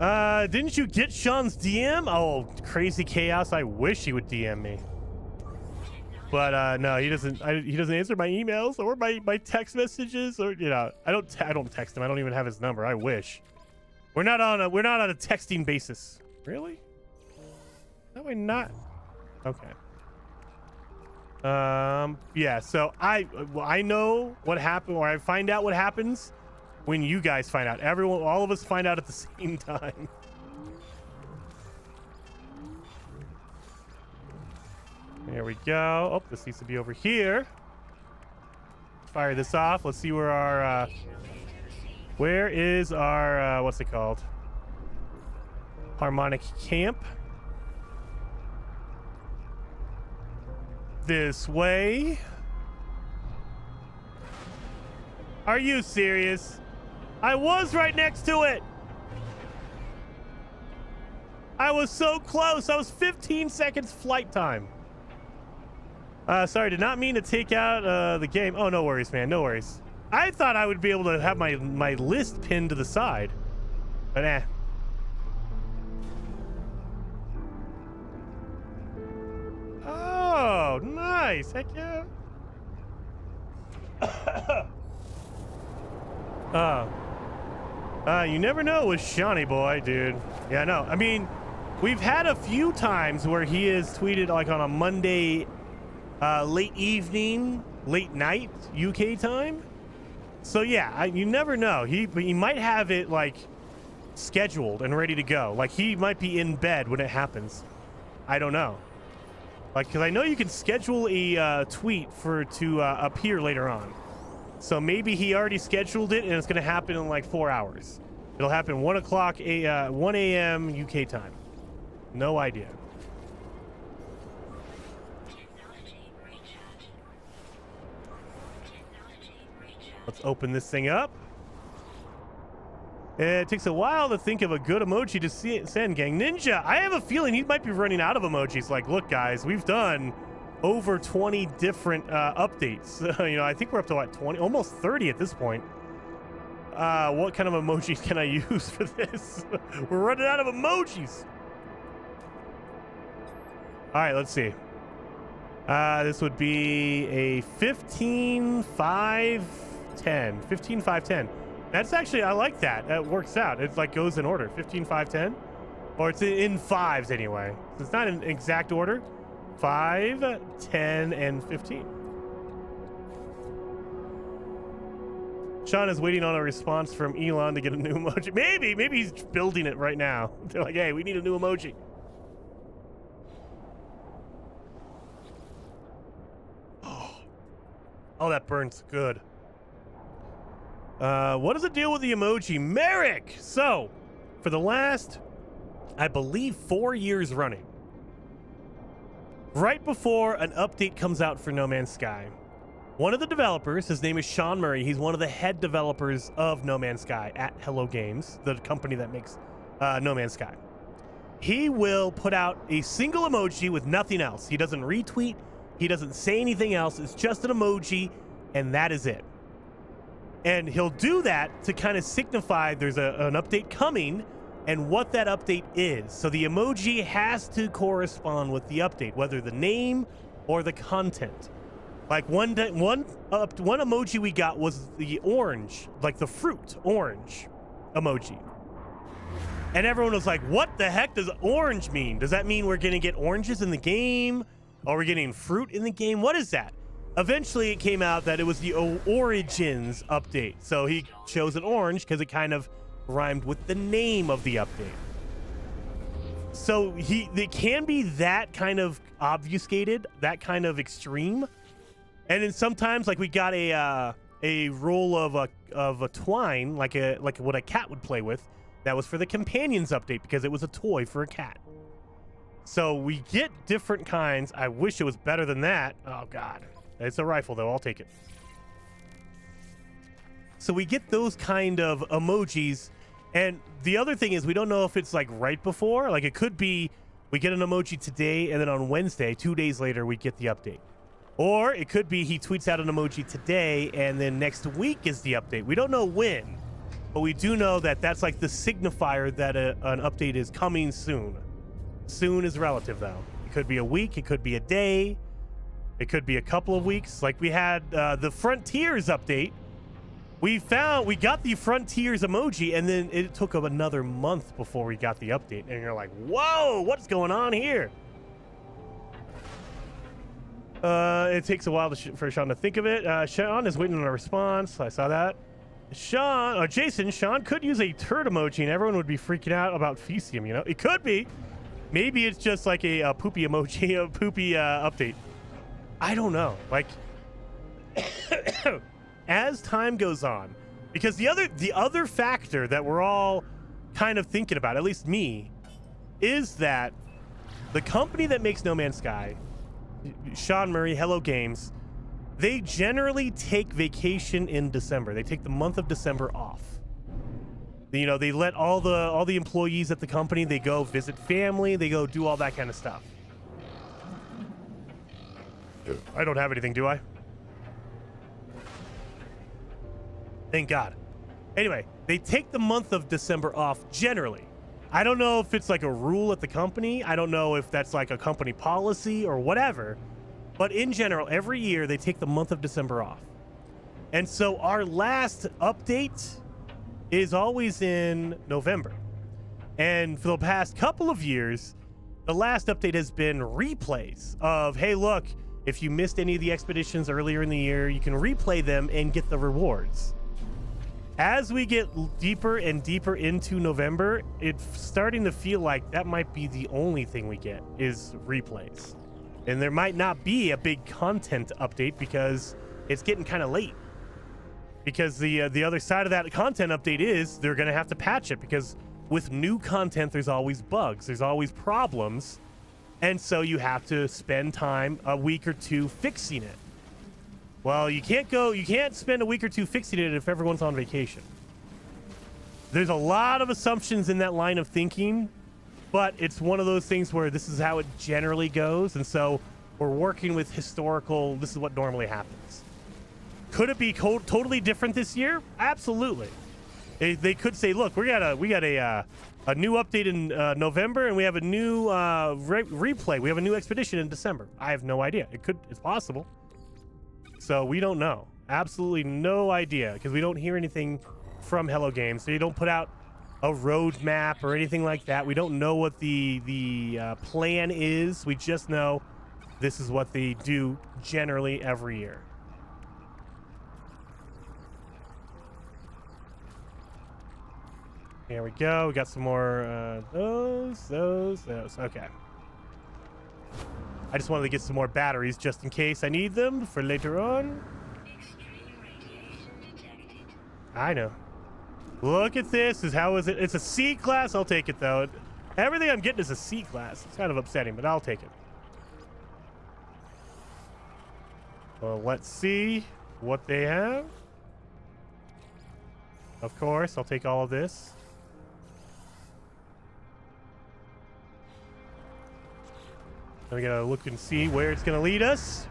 Didn't you get Sean's DM? Oh, crazy chaos. I wish he would DM me. But no, he doesn't answer my emails or my text messages, or I don't text him. I don't even have his number. I wish. We're not on a texting basis. Really? How am I not? Okay. Yeah, so I know what happened, or I find out what happens when you guys find out. All of us find out at the same time. There we go. Oh, this needs to be over here. Fire this off. Let's see where our where is our what's it called? Harmonic camp. This way. Are you serious? I was right next to it. I was so close. I was 15 seconds flight time. Sorry, did not mean to take out the game. Oh, no worries, man. No worries. I thought I would be able to have my list pinned to the side. But eh. Oh, nice. Heck yeah. You never know with Shawnee boy, dude. Yeah, no. I mean, we've had a few times where he has tweeted like on a Monday late evening, late night UK time. So yeah, you never know. He might have it like scheduled and ready to go. Like he might be in bed when it happens. I don't know. Like, because I know you can schedule a tweet to appear later on. So maybe he already scheduled it and it's going to happen in like 4 hours. It'll happen 1 a.m. UK time. No idea. Let's open this thing up. It takes a while to think of a good emoji to send, gang. Ninja, I have a feeling he might be running out of emojis. Like, look, guys, we've done over 20 different updates. You know, I think we're up to, what, 20? Almost 30 at this point. What kind of emojis can I use for this? We're running out of emojis. All right, let's see. This would be a 15, 5, 10. 15, 5, 10. That's actually, I like that. That works out. It like goes in order. 15, 5, 10. Or it's in fives anyway. So it's not in exact order. 5, 10, and 15. Sean is waiting on a response from Elon to get a new emoji. Maybe he's building it right now. They're like, hey, we need a new emoji. Oh, that burns good. What is the deal with the emoji? Merrick! So, for the last, I believe, 4 years running, right before an update comes out for No Man's Sky, one of the developers, his name is Sean Murray, he's one of the head developers of No Man's Sky at Hello Games, the company that makes No Man's Sky. He will put out a single emoji with nothing else. He doesn't retweet, he doesn't say anything else, it's just an emoji, and that is it. And he'll do that to kind of signify there's an update coming and what that update is. So the emoji has to correspond with the update, whether the name or the content. Like one emoji we got was the orange, like the fruit orange emoji. And everyone was like, what the heck does orange mean? Does that mean we're going to get oranges in the game? Are we getting fruit in the game? What is that? Eventually, it came out that it was the Origins update. So he chose an orange because it kind of rhymed with the name of the update. So it can be that kind of obfuscated, that kind of extreme. And then sometimes, like we got a roll of a twine, like what a cat would play with. That was for the Companions update because it was a toy for a cat. So we get different kinds. I wish it was better than that. Oh God. It's a rifle, though. I'll take it. So we get those kind of emojis. And the other thing is we don't know if it's like right before. Like it could be we get an emoji today and then on Wednesday, 2 days later, we get the update. Or it could be he tweets out an emoji today and then next week is the update. We don't know when, but we do know that that's like the signifier that an update is coming soon. Soon is relative, though. It could be a week. It could be a day. It could be a couple of weeks. Like we had the Frontiers update. We got the Frontiers emoji, and then it took another month before we got the update. And you're like, whoa, what's going on here? It takes a while for Sean to think of it. Sean is waiting on a response. I saw that. Jason, could use a turd emoji, and everyone would be freaking out about Fecium, you know? It could be. Maybe it's just like a poopy emoji, a poopy update. I don't know. Like, as time goes on, because the other factor that we're all kind of thinking about, at least me, is that the company that makes No Man's Sky, Sean Murray, Hello Games, they generally take vacation in December. They take the month of December off. You know, they let all the employees at the company, they go visit family, they go do all that kind of stuff. I don't have anything, do I? Thank God. Anyway, they take the month of December off generally. I don't know if it's like a rule at the company. I don't know if that's like a company policy or whatever. But in general, every year they take the month of December off. And so our last update is always in November. And for the past couple of years, the last update has been replays of, hey, look, if you missed any of the expeditions earlier in the year, you can replay them and get the rewards. As we get deeper and deeper into November, it's starting to feel like that might be the only thing we get is replays. And there might not be a big content update because it's getting kind of late. Because the other side of that content update is they're going to have to patch it, because with new content, there's always bugs. There's always problems. And so you have to spend time, a week or two, fixing it. Well, you can't spend a week or two fixing it if everyone's on vacation. There's a lot of assumptions in that line of thinking, but it's one of those things where this is how it generally goes. And so we're working with historical, this is what normally happens. Could it be totally different this year? Absolutely. They could say, look, we got a new update in November, and we have a new replay. We have a new expedition in December. I have no idea. It's possible. So we don't know. Absolutely no idea, because we don't hear anything from Hello Games. So you don't put out a roadmap or anything like that. We don't know what the plan is. We just know this is what they do generally every year. Here we go. We got some more those. Okay. I just wanted to get some more batteries just in case I need them for later on. I know. Look at this. How is it? It's a C class. I'll take it, though. Everything I'm getting is a C class. It's kind of upsetting, but I'll take it. Well, let's see what they have. Of course, I'll take all of this. We gotta look and see where it's gonna lead us.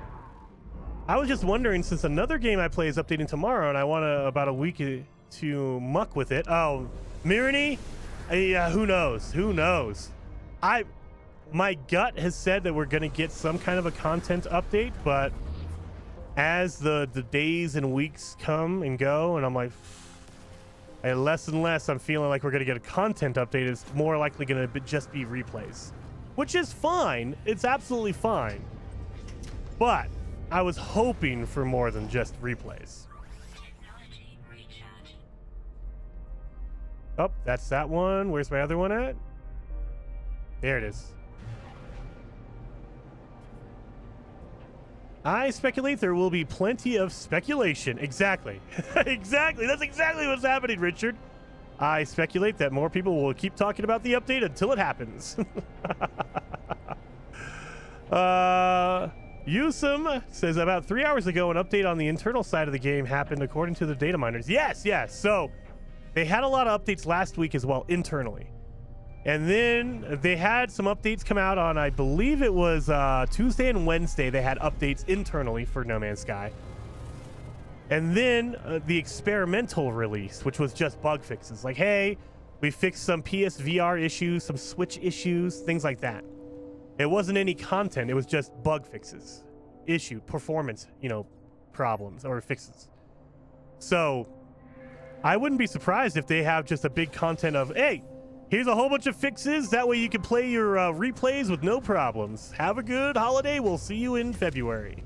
I was just wondering, since another game I play is updating tomorrow, and I want about a week to muck with it. Oh, Mirany? Who knows? Who knows? My gut has said that we're gonna get some kind of a content update, but as the days and weeks come and go, and I'm like, less and less, I'm feeling like we're gonna get a content update. It's more likely gonna just be replays. Which is fine. It's absolutely fine. But I was hoping for more than just replays. Oh, that's that one. Where's my other one at? There it is. I speculate there will be plenty of speculation. Exactly. Exactly. That's exactly what's happening, Richard. I speculate that more people will keep talking about the update until it happens. Yusum says, about 3 hours ago, an update on the internal side of the game happened according to the data miners. Yes. So they had a lot of updates last week as well internally. And then they had some updates come out on, I believe it was Tuesday and Wednesday. They had updates internally for No Man's Sky. And then the experimental release, which was just bug fixes. Like, hey, we fixed some PSVR issues, some Switch issues, things like that. It wasn't any content. It was just bug fixes, performance, problems or fixes. So I wouldn't be surprised if they have just a big content of, hey, here's a whole bunch of fixes. That way you can play your replays with no problems. Have a good holiday. We'll see you in February.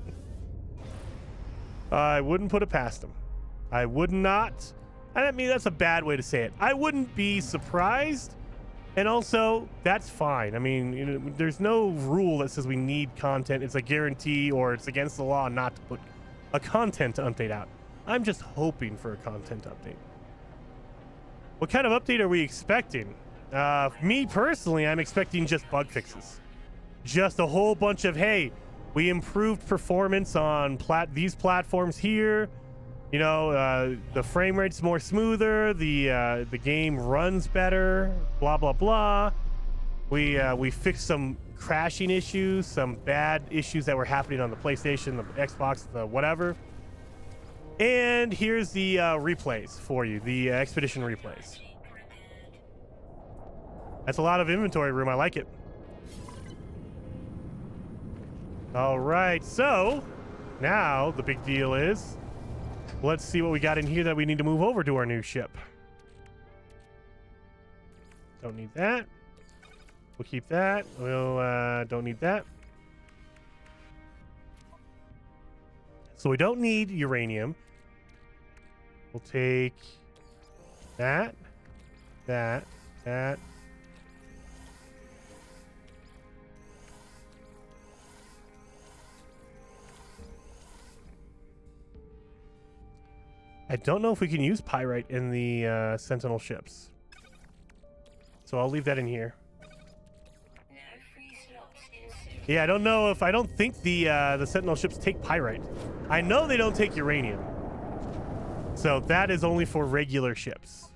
I wouldn't put it past them. I would not. I mean, that's a bad way to say it. I wouldn't be surprised. And also, that's fine. I mean, there's no rule that says we need content. It's a guarantee, or it's against the law not to put a content update out. I'm just hoping for a content update. What kind of update are we expecting? Me personally, I'm expecting just bug fixes. Just a whole bunch of, hey, we improved performance on these platforms here. You know, the frame rate's more smoother. The game runs better. Blah blah blah. We fixed some crashing issues, some bad issues that were happening on the PlayStation, the Xbox, the whatever. And here's the replays for you, the expedition replays. That's a lot of inventory room. I like it. All right, so now the big deal is, let's see what we got in here that we need to move over to our new ship. Don't need that. We'll keep that. We'll don't need that. So we don't need uranium. We'll take that, that. I don't know if we can use pyrite in the Sentinel ships. So I'll leave that in here. Yeah, I don't know if... I don't think the Sentinel ships take pyrite. I know they don't take uranium. So that is only for regular ships.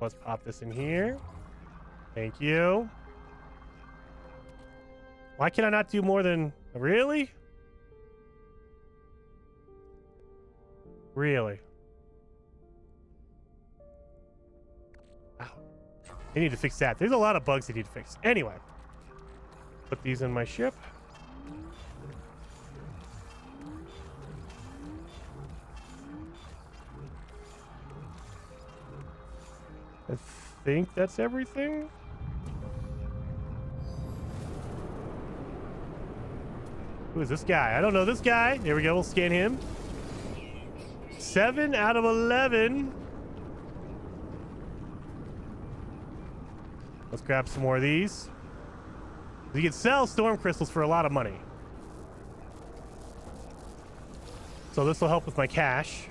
Let's pop this in here. Thank you. Why can I not do more than... Really? Really? Ow. They need to fix that. There's a lot of bugs they need to fix. Anyway. Put these in my ship. I think that's everything. Who is this guy? I don't know this guy. There we go. We'll scan him. 7 out of 11. Let's grab some more of these. You can sell storm crystals for a lot of money. So this will help with my cash.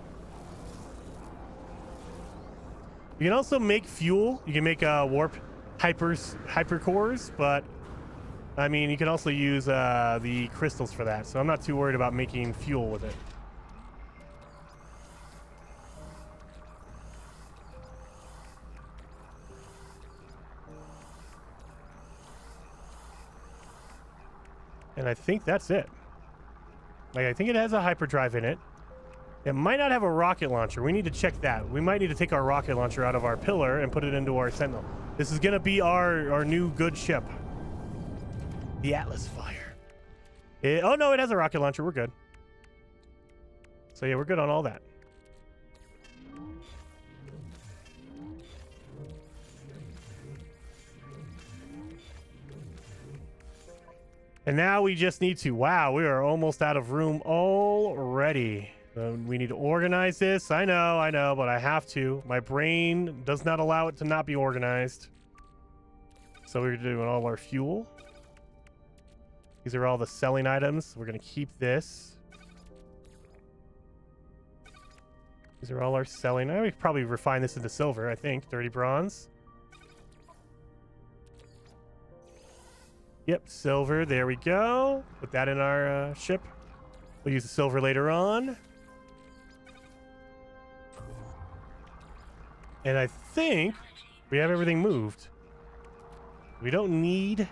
You can also make fuel. You can make warp hypercores, but I mean, you can also use the crystals for that. So I'm not too worried about making fuel with it. And I think that's it. Like, I think it has a hyperdrive in it. It might not have a rocket launcher. We need to check that. We might need to take our rocket launcher out of our pillar and put it into our Sentinel. This is going to be our new good ship. The Atlas Fire. Oh, no, it has a rocket launcher. We're good. So, yeah, we're good on all that. And now we just need to... Wow, we are almost out of room already. We need to organize this. I know, but I have to. My brain does not allow it to not be organized. So we're doing all our fuel. These are all the selling items. We're going to keep this. These are all our selling. I could probably refine this into silver, I think. 30 bronze. Yep, silver. There we go. Put that in our ship. We'll use the silver later on. And I think we have everything moved. We don't need...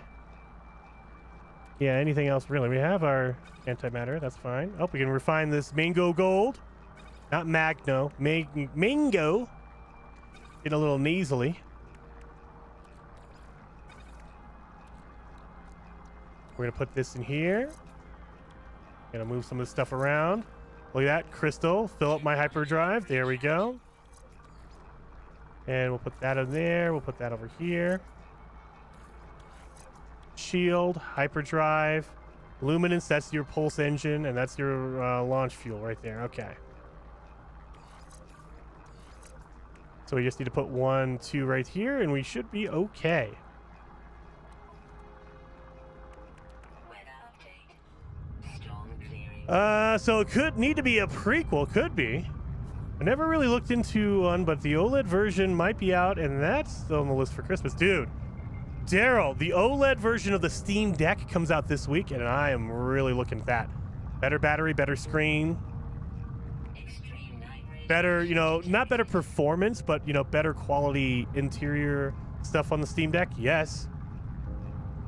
Yeah, anything else really. We have our antimatter. That's fine. Oh, we can refine this mango gold. Not magno. Mango. Getting a little nasally. We're going to put this in here. Going to move some of this stuff around. Look at that. Crystal. Fill up my hyperdrive. There we go. And we'll put that in there. We'll put that over here. Shield, hyperdrive, luminance, that's your pulse engine, and that's your launch fuel right there. Okay. So we just need to put 1, 2 right here, and we should be okay. So it could need to be a prequel. Could be. I never really looked into one, but the OLED version might be out, and that's still on the list for Christmas. Dude, Daryl, the OLED version of the Steam Deck comes out this week, and I am really looking at that. Better battery, better screen. better, you know, not better performance, but, you know, better quality interior stuff on the Steam Deck? Yes.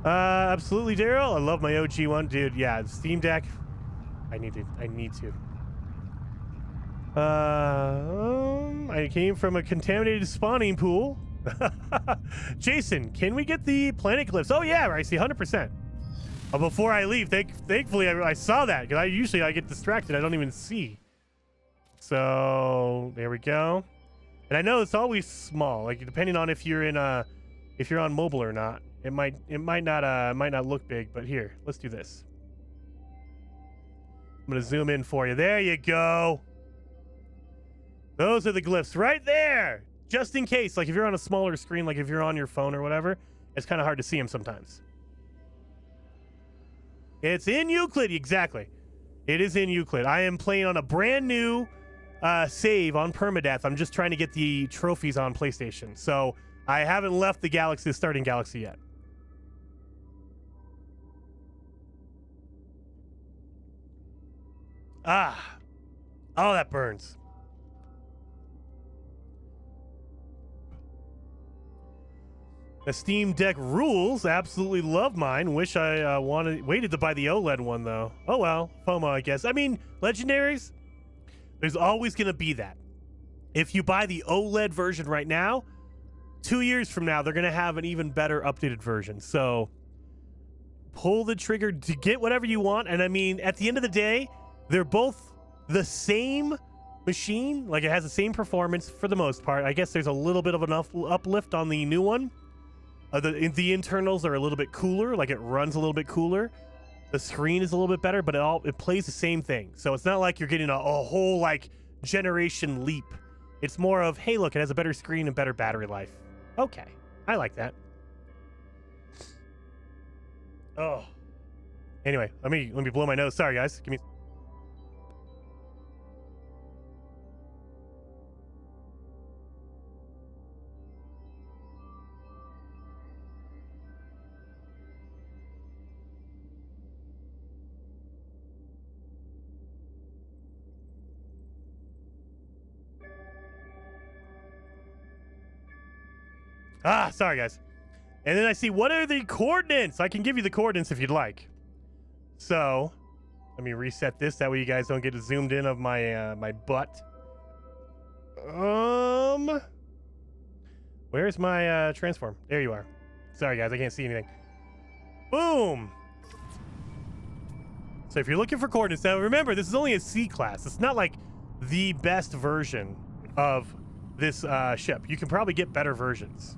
Absolutely, Daryl. I love my OG one, dude. Yeah, Steam Deck. I need to. I came from a contaminated spawning pool. Jason, can we get the planet glyphs? Oh yeah, I see 100%. Before I leave, thankfully I saw that, because I get distracted. I don't even see. So there we go. And I know it's always small, like depending on if you're on mobile or not. It might not look big, but here, let's do this. I'm gonna zoom in for you. There you go. Those are the glyphs right there. Just in case, like if you're on a smaller screen, like if you're on your phone or whatever, it's kind of hard to see them sometimes. It's in Euclid, exactly. It is in Euclid. I am playing on a brand new save on permadeath. I'm just trying to get the trophies on PlayStation. So I haven't left the starting galaxy yet. Ah. Oh, that burns. The Steam Deck rules. Absolutely love mine. Wish I waited to buy the OLED one, though. Oh, well. FOMO, I guess. I mean, legendaries, there's always going to be that. If you buy the OLED version right now, 2 years from now, they're going to have an even better updated version. So pull the trigger to get whatever you want. And I mean, at the end of the day, they're both the same machine. Like, it has the same performance for the most part. I guess there's a little bit of an uplift on the new one. The internals are a little bit cooler, like it runs a little bit cooler. The screen is a little bit better, but it plays the same thing. So it's not like you're getting a whole like generation leap. It's more of, hey, look, it has a better screen and better battery life. Okay, I like that. Oh. Anyway, let me blow my nose. Sorry, guys. Give me. Ah, sorry, guys. And then I see, what are the coordinates? I can give you the coordinates if you'd like. So, let me reset this. That way you guys don't get zoomed in of my my butt. Where's my transform? There you are. Sorry, guys. I can't see anything. Boom. So if you're looking for coordinates, now remember, this is only a C class. It's not like the best version of this ship. You can probably get better versions.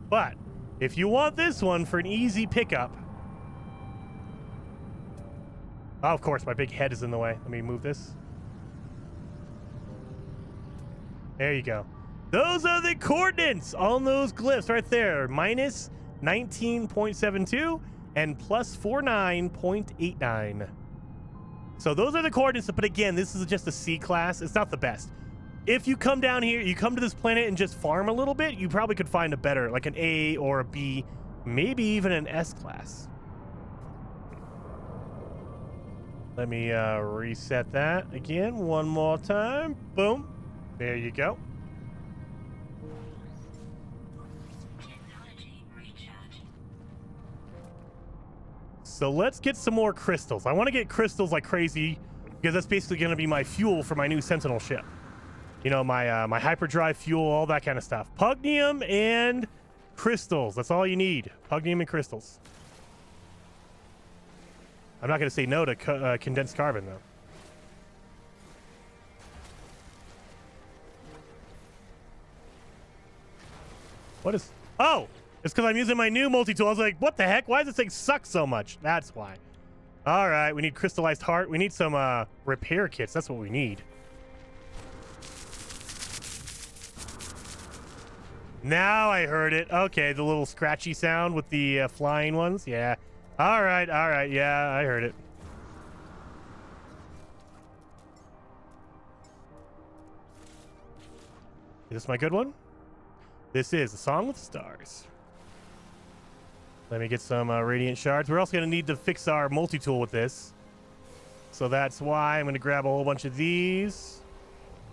But if you want this one for an easy pickup... Oh, of course, my big head is in the way. Let me move this. There you go. Those are the coordinates on those glyphs right there. Minus 19.72 and plus 49.89. So those are the coordinates. But again, this is just a C class. It's not the best. If you come down here, you come to this planet and just farm a little bit, you probably could find a better, like an A or a B, maybe even an S class. Let me reset that again one more time. Boom. There you go. So let's get some more crystals. I want to get crystals like crazy because that's basically going to be my fuel for my new Sentinel ship. You know, my hyperdrive fuel, all that kind of stuff. Pugnium and crystals. That's all you need. Pugnium and crystals. I'm not going to say no to condensed carbon, though. What is... Oh! It's because I'm using my new multi-tool. I was like, what the heck? Why does this thing suck so much? That's why. All right, we need crystallized heart. We need some repair kits. That's what we need. Now I heard it. Okay, the little scratchy sound with the flying ones. Yeah. All right. Yeah, I heard it. Is this my good one? This is A Song with Stars. Let me get some radiant shards. We're also going to need to fix our multi-tool with this. So that's why I'm going to grab a whole bunch of these.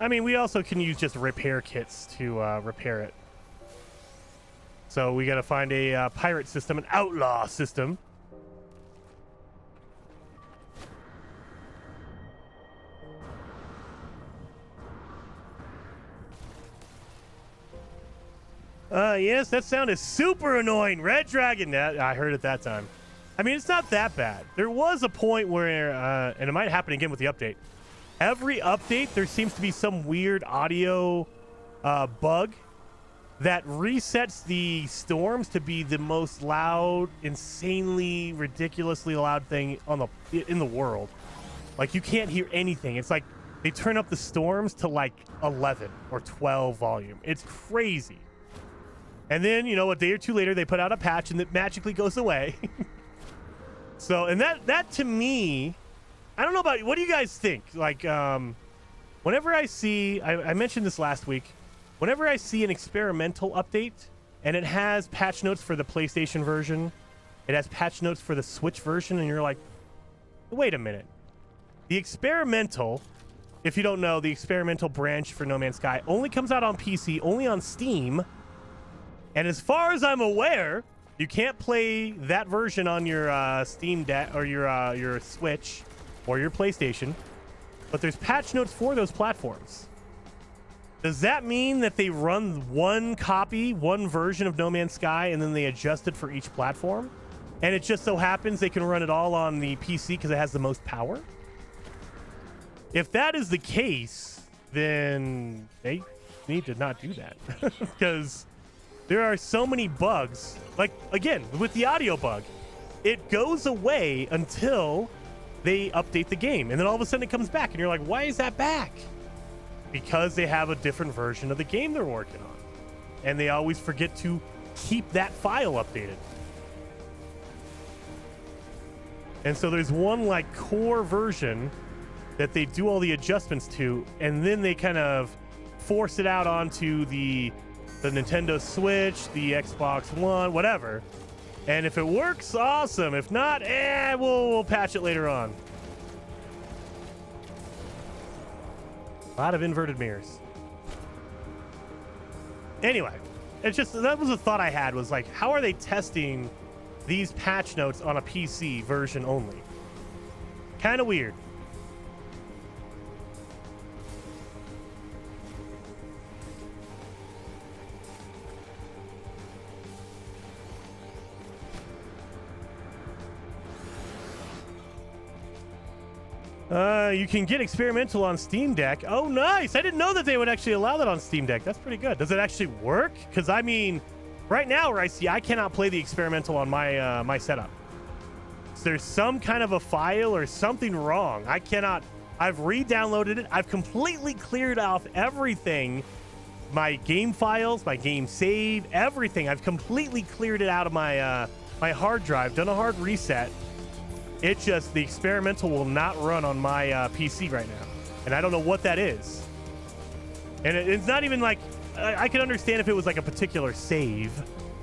I mean, we also can use just repair kits to repair it. So we got to find a pirate system, an outlaw system. Yes, that sound is super annoying. Red Dragon, I heard it that time. I mean, it's not that bad. There was a point where, and it might happen again with the update. Every update, there seems to be some weird audio bug that resets the storms to be the most loud, insanely, ridiculously loud thing in the world. Like, you can't hear anything. It's like they turn up the storms to like 11 or 12 volume. It's crazy. And then, you know, a day or two later, they put out a patch and it magically goes away. So, and that to me, I don't know about you. What do you guys think? Like, whenever I see, I mentioned this last week, whenever I see an experimental update and it has patch notes for the PlayStation version, it has patch notes for the Switch version, and you're like, wait a minute. The experimental, if you don't know, the experimental branch for No Man's Sky only comes out on PC, only on Steam. And as far as I'm aware, you can't play that version on your Steam Deck or your Switch or your PlayStation. But there's patch notes for those platforms. Does that mean that they run one copy, one version of No Man's Sky, and then they adjust it for each platform? And it just so happens they can run it all on the PC because it has the most power? If that is the case, then they need to not do that. Because there are so many bugs. Like, again, with the audio bug, it goes away until they update the game. And then all of a sudden it comes back. And you're like, why is that back? Because they have a different version of the game they're working on. And they always forget to keep that file updated. And so there's one, like, core version that they do all the adjustments to. And then they kind of force it out onto the Nintendo Switch, the Xbox One, whatever. And if it works, awesome. If not, we'll patch it later on. A lot of inverted mirrors. Anyway, it's just, that was a thought I had, was like, how are they testing these patch notes on a PC version only? Kind of weird. You can get experimental on Steam Deck. Oh, nice. I didn't know that they would actually allow that on Steam Deck. That's pretty good. Does it actually work? Because, I mean, right now where I cannot play the experimental on my my setup. So there's some kind of a file or something wrong. I cannot. I've re-downloaded it. I've completely cleared off everything. My game files, my game save, everything. I've completely cleared it out of my my hard drive, done a hard reset. It just, the experimental will not run on my PC right now. And I don't know what that is. And it's not even like, I could understand if it was like a particular save.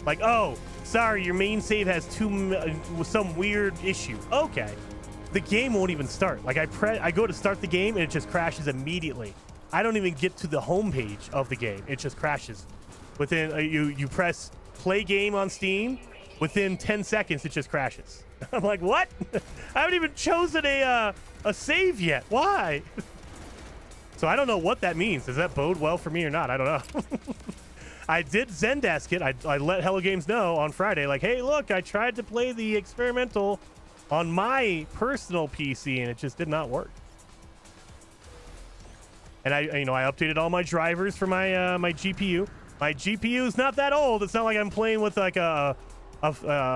Like, oh, sorry, your main save has some weird issue. Okay. The game won't even start. Like, I go to start the game and it just crashes immediately. I don't even get to the home page of the game. It just crashes. Within, you press play game on Steam, within 10 seconds, it just crashes. I'm like, what? I haven't even chosen a save yet. Why? So I don't know what that means. Does that bode well for me or not? I don't know. I did Zendesk it. I let Hello Games know on Friday, like, hey, look, I tried to play the experimental on my personal PC and it just did not work. And I updated all my drivers for my my GPU. My GPU is not that old. It's not like I'm playing with like a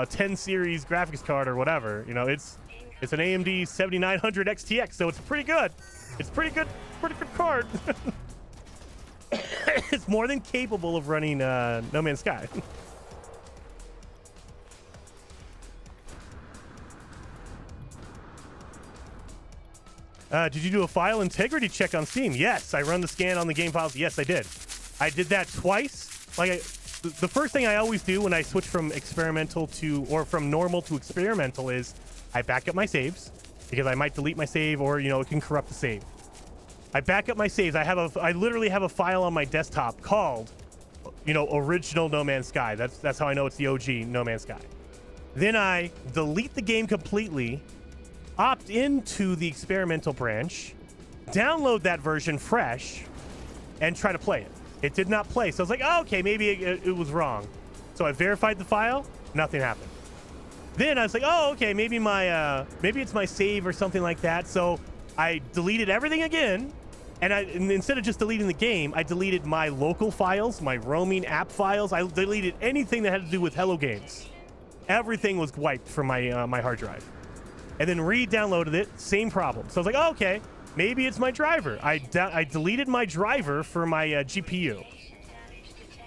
10 series graphics card or whatever. You know, it's an AMD 7900 XTX, so it's pretty good. It's pretty good card. It's more than capable of running No Man's Sky. Did you do a file integrity check on Steam? Yes, I run the scan on the game files. Yes, I did. I did that twice. Like, the first thing I always do when I switch from experimental to, or from normal to experimental, is I back up my saves, because I might delete my save, or, you know, it can corrupt the save. I back up my saves. I literally have a file on my desktop called, original No Man's Sky. That's how I know it's the OG No Man's Sky. Then I delete the game completely, opt into the experimental branch, download that version fresh, and try to play it. It did not play. So I was like, oh, okay, maybe it was wrong. So I verified the file. Nothing happened. Then I was like, oh, okay, maybe it's my save or something like that. So I deleted everything again. And instead of just deleting the game, I deleted my local files, my roaming app files. I deleted anything that had to do with Hello Games. Everything was wiped from my my hard drive. And then re-downloaded it, same problem. So I was like, oh, okay, maybe it's my driver. I deleted my driver for my GPU.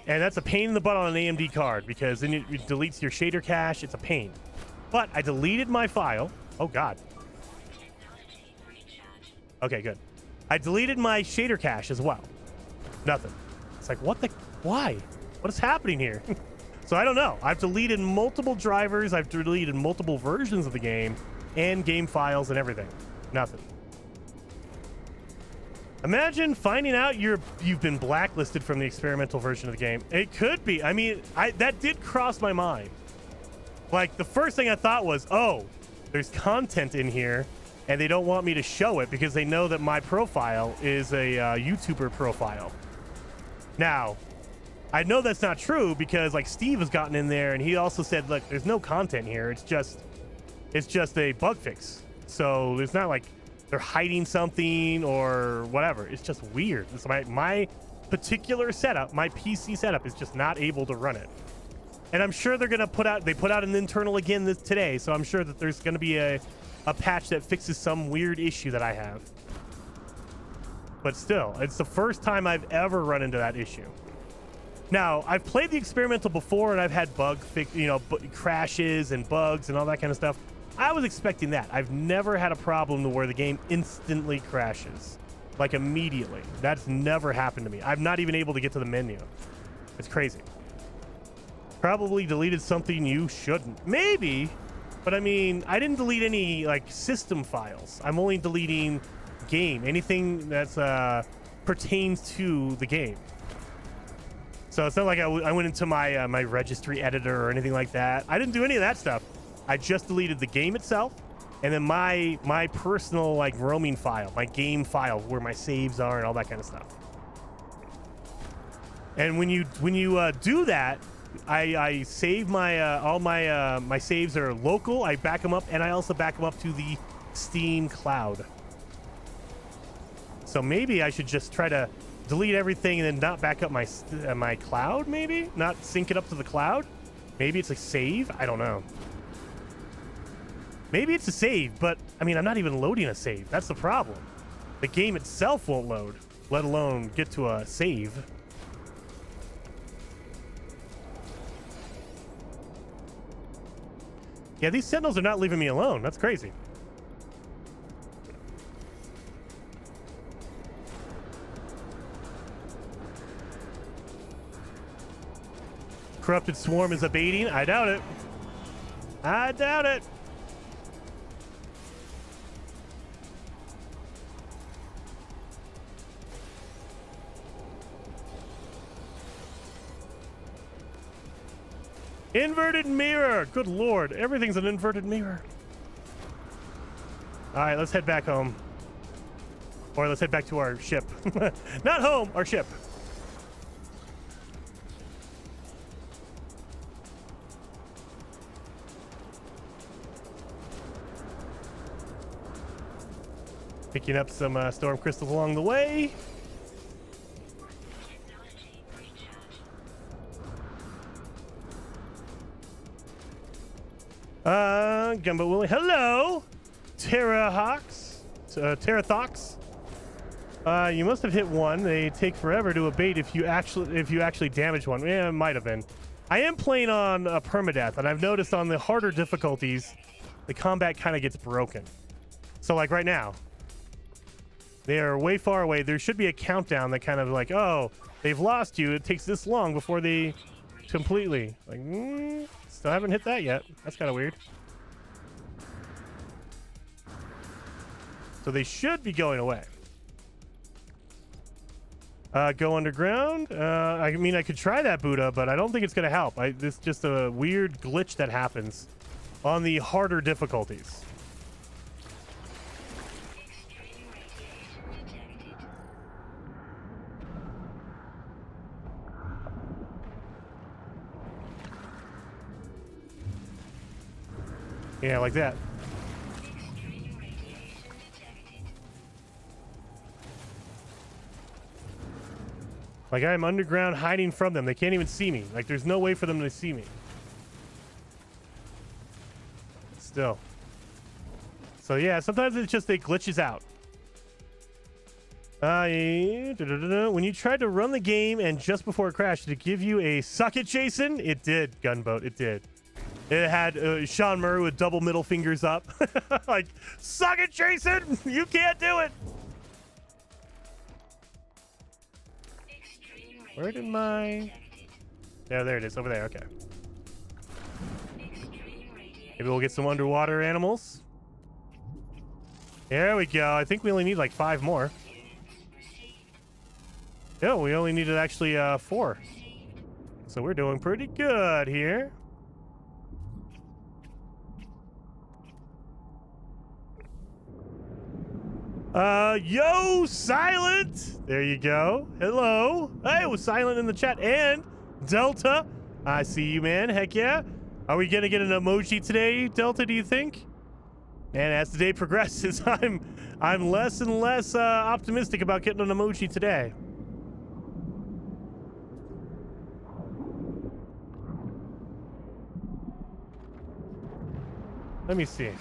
And that's a pain in the butt on an AMD card because then it deletes your shader cache. It's a pain. But I deleted my file. Oh, God. Okay, good. I deleted my shader cache as well. Nothing. It's like, why? What is happening here? So I don't know. I've deleted multiple drivers. I've deleted multiple versions of the game and game files and everything. Nothing. Imagine finding out you've been blacklisted from the experimental version of the game. It could be. I mean, that did cross my mind. Like, the first thing I thought was, oh, there's content in here, and they don't want me to show it because they know that my profile is a YouTuber profile. Now, I know that's not true because, like, Steve has gotten in there, and he also said, look, there's no content here. It's just a bug fix. So it's not like they're hiding something or whatever. It's just weird. It's my particular setup, my PC setup is just not able to run it. And I'm sure they're going to put out an internal again today. So I'm sure that there's going to be a patch that fixes some weird issue that I have. But still, it's the first time I've ever run into that issue. Now, I've played the experimental before and I've had crashes and bugs and all that kind of stuff. I was expecting that. I've never had a problem to where the game instantly crashes, like immediately. That's never happened to me. I'm not even able to get to the menu. It's crazy. Probably deleted something you shouldn't. Maybe, but I mean, I didn't delete any like system files. I'm only deleting game, anything that's pertains to the game. So it's not like I went into my my registry editor or anything like that. I didn't do any of that stuff. I just deleted the game itself, and then my personal like roaming file, my game file, where my saves are and all that kind of stuff. And when you do that, I save my all my saves are local. I back them up, and I also back them up to the Steam cloud. So maybe I should just try to delete everything and then not back up my cloud. Maybe not sync it up to the cloud. Maybe it's a save. I don't know. Maybe it's a save, but I mean, I'm not even loading a save. That's the problem. The game itself won't load, let alone get to a save. Yeah, these sentinels are not leaving me alone. That's crazy. Corrupted swarm is abating. I doubt it. I doubt it. Inverted mirror. Good lord. Everything's an inverted mirror. All right, let's head back home. Or let's head back to our ship. Not home, our ship. Picking up some storm crystals along the way. Gumbo Willie. Hello, Terrathox. You must have hit one. They take forever to abate if you actually damage one. Yeah, it might have been. I am playing on permadeath, and I've noticed on the harder difficulties, the combat kind of gets broken. So like right now, they are way far away. There should be a countdown that kind of like, oh, they've lost you. It takes this long before they completely like. Still haven't hit that yet. That's kind of weird. So they should be going away. Go underground. I mean, I could try that, Buddha, but I don't think it's going to help. This is just a weird glitch that happens on the harder difficulties. Yeah, like that. Like, I'm underground hiding from them. They can't even see me. Like, there's no way for them to see me. Still. So, yeah, sometimes it's just it glitches out. When you tried to run the game and just before it crashed, did it give you a suck it, Jason? It did, Gunboat. It did. It had Sean Murray with double middle fingers up. Like, suck it, Jason! You can't do it! Where did my... Yeah, there it is. Over there. Okay. Maybe we'll get some underwater animals. There we go. I think we only need like 5 more. Yeah, we only needed actually 4. So we're doing pretty good here. Yo, Silent! There you go. Hello. Hey, it was Silent in the chat. And Delta. I see you, man. Heck yeah. Are we gonna get an emoji today, Delta, do you think? And as the day progresses, I'm less and less optimistic about getting an emoji today. Let me see.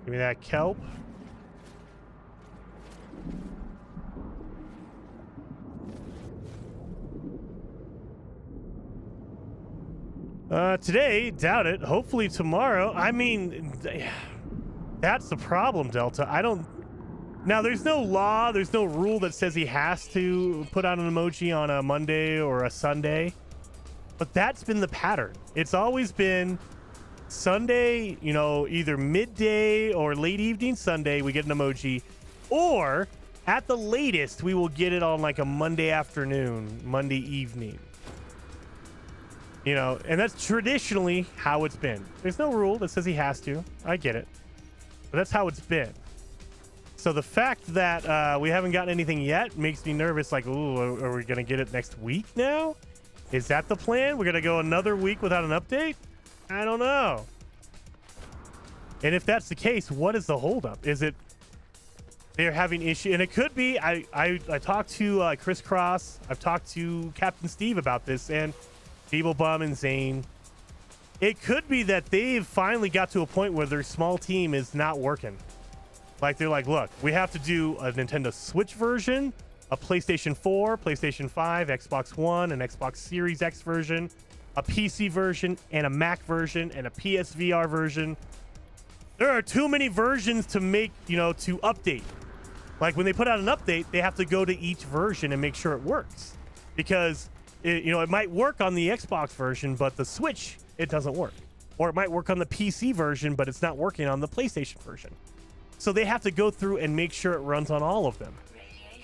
Give me that kelp. Today, doubt it. Hopefully tomorrow. I mean, that's the problem, Delta. I don't... Now, there's no law, there's no rule that says he has to put out an emoji on a Monday or a Sunday. But that's been the pattern. It's always been... Sunday, you know, either midday or late evening Sunday, we get an emoji, or at the latest, we will get it on like a Monday afternoon, Monday evening. You know, and that's traditionally how it's been. There's no rule that says he has to. I get it. But that's how it's been. So the fact that we haven't gotten anything yet makes me nervous. Like, ooh, are we going to get it next week now? Is that the plan? We're going to go another week without an update? I don't know. And if that's the case, what is the holdup? Is it they're having issue? And it could be, I talked to Chris Cross. I've talked to Captain Steve about this, and Feeblebum and Zane. It could be that they've finally got to a point where their small team is not working. Like, they're like, look, we have to do a Nintendo Switch version, a PlayStation 4, PlayStation 5, Xbox One, an Xbox Series X version, a PC version, and a Mac version, and a PSVR version. There are too many versions to make, you know, to update. Like, when they put out an update, they have to go to each version and make sure it works. Because, you know, it might work on the Xbox version, but the Switch, it doesn't work. Or it might work on the PC version, but it's not working on the PlayStation version. So they have to go through and make sure it runs on all of them.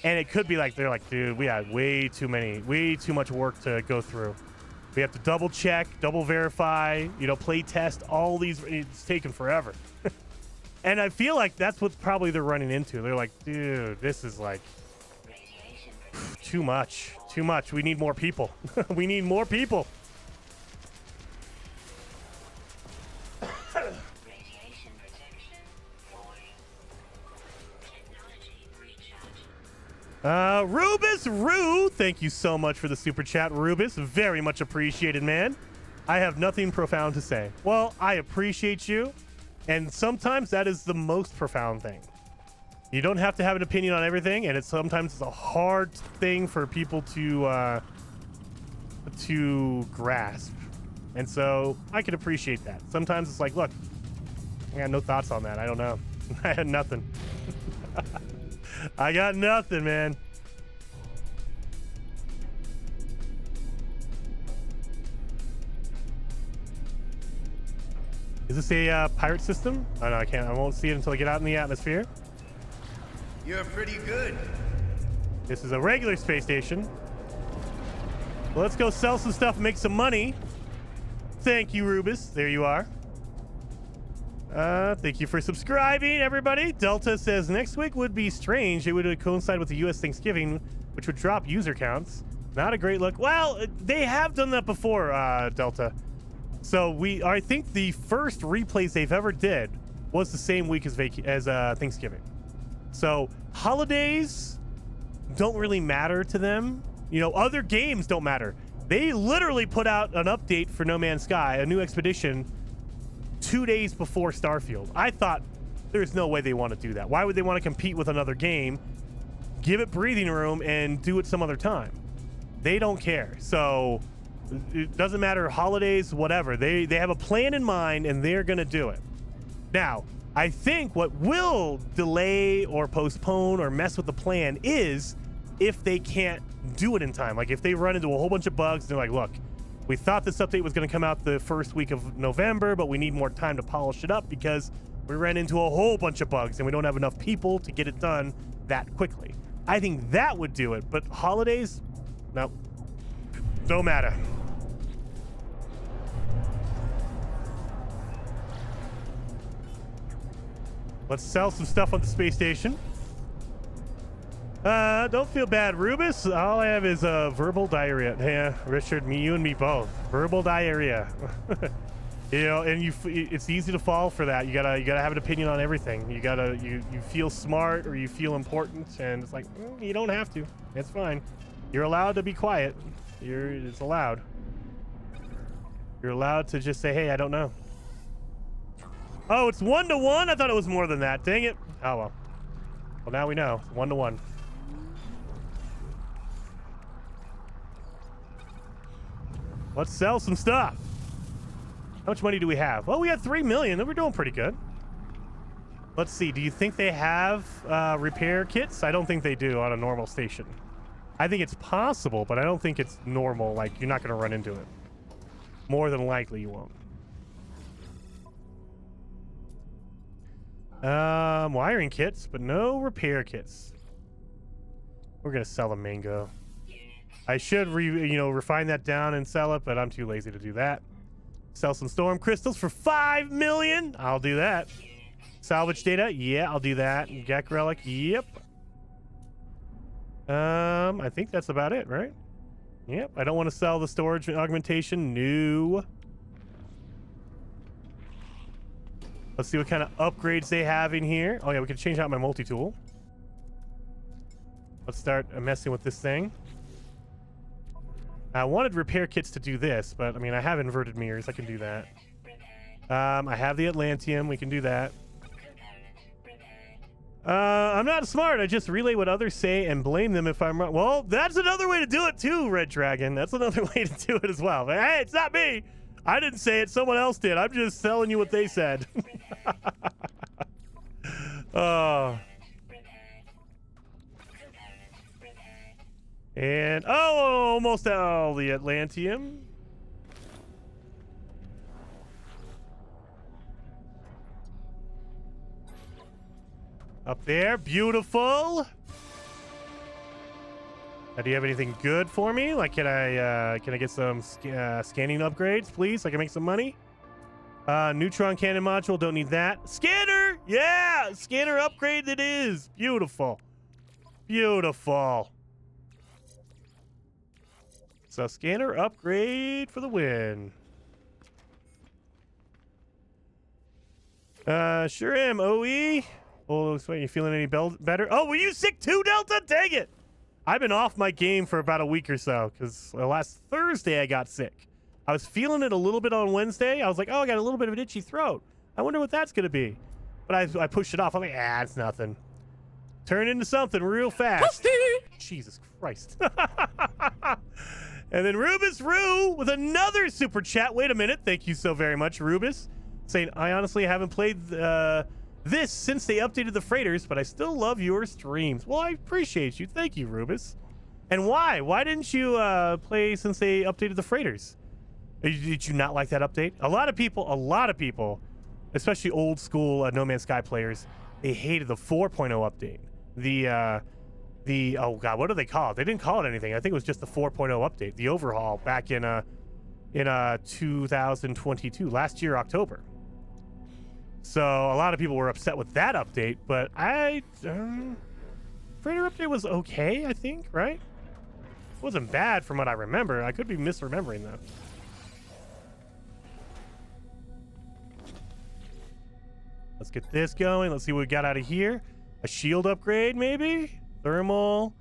And it could be like, they're like, dude, we had way too much work to go through. We have to double check, double verify, you know, play test, all these. It's taken forever. And I feel like that's what probably they're running into. They're like, dude, this is like too much. Too much. We need more people. We need more people. Rubus Rue, thank you so much for the super chat, Rubus. Very much appreciated, man. I have nothing profound to say. Well, I appreciate you, and sometimes that is the most profound thing. You don't have to have an opinion on everything, and sometimes it's a hard thing for people to grasp. And so I can appreciate that. Sometimes it's like, look, I got no thoughts on that. I don't know. I had nothing. I got nothing, man. Is this a pirate system? Oh no, I can't. I won't see it until I get out in the atmosphere. You're pretty good. This is a regular space station. Well, let's go sell some stuff and make some money. Thank you, Rubus. There you are. Thank you for subscribing, everybody. Delta says next week would be strange. It would coincide with the U.S. Thanksgiving, which would drop user counts. Not a great look. Well, they have done that before, Delta. So I think the first replays they've ever did was the same week as Thanksgiving. So holidays don't really matter to them. You know, other games don't matter. They literally put out an update for No Man's Sky, a new expedition, 2 days before Starfield. I thought there's no way they want to do that. Why would they want to compete with another game, give it breathing room, and do it some other time? They don't care. So it doesn't matter, holidays, whatever. They have a plan in mind, and they're going to do it. Now, I think what will delay or postpone or mess with the plan is if they can't do it in time. Like if they run into a whole bunch of bugs, they're like, look, we thought this update was going to come out the first week of November, but we need more time to polish it up because we ran into a whole bunch of bugs and we don't have enough people to get it done that quickly. I think that would do it, but holidays, no, don't matter. Let's sell some stuff on the space station. Don't feel bad, Rubus. All I have is verbal diarrhea. Yeah, Richard, you and me both. Verbal diarrhea. You know, and it's easy to fall for that. You gotta have an opinion on everything. You feel smart or you feel important, and it's like you don't have to. It's fine. You're allowed to be quiet. It's allowed. You're allowed to just say, hey, I don't know. Oh, it's 1-to-1? I thought it was more than that. Dang it. Oh, well. Well, now we know. 1-to-1. Let's sell some stuff. How much money do we have? Well, we had 3 million. We're doing pretty good. Let's see. Do you think they have repair kits? I don't think they do on a normal station. I think it's possible, but I don't think it's normal. Like, you're not going to run into it. More than likely, you won't. Wiring kits, but no repair kits. We're gonna sell a mango. I should refine that down and sell it, but I'm too lazy to do that. Sell some storm crystals for 5 million. I'll do that. Salvage data, yeah, I'll do that. Gek relic, yep. I think that's about it, right? Yep. I don't want to sell the storage augmentation. No. Let's see what kind of upgrades they have in here. Oh yeah, we can change out my multi-tool. Let's start messing with this thing. I wanted repair kits to do this, but I mean, I have inverted mirrors. I can do that. I have the Atlanteum. We can do that. I'm not smart. I just relay what others say and blame them if I'm wrong. Well, that's another way to do it too, Red Dragon. That's another way to do it as well. But, hey, it's not me. I didn't say it. Someone else did. I'm just telling you what they said. Oh. And, oh, almost all the Atlanteum. Up there. Beautiful. Do you have anything good for me? Like, can I get some scanning upgrades, please? So I can make some money. Neutron cannon module, don't need that. Scanner, yeah, scanner upgrade it is. Beautiful, beautiful. So scanner upgrade for the win. Sure am. OE. Oh, looks like you feeling any better? Oh, were you sick too, Delta? Dang it. I've been off my game for about a week or so because last Thursday I got sick. I was feeling it a little bit on Wednesday. I was like, oh, I got a little bit of an itchy throat. I wonder what that's going to be. But I pushed it off. I'm like, it's nothing. Turn into something real fast. Jesus Christ. And then Rubus Roo with another super chat. Wait a minute. Thank you so very much, Rubus. Saying, I honestly haven't played this since they updated the freighters, but I still love your streams. Well, I appreciate you. Thank you, Rubus. And why? Why didn't you play since they updated the freighters? Did you not like that update? A lot of people especially old school No Man's Sky players, they hated the 4.0 update. The oh god, what do they call it? They didn't call it anything. I think it was just the 4.0 update, the overhaul back in 2022, last year October. So a lot of people were upset with that update, but freighter update was okay, I think, right? It wasn't bad from what I remember. I could be misremembering though. Let's get this going. Let's see what we got out of here. A shield upgrade, maybe? Thermal,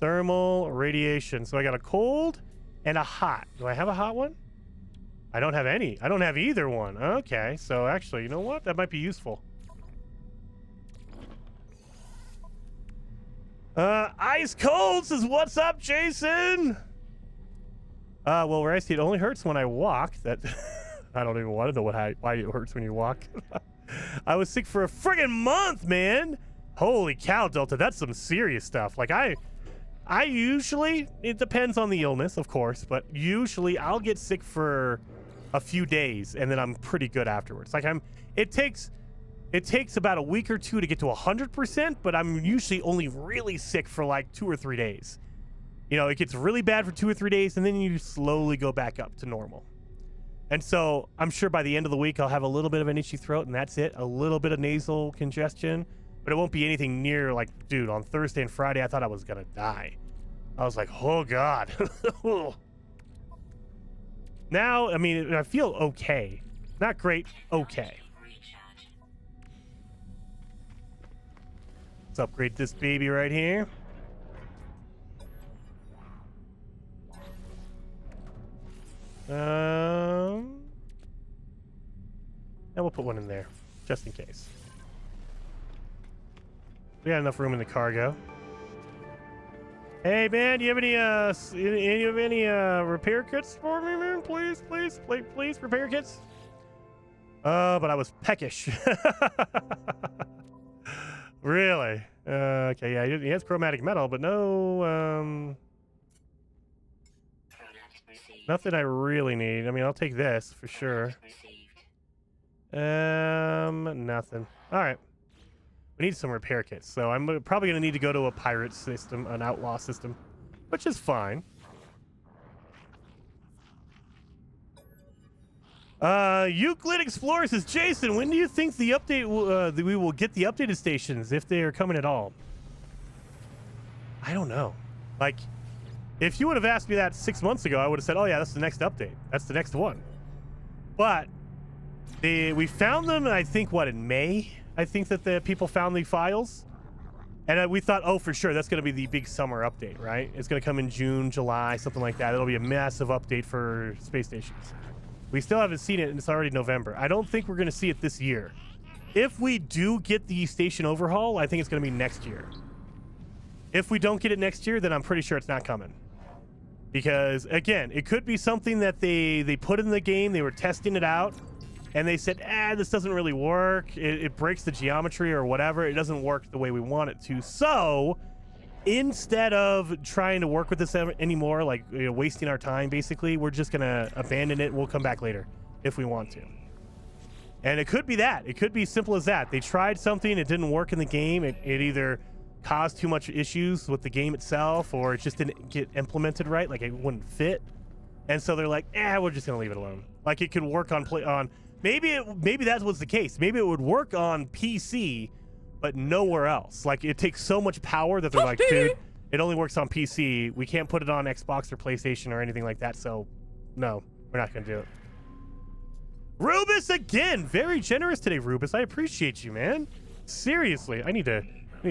radiation. So I got a cold and a hot. Do I have a hot one? I don't have any. I don't have either one. Okay, so actually, you know what? That might be useful. Ice cold says, what's up, Jason? Well, Rice, it only hurts when I walk. That I don't even want to know why it hurts when you walk. I was sick for a friggin' month, man. Holy cow, Delta, that's some serious stuff. Like I usually, it depends on the illness, of course, but usually I'll get sick for a few days and then I'm pretty good afterwards. Like it takes about a week or two to get to 100%, but I'm usually only really sick for like 2 or 3 days. You know, it gets really bad for 2 or 3 days and then you slowly go back up to normal. And so I'm sure by the end of the week, I'll have a little bit of an itchy throat and that's it. A little bit of nasal congestion, but it won't be anything near like, dude, on Thursday and Friday, I thought I was going to die. I was like, oh God. Now, I mean, I feel okay. Not great, okay. Let's upgrade this baby right here. And we'll put one in there, just in case. We got enough room in the cargo. Hey man, do you have any repair kits for me, man? Please, repair kits. But I was peckish. Really? Okay, yeah, he has chromatic metal, but no, nothing I really need. I mean, I'll take this for sure. Nothing. All right. We need some repair kits, so I'm probably going to need to go to a pirate system, an outlaw system, which is fine. Euclid Explorer says, Jason, when do you think the update that we will get the updated stations, if they are coming at all? I don't know. Like, if you would have asked me that 6 months ago, I would have said, oh yeah, that's the next update. That's the next one. But we found them, I think, what, in May? I think that the people found the files. And we thought, oh, for sure, that's going to be the big summer update, right? It's going to come in June, July, something like that. It'll be a massive update for space stations. We still haven't seen it, and it's already November. I don't think we're going to see it this year. If we do get the station overhaul, I think it's going to be next year. If we don't get it next year, then I'm pretty sure it's not coming. Because, again, it could be something that they put in the game, they were testing it out, and they said, this doesn't really work. It breaks the geometry or whatever. It doesn't work the way we want it to. So instead of trying to work with this anymore, like, you know, wasting our time, basically, we're just going to abandon it. We'll come back later if we want to. And it could be that. It could be simple as that. They tried something. It didn't work in the game. It either caused too much issues with the game itself, or it just didn't get implemented right. Like, it wouldn't fit. And so they're like, we're just going to leave it alone. Like, it could work on maybe that was the case. Maybe it would work on PC, but nowhere else. Like, it takes so much power that they're like, dude, it only works on PC. We can't put it on Xbox or PlayStation or anything like that. So, no, we're not going to do it. Rubus again, very generous today, Rubus. I appreciate you, man. Seriously, I need to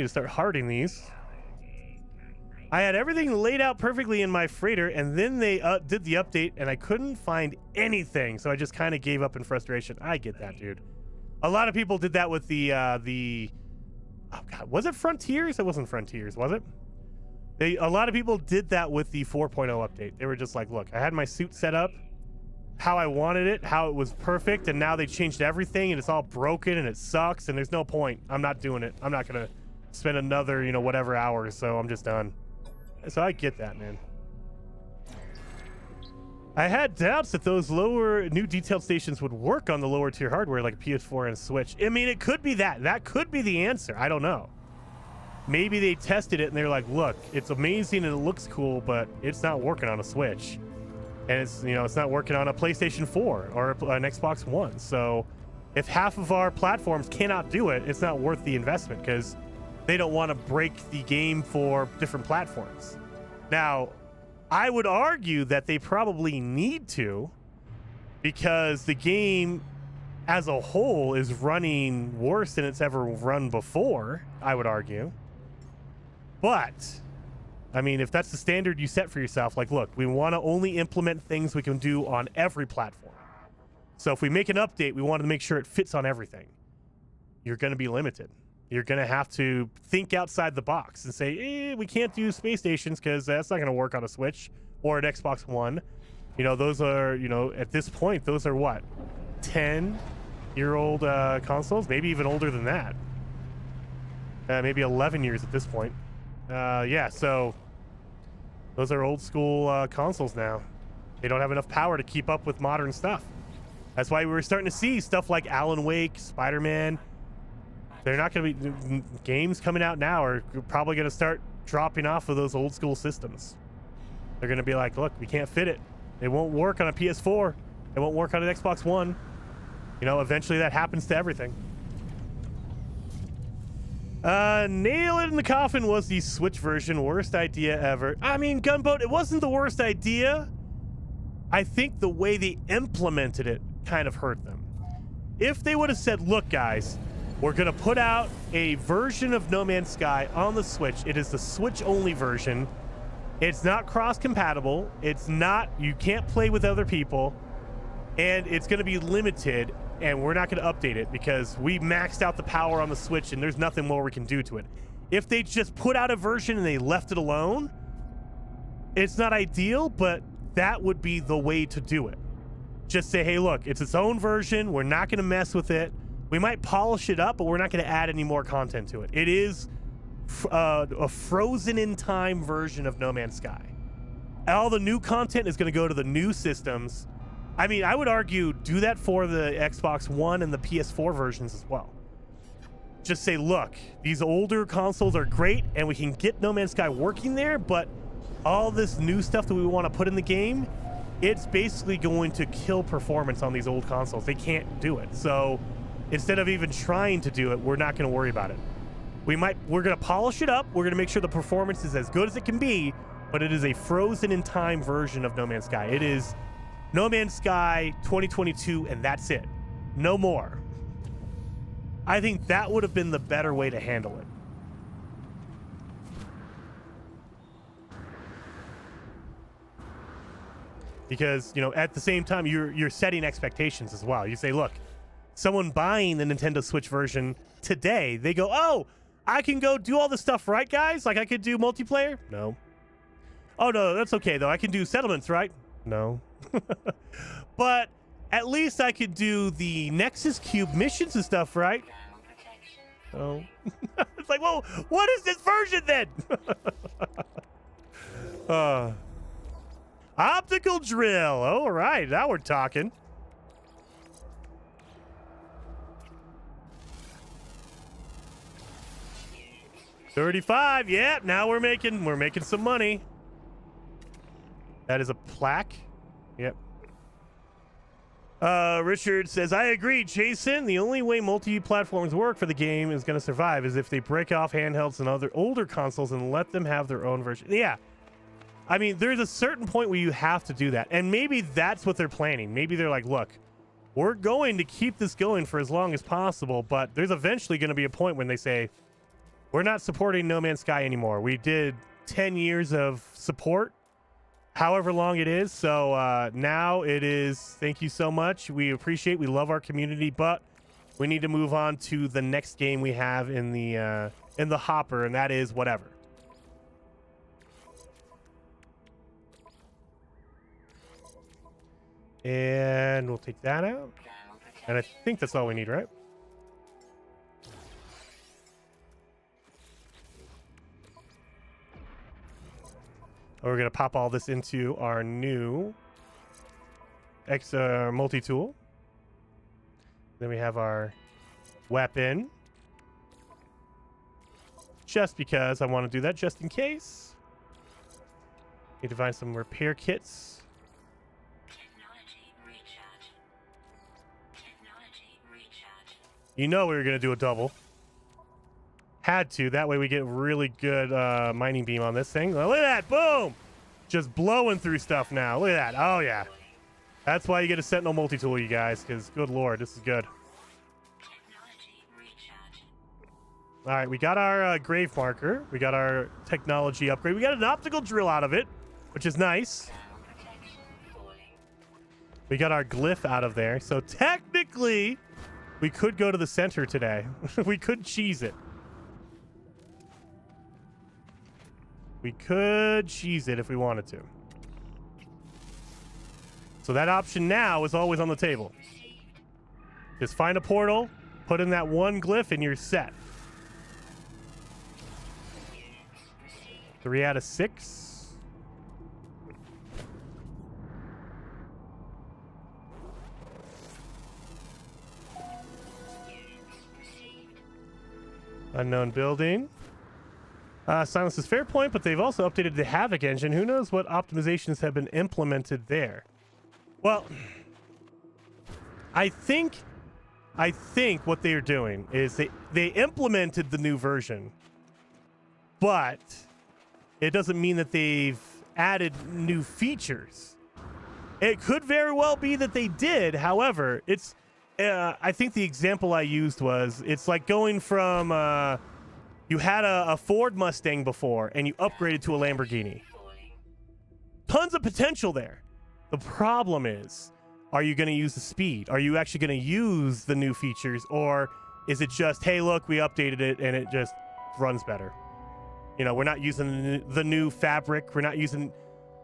start hearting these. I had everything laid out perfectly in my freighter, and then they did the update, and I couldn't find anything, so I just kind of gave up in frustration. I get that, dude. A lot of people did that with the oh god, was it Frontiers? It wasn't Frontiers, was it? A lot of people did that with the 4.0 update. They were just like, look, I had my suit set up how I wanted it, how it was perfect, and now they changed everything, and it's all broken, and it sucks, and there's no point. I'm not doing it. I'm not gonna spend another, you know, whatever hours, so I'm just done. So I get that, man. I had doubts that those lower new detailed stations would work on the lower tier hardware like PS4 and Switch. I mean, it could be that. That could be the answer. I don't know. Maybe they tested it and they're like, look, it's amazing and it looks cool, but it's not working on a Switch. And it's, you know, it's not working on a PlayStation 4 or an Xbox One. So if half of our platforms cannot do it, it's not worth the investment because they don't want to break the game for different platforms. Now, I would argue that they probably need to, because the game as a whole is running worse than it's ever run before, I would argue. But, I mean, if that's the standard you set for yourself, like, look, we want to only implement things we can do on every platform. So if we make an update, we want to make sure it fits on everything. You're going to be limited. You're going to have to think outside the box and say, we can't do space stations because that's not going to work on a Switch or an Xbox One. You know, those are, you know, at this point, those are what? 10-year-old consoles? Maybe even older than that. Maybe 11 years at this point. Yeah, so those are old school consoles now. They don't have enough power to keep up with modern stuff. That's why we were starting to see stuff like Alan Wake, Spider-Man. They're not going to be games coming out now are probably going to start dropping off of those old school systems. They're going to be like, look, we can't fit it. It won't work on a PS4. It won't work on an Xbox One. You know, eventually that happens to everything. Nail it in the coffin was the Switch version. Worst idea ever. I mean, Gunboat, it wasn't the worst idea. I think the way they implemented it kind of hurt them. If they would have said, look, guys, we're going to put out a version of No Man's Sky on the Switch. It is the Switch-only version. It's not cross-compatible. It's not, you can't play with other people. And it's going to be limited, and we're not going to update it because we maxed out the power on the Switch, and there's nothing more we can do to it. If they just put out a version and they left it alone, it's not ideal, but that would be the way to do it. Just say, hey, look, it's its own version. We're not going to mess with it. We might polish it up, but we're not going to add any more content to it. It is a frozen in time version of No Man's Sky. All the new content is going to go to the new systems. I mean, I would argue do that for the Xbox One and the PS4 versions as well. Just say, look, these older consoles are great and we can get No Man's Sky working there, but all this new stuff that we want to put in the game, it's basically going to kill performance on these old consoles. They can't do it. So instead of even trying to do it, we're not going to worry about it. We're going to polish it up. We're going to make sure the performance is as good as it can be, but it is a frozen in time version of No Man's Sky. It is No Man's Sky 2022, and that's it. No more. I think that would have been the better way to handle it. Because, you know, at the same time, you're setting expectations as well. You say, look, someone buying the Nintendo Switch version today, they go, oh, I can go do all this stuff, right, guys? Like, I could do multiplayer? No. Oh, no, that's okay, though. I can do settlements, right? No. But at least I could do the Nexus Cube missions and stuff, right? Oh. It's like, whoa, what is this version then? Optical drill. All right, now we're talking. $35. Yeah, now we're making some money. That is a plaque. Yep. Richard says, I agree, Jason. The only way multi-platforms work for the game is going to survive is if they break off handhelds and other older consoles and let them have their own version. Yeah. I mean, there's a certain point where you have to do that. And maybe that's what they're planning. Maybe they're like, look, we're going to keep this going for as long as possible, but there's eventually going to be a point when they say, we're not supporting No Man's Sky anymore. We did 10 years of support, however long it is. So now it is, thank you so much. We appreciate, we love our community, but we need to move on to the next game we have in the hopper, and that is whatever. And we'll take that out. And I think that's all we need, right? We're going to pop all this into our new multi-tool. Then we have our weapon. Just because I want to do that, just in case. Need to find some repair kits. You know we were going to do a double. Had to. That way we get really good mining beam on this thing. Oh, look at that. Boom. Just blowing through stuff now. Look at that. Oh, yeah. That's why you get a Sentinel multi-tool, you guys, because good lord, this is good. All right, we got our grave marker. We got our technology upgrade. We got an optical drill out of it, which is nice. We got our glyph out of there. So technically, we could go to the center today. We could cheese it. We could cheese it if we wanted to. So that option now is always on the table. Just find a portal, put in that one glyph, and you're set. 3 out of 6. Unknown building. Silence is fair point, but they've also updated the Havoc engine. Who knows what optimizations have been implemented there? Well, I think what they're doing is they implemented the new version, but it doesn't mean that they've added new features. It could very well be that they did. However, it's I think the example I used was it's like going from you had a Ford Mustang before and you upgraded to a Lamborghini. Tons of potential there. The problem is, are you going to use the speed? Are you actually going to use the new features? Or is it just, hey, look, we updated it and it just runs better? You know, we're not using the new fabric. We're not using...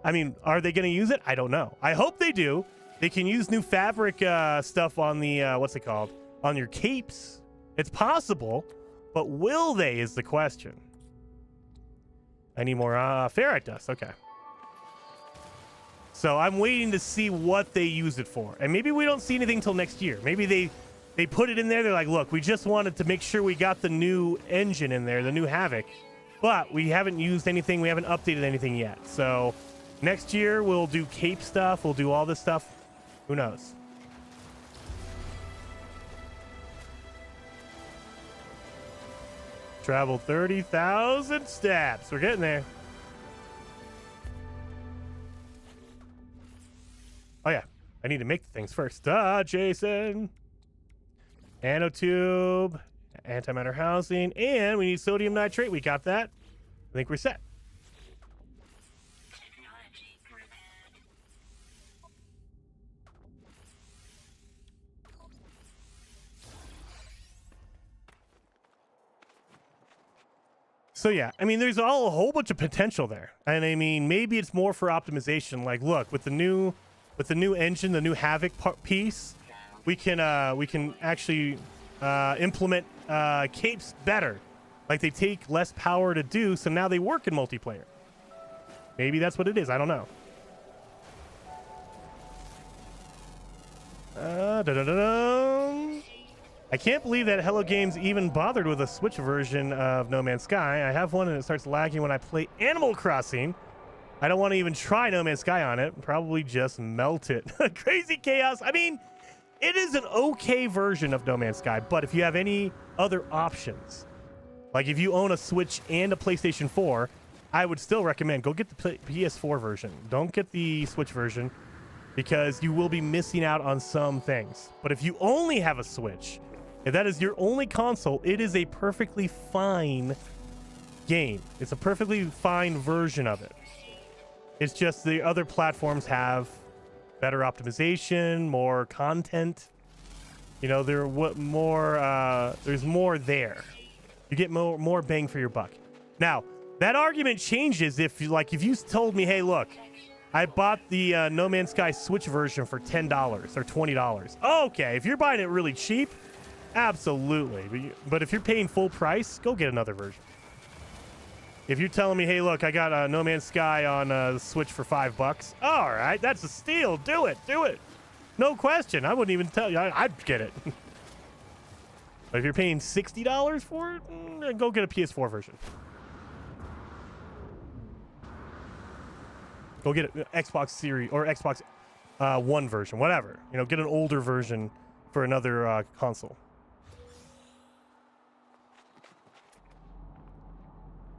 I mean, are they going to use it? I don't know. I hope they do. They can use new fabric stuff on the, what's it called? On your capes. It's possible, but will they is the question. I need more ferrite dust. Okay. So I'm waiting to see what they use it for. And maybe we don't see anything till next year. Maybe they put it in there. They're like, look, we just wanted to make sure we got the new engine in there, the new Havoc. But we haven't used anything. We haven't updated anything yet. So next year we'll do cape stuff. We'll do all this stuff. Who knows? Travel 30,000 steps. We're getting there. Oh, yeah. I need to make the things first. Jason. Nanotube. Antimatter housing. And we need sodium nitrate. We got that. I think we're set. So yeah, I mean, there's a whole bunch of potential there, and I mean, maybe it's more for optimization. Like, look, with the new engine, the new Havoc piece, we can actually implement capes better. Like, they take less power to do, so now they work in multiplayer. Maybe that's what it is. I don't know. I can't believe that Hello Games even bothered with a Switch version of No Man's Sky. I have one and it starts lagging when I play Animal Crossing. I don't want to even try No Man's Sky on it. Probably just melt it. Crazy chaos. I mean, it is an okay version of No Man's Sky, but if you have any other options, like if you own a Switch and a PlayStation 4, I would still recommend go get the PS4 version. Don't get the Switch version because you will be missing out on some things. But if you only have a Switch, if that is your only console, it is a perfectly fine game. It's a perfectly fine version of it. It's just the other platforms have better optimization, more content. You know, there's more there. You get more bang for your buck. Now, that argument changes if you told me, hey, look, I bought the No Man's Sky Switch version for $10 or $20. Okay, if you're buying it really cheap, absolutely. But if you're paying full price, go get another version. If you're telling me, hey, look, I got No Man's Sky on the Switch for $5, all right, that's a steal. Do it. No question. I wouldn't even tell you. I'd get it. But if you're paying $60 for it, go get a PS4 version. Go get an Xbox Series or Xbox One version, whatever. You know, get an older version for another console.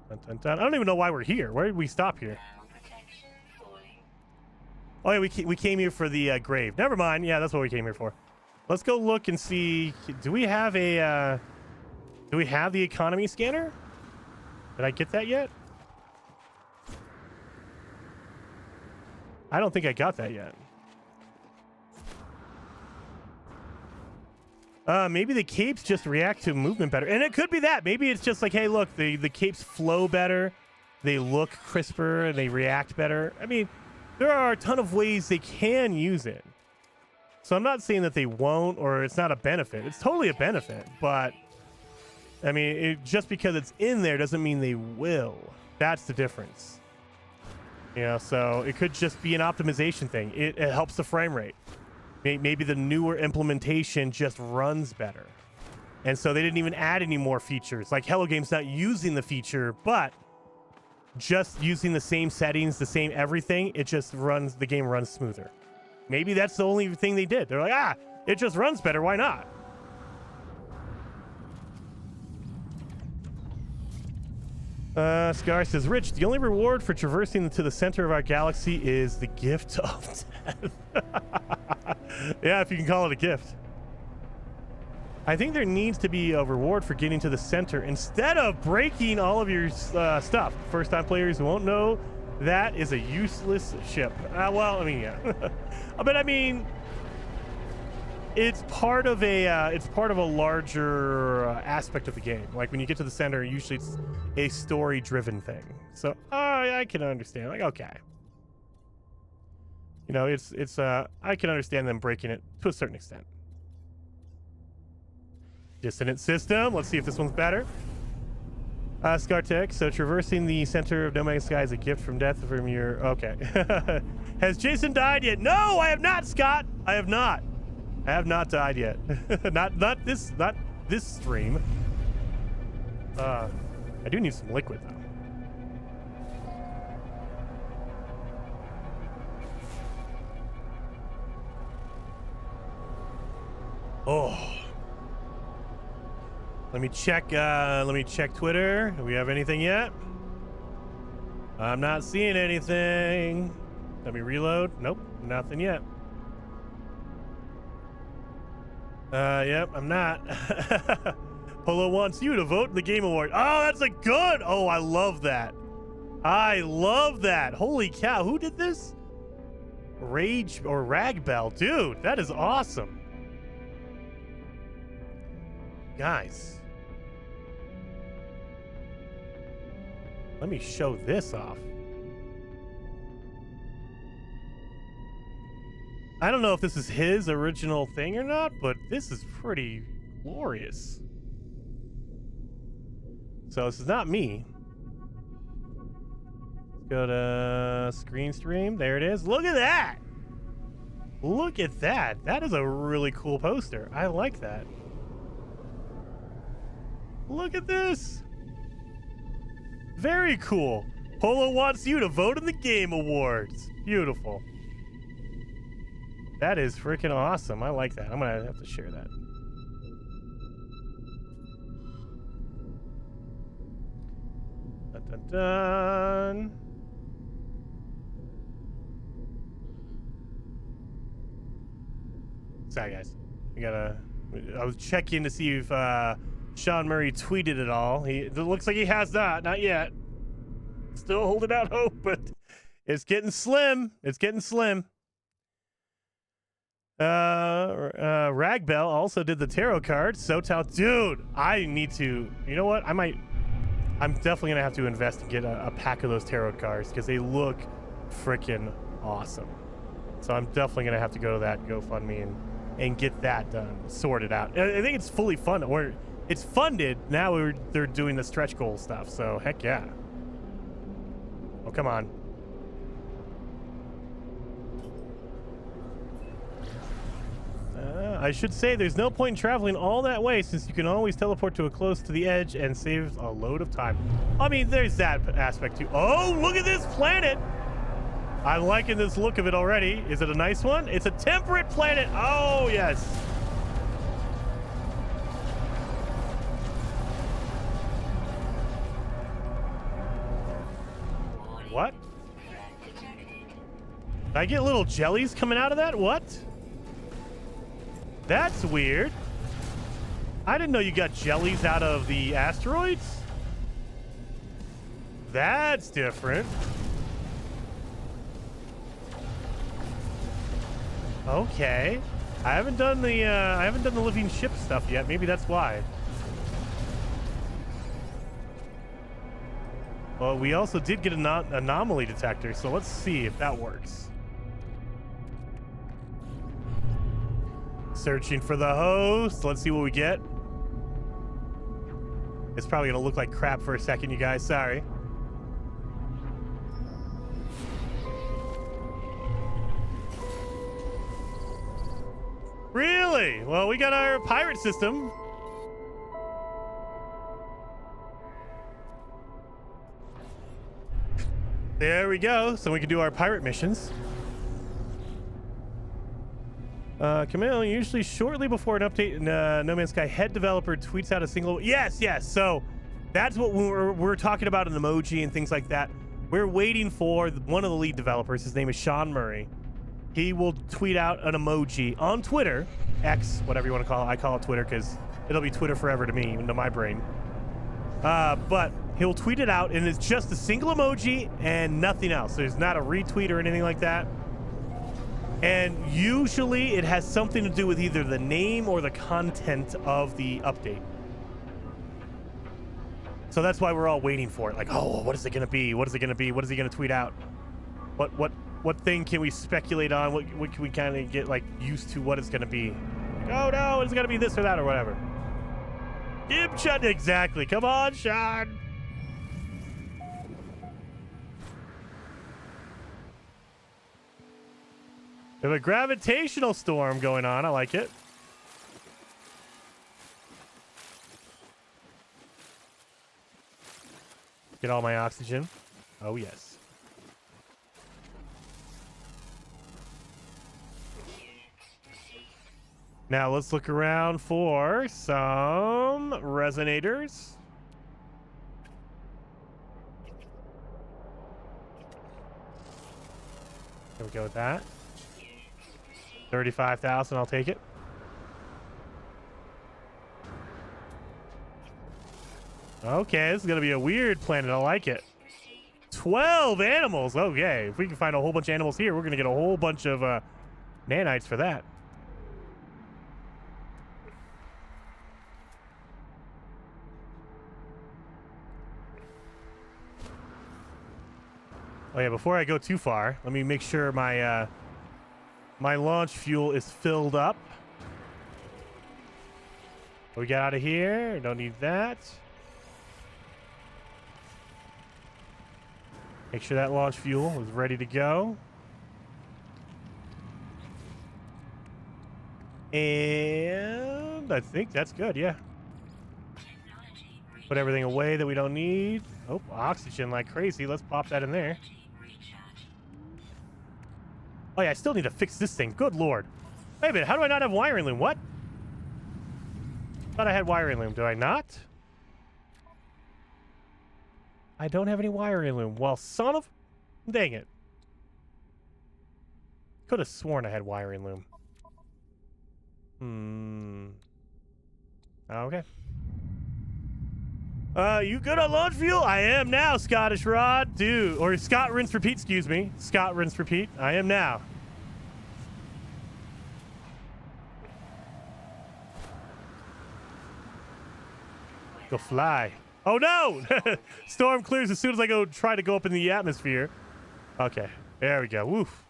Dun, dun, dun. I don't even know why we're here. Where did we stop here? Oh yeah, we came here for the grave. Never mind. Yeah, that's what we came here for. Let's go look and see. Do we have the economy scanner? Did I get that yet? I don't think I got that yet. Maybe the capes just react to movement better. And it could be that. Maybe it's just like, hey, look, the capes flow better. They look crisper and they react better. I mean, there are a ton of ways they can use it. So I'm not saying that they won't or it's not a benefit. It's totally a benefit. But, I mean, just because it's in there doesn't mean they will. That's the difference. You know, so it could just be an optimization thing. It helps the frame rate. Maybe the newer implementation just runs better. And so they didn't even add any more features. Like Hello Game's not using the feature, but just using the same settings, the same everything, it just runs, the game runs smoother. Maybe that's the only thing they did. They're like, it just runs better. Why not? Scar says, Rich, the only reward for traversing to the center of our galaxy is the gift of death. Yeah, if you can call it a gift. I think there needs to be a reward for getting to the center instead of breaking all of your stuff. First-time players won't know that is a useless ship. Well, I mean, yeah. But I mean, it's part of a larger aspect of the game. Like when you get to the center, usually it's a story-driven thing. So I can understand. Like, okay, you know, it's I can understand them breaking it to a certain extent. Dissonant system. Let's see if this one's better. Scartech. So traversing the center of No Man's Sky is a gift from death from your. Okay. Has Jason died yet? No, I have not, Scott. I have not. I have not died yet. not this stream. I do need some liquid though. Oh. Let me check Twitter. Do we have anything yet? I'm not seeing anything. Let me reload. Nope, nothing yet. Yep, I'm not. Polo wants you to vote in the Game Award. Oh, that's a good. Oh, I love that. I love that. Holy cow. Who did this? Rage or Ragbell. Dude, that is awesome. Guys. Let me show this off. I don't know if this is his original thing or not, but this is pretty glorious. So this is not me. Let's go to screen stream. There it is. Look at that. Look at that. That is a really cool poster. I like that. Look at this. Very cool. Polo wants you to vote in the Game Awards. Beautiful. That is freaking awesome. I like that. I'm going to have to share that. Dun, dun, dun. Sorry, guys. I was checking to see if Sean Murray tweeted it all. It looks like he has not yet. Still holding out hope, but it's getting slim. It's getting slim. Ragbell also did the tarot cards. So dude, I need to. You know what? I'm definitely gonna have to invest and get a pack of those tarot cards because they look freaking awesome. So I'm definitely gonna have to go to that GoFundMe and get that done, sorted out. I think it's fully funded. Or it's funded now. They're doing the stretch goal stuff. So heck yeah. Oh come on. I should say there's no point in traveling all that way since you can always teleport to a close to the edge and save a load of time. I mean, there's that aspect too. Oh, look at this planet. I'm liking this look of it already. Is it a nice one? It's a temperate planet. Oh, yes. What? Did I get little jellies coming out of that? What? That's weird. I didn't know you got jellies out of the asteroids. That's different. Okay. I haven't done the living ship stuff yet. Maybe that's why. Well, we also did get an anomaly detector, so let's see if that works. Searching for the host. Let's see what we get. It's probably gonna look like crap for a second, you guys. Sorry. Really? Well, we got our pirate system. There we go. So we can do our pirate missions. Camille, usually shortly before an update in No Man's Sky, head developer tweets out a single... Yes. So that's what we're talking about in Emoji and things like that. We're waiting for one of the lead developers. His name is Sean Murray. He will tweet out an emoji on Twitter, X, whatever you want to call it. I call it Twitter because it'll be Twitter forever to me, even to my brain. But he'll tweet it out, and it's just a single emoji and nothing else. There's not a retweet or anything like that. And usually it has something to do with either the name or the content of the update. So that's why we're all waiting for it. Like, oh, what is it going to be? What is it going to be? What is he going to tweet out? What thing can we speculate on? What can we kind of get like used to what it's going to be? Like, oh no, it's going to be this or that or whatever. Yep, Sean, exactly. Come on, Sean. We have a gravitational storm going on. I like it. Get all my oxygen. Oh, yes. Now let's look around for some resonators. There we go with that. 35,000, I'll take it. Okay, this is gonna be a weird planet. I like it. 12 animals. Okay, if we can find a whole bunch of animals here, we're gonna get a whole bunch of nanites for that. Oh yeah, before I go too far, let me make sure my my launch fuel is filled up. What we got out of here? Don't need that. Make sure that launch fuel is ready to go. And I think that's good, yeah. Put everything away that we don't need. Oh, oxygen like crazy. Let's pop that in there. Oh yeah, I still need to fix this thing. Good lord. Wait a minute, how do I not have wiring loom? What? Thought I had wiring loom. Do I not? I don't have any wiring loom. Well, son of... Dang it. Could have sworn I had wiring loom. Okay. You good on launch fuel? I am now, Scottish Rod. Dude, or Scott Rinse Repeat, excuse me. Scott Rinse Repeat. I am now. Go fly. Oh no! Storm clears as soon as I go try to go up in the atmosphere. Okay, there we go. Woof.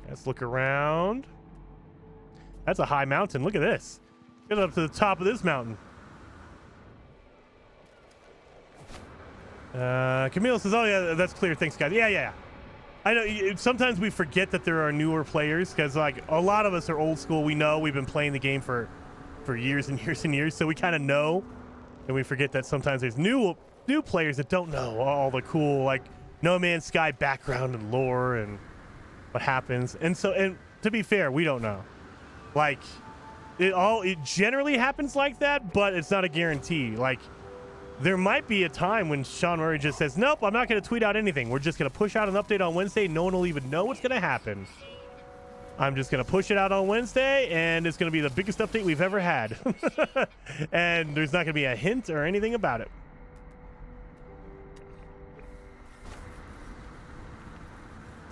Let's look around. That's a high mountain. Look at this. Get up to the top of this mountain. Camille says, oh yeah, that's clear. Thanks, guys. Yeah. I know sometimes we forget that there are newer players because like a lot of us are old school. We know we've been playing the game for years and years and years, so we kind of know, and we forget that sometimes there's new players that don't know all the cool like No Man's Sky background and lore and what happens. And so, and to be fair, we don't know. Like it generally happens like that, but it's not a guarantee. Like there might be a time when Sean Murray just says, nope, I'm not going to tweet out anything. We're just going to push out an update on Wednesday. No one will even know what's going to happen. I'm just going to push it out on Wednesday, and it's going to be the biggest update we've ever had. And there's not going to be a hint or anything about it.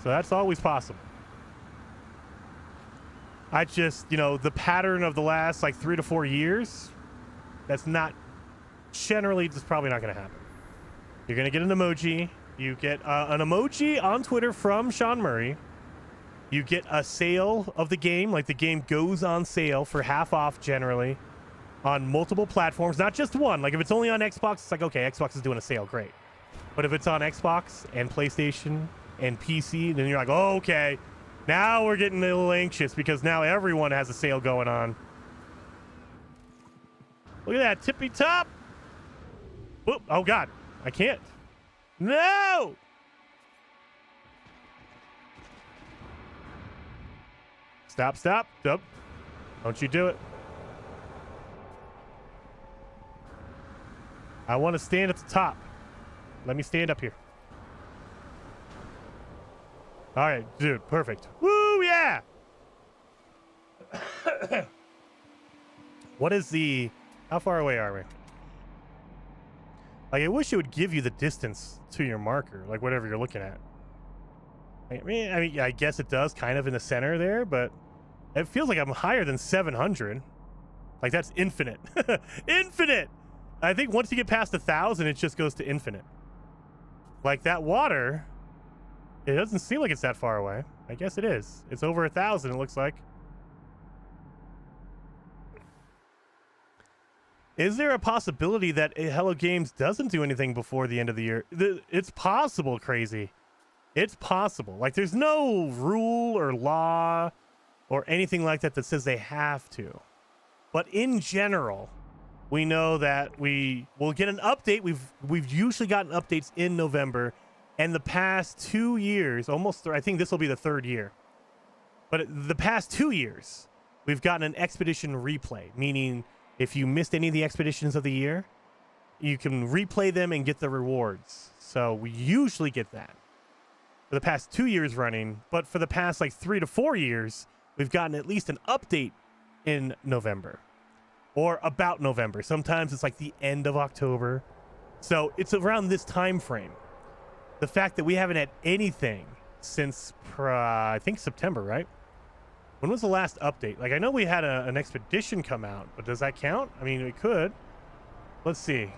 So that's always possible. I just, you know, the pattern of the last like 3 to 4 years, that's not generally just probably not going to happen. You're going to get an emoji. You get an emoji on Twitter from Sean Murray. You get a sale of the game. Like the game goes on sale for half off generally on multiple platforms, not just one. Like if it's only on Xbox, it's like, okay, Xbox is doing a sale. Great. But if it's on Xbox and PlayStation and PC, then you're like, oh, okay. Now we're getting a little anxious because now everyone has a sale going on. Look at that tippy top. Whoop. Oh, God. I can't. No! Stop, stop. Nope. Don't you do it. I want to stand at the top. Let me stand up here. All right, dude. Perfect. Woo, yeah! What is the... How far away are we? Like, I wish it would give you the distance to your marker, like whatever you're looking at. I mean, I guess it does kind of in the center there, but it feels like I'm higher than 700. Like, that's infinite. Infinite! I think once you get past 1,000, it just goes to infinite. Like, that water, it doesn't seem like it's that far away. I guess it is. It's over 1,000, it looks like. Is there a possibility that Hello Games doesn't do anything before the end of the year? It's possible, Crazy. It's possible. Like, there's no rule or law or anything like that that says they have to. But in general, we know that we will get an update. We've usually gotten updates in November. And the past 2 years, I think this will be the 3rd year. But the past 2 years, we've gotten an expedition replay, meaning if you missed any of the expeditions of the year, you can replay them and get the rewards. So we usually get that for the past 2 years running. But for the past like 3 to 4 years, we've gotten at least an update in November or about November. Sometimes it's like the end of October. So it's around this time frame. The fact that we haven't had anything since, I think, September, right? When was the last update? Like, I know we had an expedition come out, but does that count? I mean, it could. Let's see.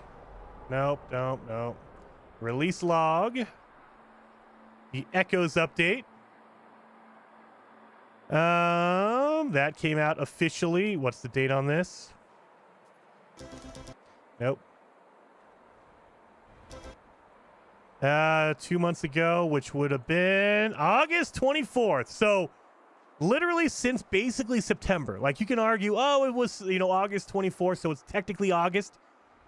Nope. Release log. The Echoes update. That came out officially. What's the date on this? Nope. 2 months ago, which would have been August 24th. So literally since basically September. Like, you can argue, oh, it was, August 24th, so it's technically August.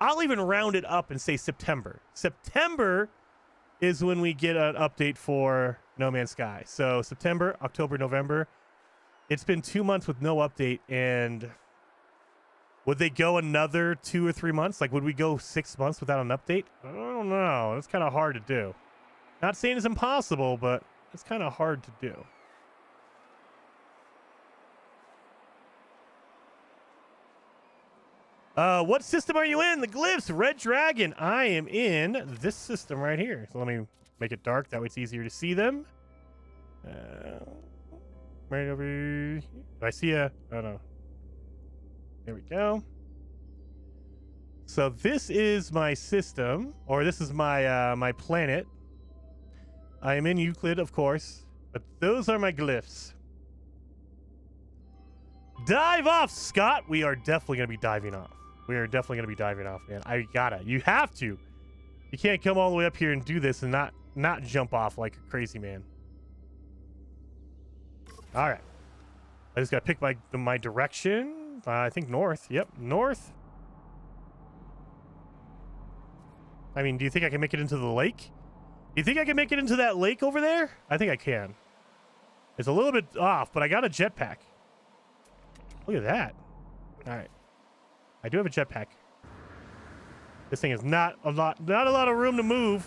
I'll even round it up and say September. September is when we get an update for No Man's Sky. So September, October, November. It's been 2 months with no update, and would they go another 2 or 3 months? Like, would we go 6 months without an update? I don't know. It's kind of hard to do. Not saying it's impossible, but it's kind of hard to do. What system are you in? The Glyphs, Red Dragon. I am in this system right here. So let me make it dark. That way it's easier to see them. Right over here. Do I see a... Oh, no. There we go. So this is my system, or this is my my planet. I am in Euclid, of course, but those are my glyphs. Dive off, Scott. We are definitely going to be diving off. We are definitely going to be diving off, man. You have to. You can't come all the way up here and do this and not jump off like a crazy man. All right. I just got to pick my direction. I think north. Yep, north. I mean, do you think I can make it into the lake? Do you think I can make it into that lake over there? I think I can. It's a little bit off, but I got a jetpack. Look at that. All right. I do have a jetpack. This thing is not a lot of room to move.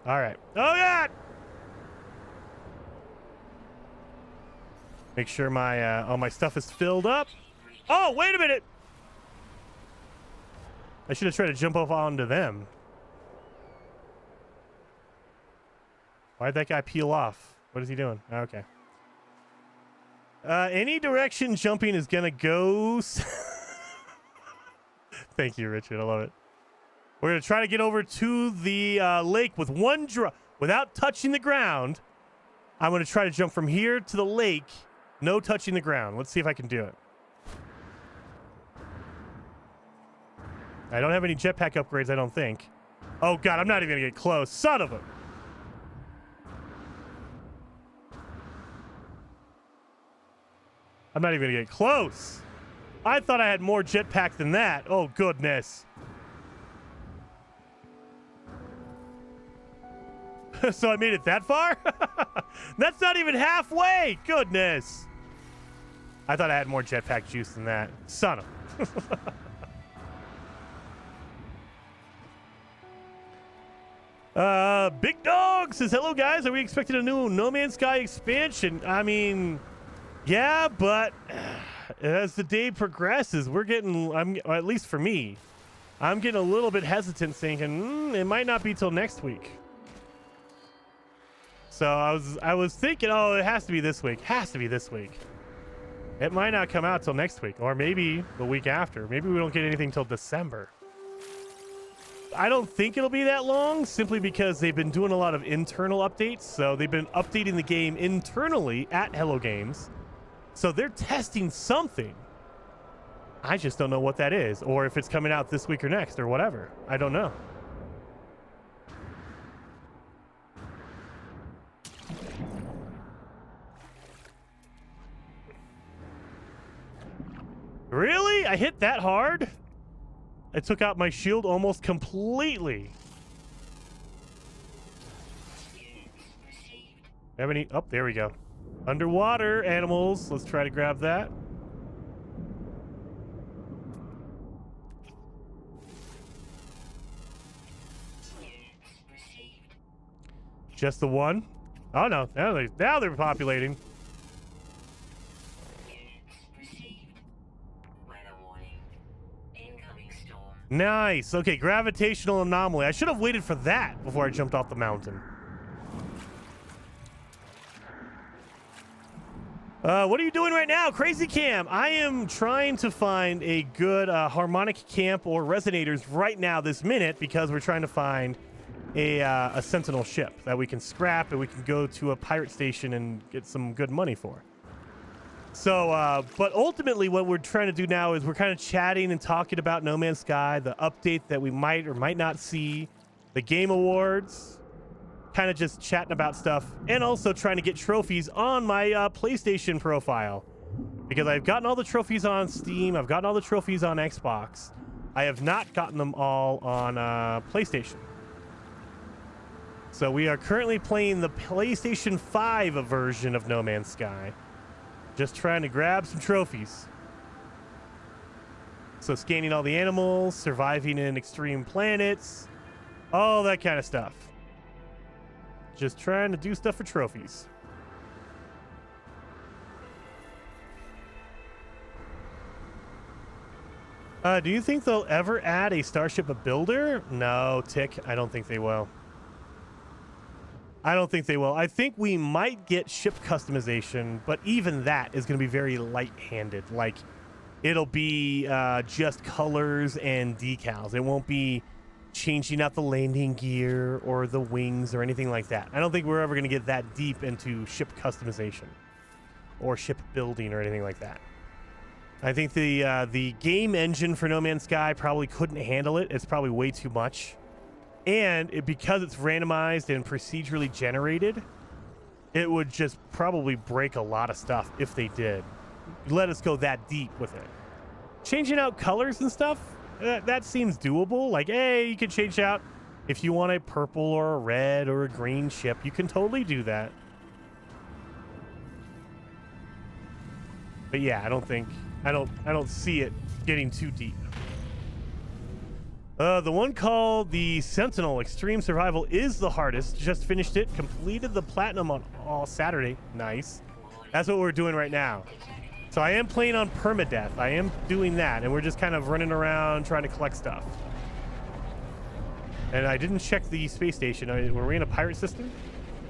All right. Oh, God! Make sure my all my stuff is filled up. Oh, wait a minute! I should have tried to jump off onto them. Why'd that guy peel off? What is he doing? Okay. Any direction jumping is gonna go. Thank you, Richard. I love it. We're gonna try to get over to the lake with one drop without touching the ground. I'm gonna try to jump from here to the lake, no touching the ground. Let's see if I can do it. I don't have any jetpack upgrades, I don't think. Oh God, I'm not even gonna get close. Son of a. I'm not even gonna get close. I thought I had more jetpack than that. Oh goodness. So I made it that far? That's not even halfway. Goodness. I thought I had more jetpack juice than that. Son of. Big Dog says, hello guys, are we expecting a new No Man's Sky expansion? I mean, yeah, but as the day progresses, we're getting, or at least for me, I'm getting a little bit hesitant thinking, it might not be till next week. So I was thinking, oh, it has to be this week. Has to be this week. It might not come out till next week, or maybe the week after. Maybe we don't get anything till December. I don't think it'll be that long, simply because they've been doing a lot of internal updates. So they've been updating the game internally at Hello Games. So they're testing something. I just don't know what that is, or if it's coming out this week or next or whatever. I don't know. Really? I hit that hard? I took out my shield almost completely. Have any? Oh, there we go. Underwater animals. Let's try to grab that. Just the one? Oh no! Now they're populating. Nice. Okay, gravitational anomaly. I should have waited for that before I jumped off the mountain. What are you doing right now, Crazy Cam? I am trying to find a good harmonic camp or resonators right now this minute, because we're trying to find a sentinel ship that we can scrap and we can go to a pirate station and get some good money for. So, but ultimately what we're trying to do now is we're kind of chatting and talking about No Man's Sky, the update that we might or might not see, the Game Awards, kind of just chatting about stuff, and also trying to get trophies on my PlayStation profile, because I've gotten all the trophies on Steam, I've gotten all the trophies on Xbox. I have not gotten them all on PlayStation. So we are currently playing the PlayStation 5 version of No Man's Sky. Just trying to grab some trophies. So scanning all the animals, surviving in extreme planets, all that kind of stuff. Just trying to do stuff for trophies. Do you think they'll ever add a Starship Builder? No, Tick, I don't think they will. I don't think they will. I think we might get ship customization, but even that is going to be very light-handed. Like, it'll be just colors and decals. It won't be changing out the landing gear or the wings or anything like that. I don't think we're ever going to get that deep into ship customization or ship building or anything like that. I think the game engine for No Man's Sky probably couldn't handle it. It's probably way too much. And because it's randomized and procedurally generated, it would just probably break a lot of stuff if they did. Let us go that deep with it. Changing out colors and stuff, that seems doable. Like, hey, you can change out if you want a purple or a red or a green ship. You can totally do that. But yeah, I don't see it getting too deep. The one called the Sentinel Extreme Survival is the hardest. Just finished it. Completed the platinum on all Saturday. Nice. That's what we're doing right now. So I am playing on permadeath. I am doing that, and we're just kind of running around trying to collect stuff. And I didn't check the space station. Were we in a pirate system?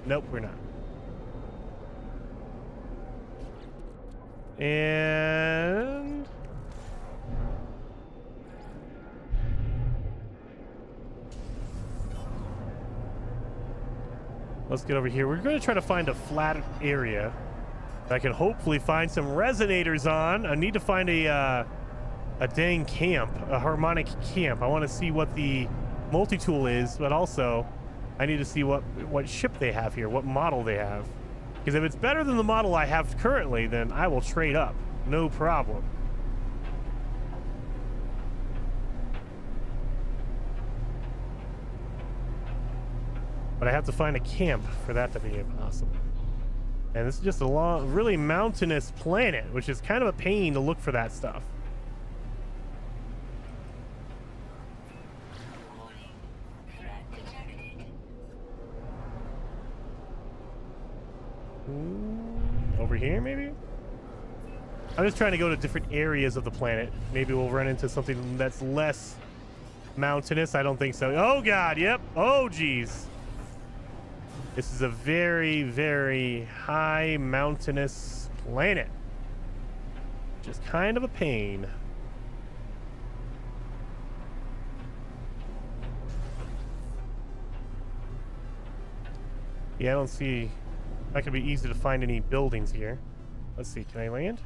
Nope, we're not. And let's get over here. We're going to try to find a flat area that I can hopefully find some resonators on. I need to find a dang camp, a harmonic camp. I want to see what the multi-tool is, but also I need to see what ship they have here, what model they have. Because if it's better than the model I have currently, then I will trade up. No problem. But I have to find a camp for that to be possible. And this is just a long, really mountainous planet, which is kind of a pain to look for that stuff. Over here, maybe? I'm just trying to go to different areas of the planet. Maybe we'll run into something that's less mountainous. I don't think so. Oh, God. Yep. Oh, geez. This is a very, very high mountainous planet. Just kind of a pain. Yeah, I don't see... Not gonna be easy to find any buildings here. Let's see, can I land?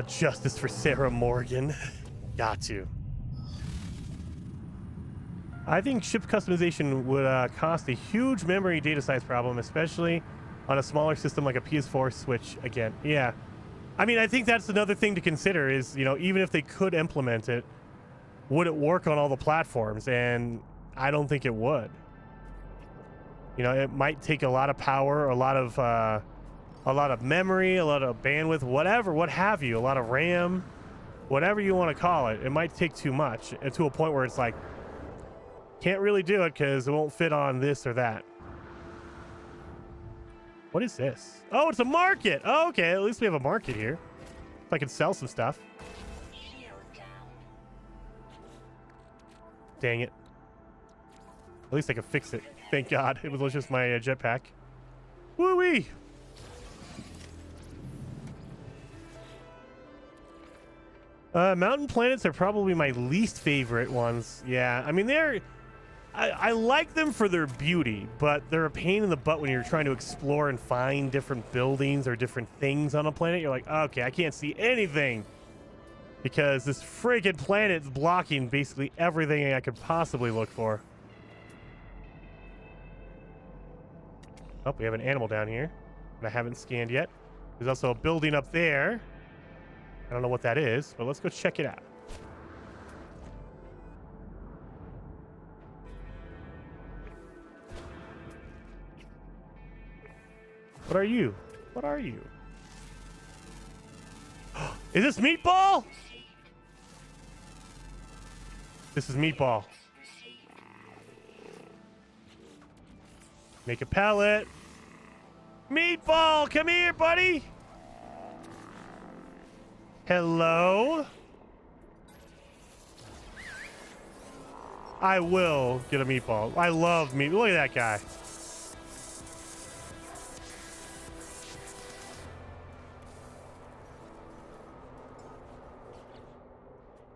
Justice for Sarah Morgan. Got to. I think ship customization would cost a huge memory data size problem, especially on a smaller system like a PS4 Switch again. Yeah. I mean, I think that's another thing to consider is, you know, even if they could implement it, would it work on all the platforms? And I don't think it would. You know, it might take a lot of power, a lot of memory, a lot of bandwidth, whatever, what have you, a lot of RAM, whatever you want to call it. It might take too much, and to a point where it's like, can't really do it because it won't fit on this or that. What is this? Oh, it's a market. Oh, okay, at least we have a market here. If I can sell some stuff. Dang it. At least I can fix it. Thank God. It was just my jetpack. Woo-wee! Mountain planets are probably my least favorite ones. Yeah, I mean, I like them for their beauty, but they're a pain in the butt when you're trying to explore and find different buildings or different things on a planet. You're like, okay, I can't see anything because this friggin' planet's blocking basically everything I could possibly look for. Oh, we have an animal down here that I haven't scanned yet. There's also a building up there. I don't know what that is, but let's go check it out. What are you? What are you? Is this Meatball? This is Meatball. Make a pallet. Meatball, come here, buddy. Hello? I will get a meatball. I love meat. Look at that guy.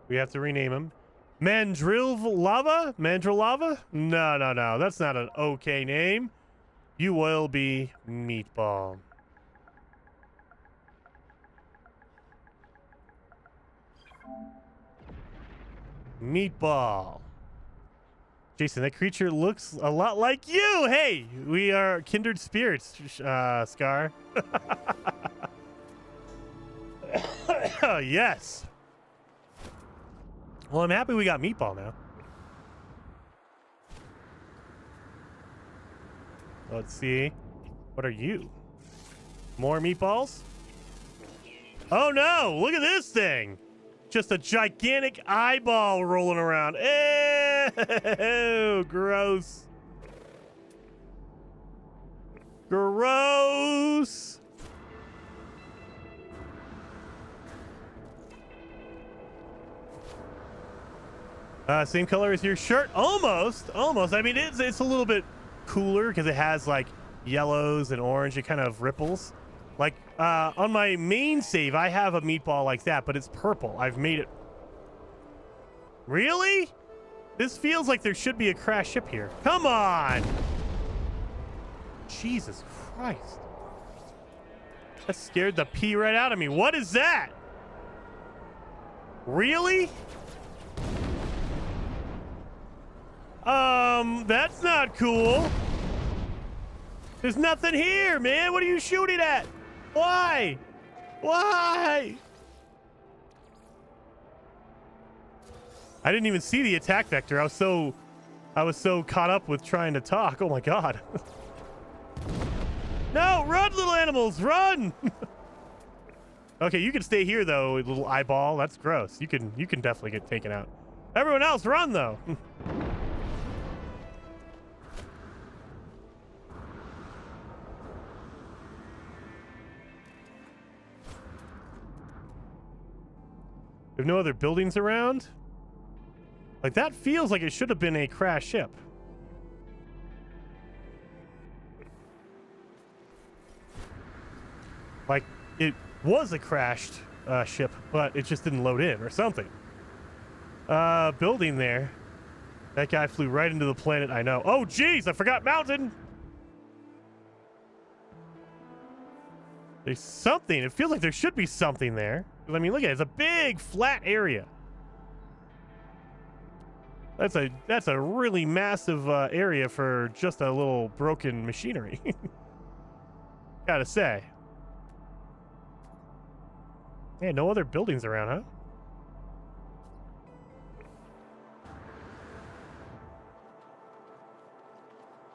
We have to rename him. Mandrillava? Mandrillava? No, no, no. That's not an okay name. You will be Meatball. Meatball. Jason, that creature looks a lot like you. Hey, we are kindred spirits, Scar. Yes. Well, I'm happy we got Meatball now. Let's see. What are you? More meatballs? Oh no! Look at this thing! Just a gigantic eyeball rolling around. Ew! Gross. Gross! Same color as your shirt? Almost. Almost. I mean, it's a little bit cooler because it has like yellows and orange. It kind of ripples. Like on my main save, I have a meatball like that, but it's purple. I've made it. Really? This feels like there should be a crash ship here. Come on! Jesus Christ. That scared the pee right out of me. What is that? Really? That's not cool. There's nothing here, man. What are you shooting at? Why? Why? I didn't even see the attack vector. I was so caught up with trying to talk. Oh my god. No, run, little animals, run! Okay, you can stay here though, little eyeball. That's gross. You can definitely get taken out. Everyone else, run though. There's no other buildings around. Like, that feels like it should have been a crash ship. Like, it was a crashed ship, but it just didn't load in or something. Building there. That guy flew right into the planet, I know. Oh, geez, I forgot mountain. There's something. It feels like there should be something there. I mean, look at it. It's a big, flat area. That's a really massive area for just a little broken machinery. Gotta say. Yeah, no other buildings around, huh?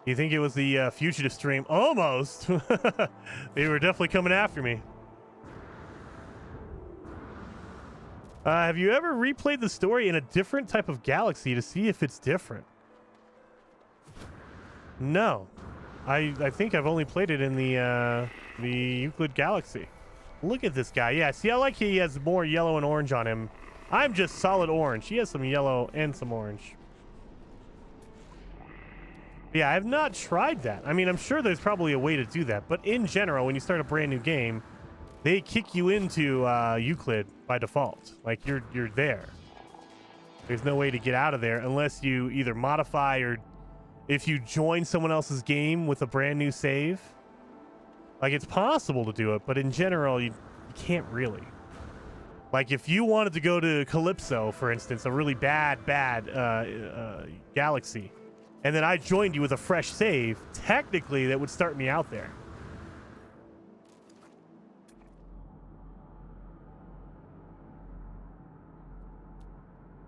You think it was the fugitive stream? Almost. They were definitely coming after me. Have you ever replayed the story in a different type of galaxy to see if it's different? No. I think I've only played it in the Euclid galaxy. Look at this guy. Yeah, see, I like he has more yellow and orange on him. I'm just solid orange. He has some yellow and some orange. Yeah, I have not tried that. I mean, I'm sure there's probably a way to do that. But in general, when you start a brand new game, they kick you into Euclid by default. Like, you're there. There's no way to get out of there unless you either modify or if you join someone else's game with a brand new save. Like, it's possible to do it, but in general, you can't really. Like, if you wanted to go to Calypso, for instance, a really bad galaxy, and then I joined you with a fresh save, technically that would start me out there.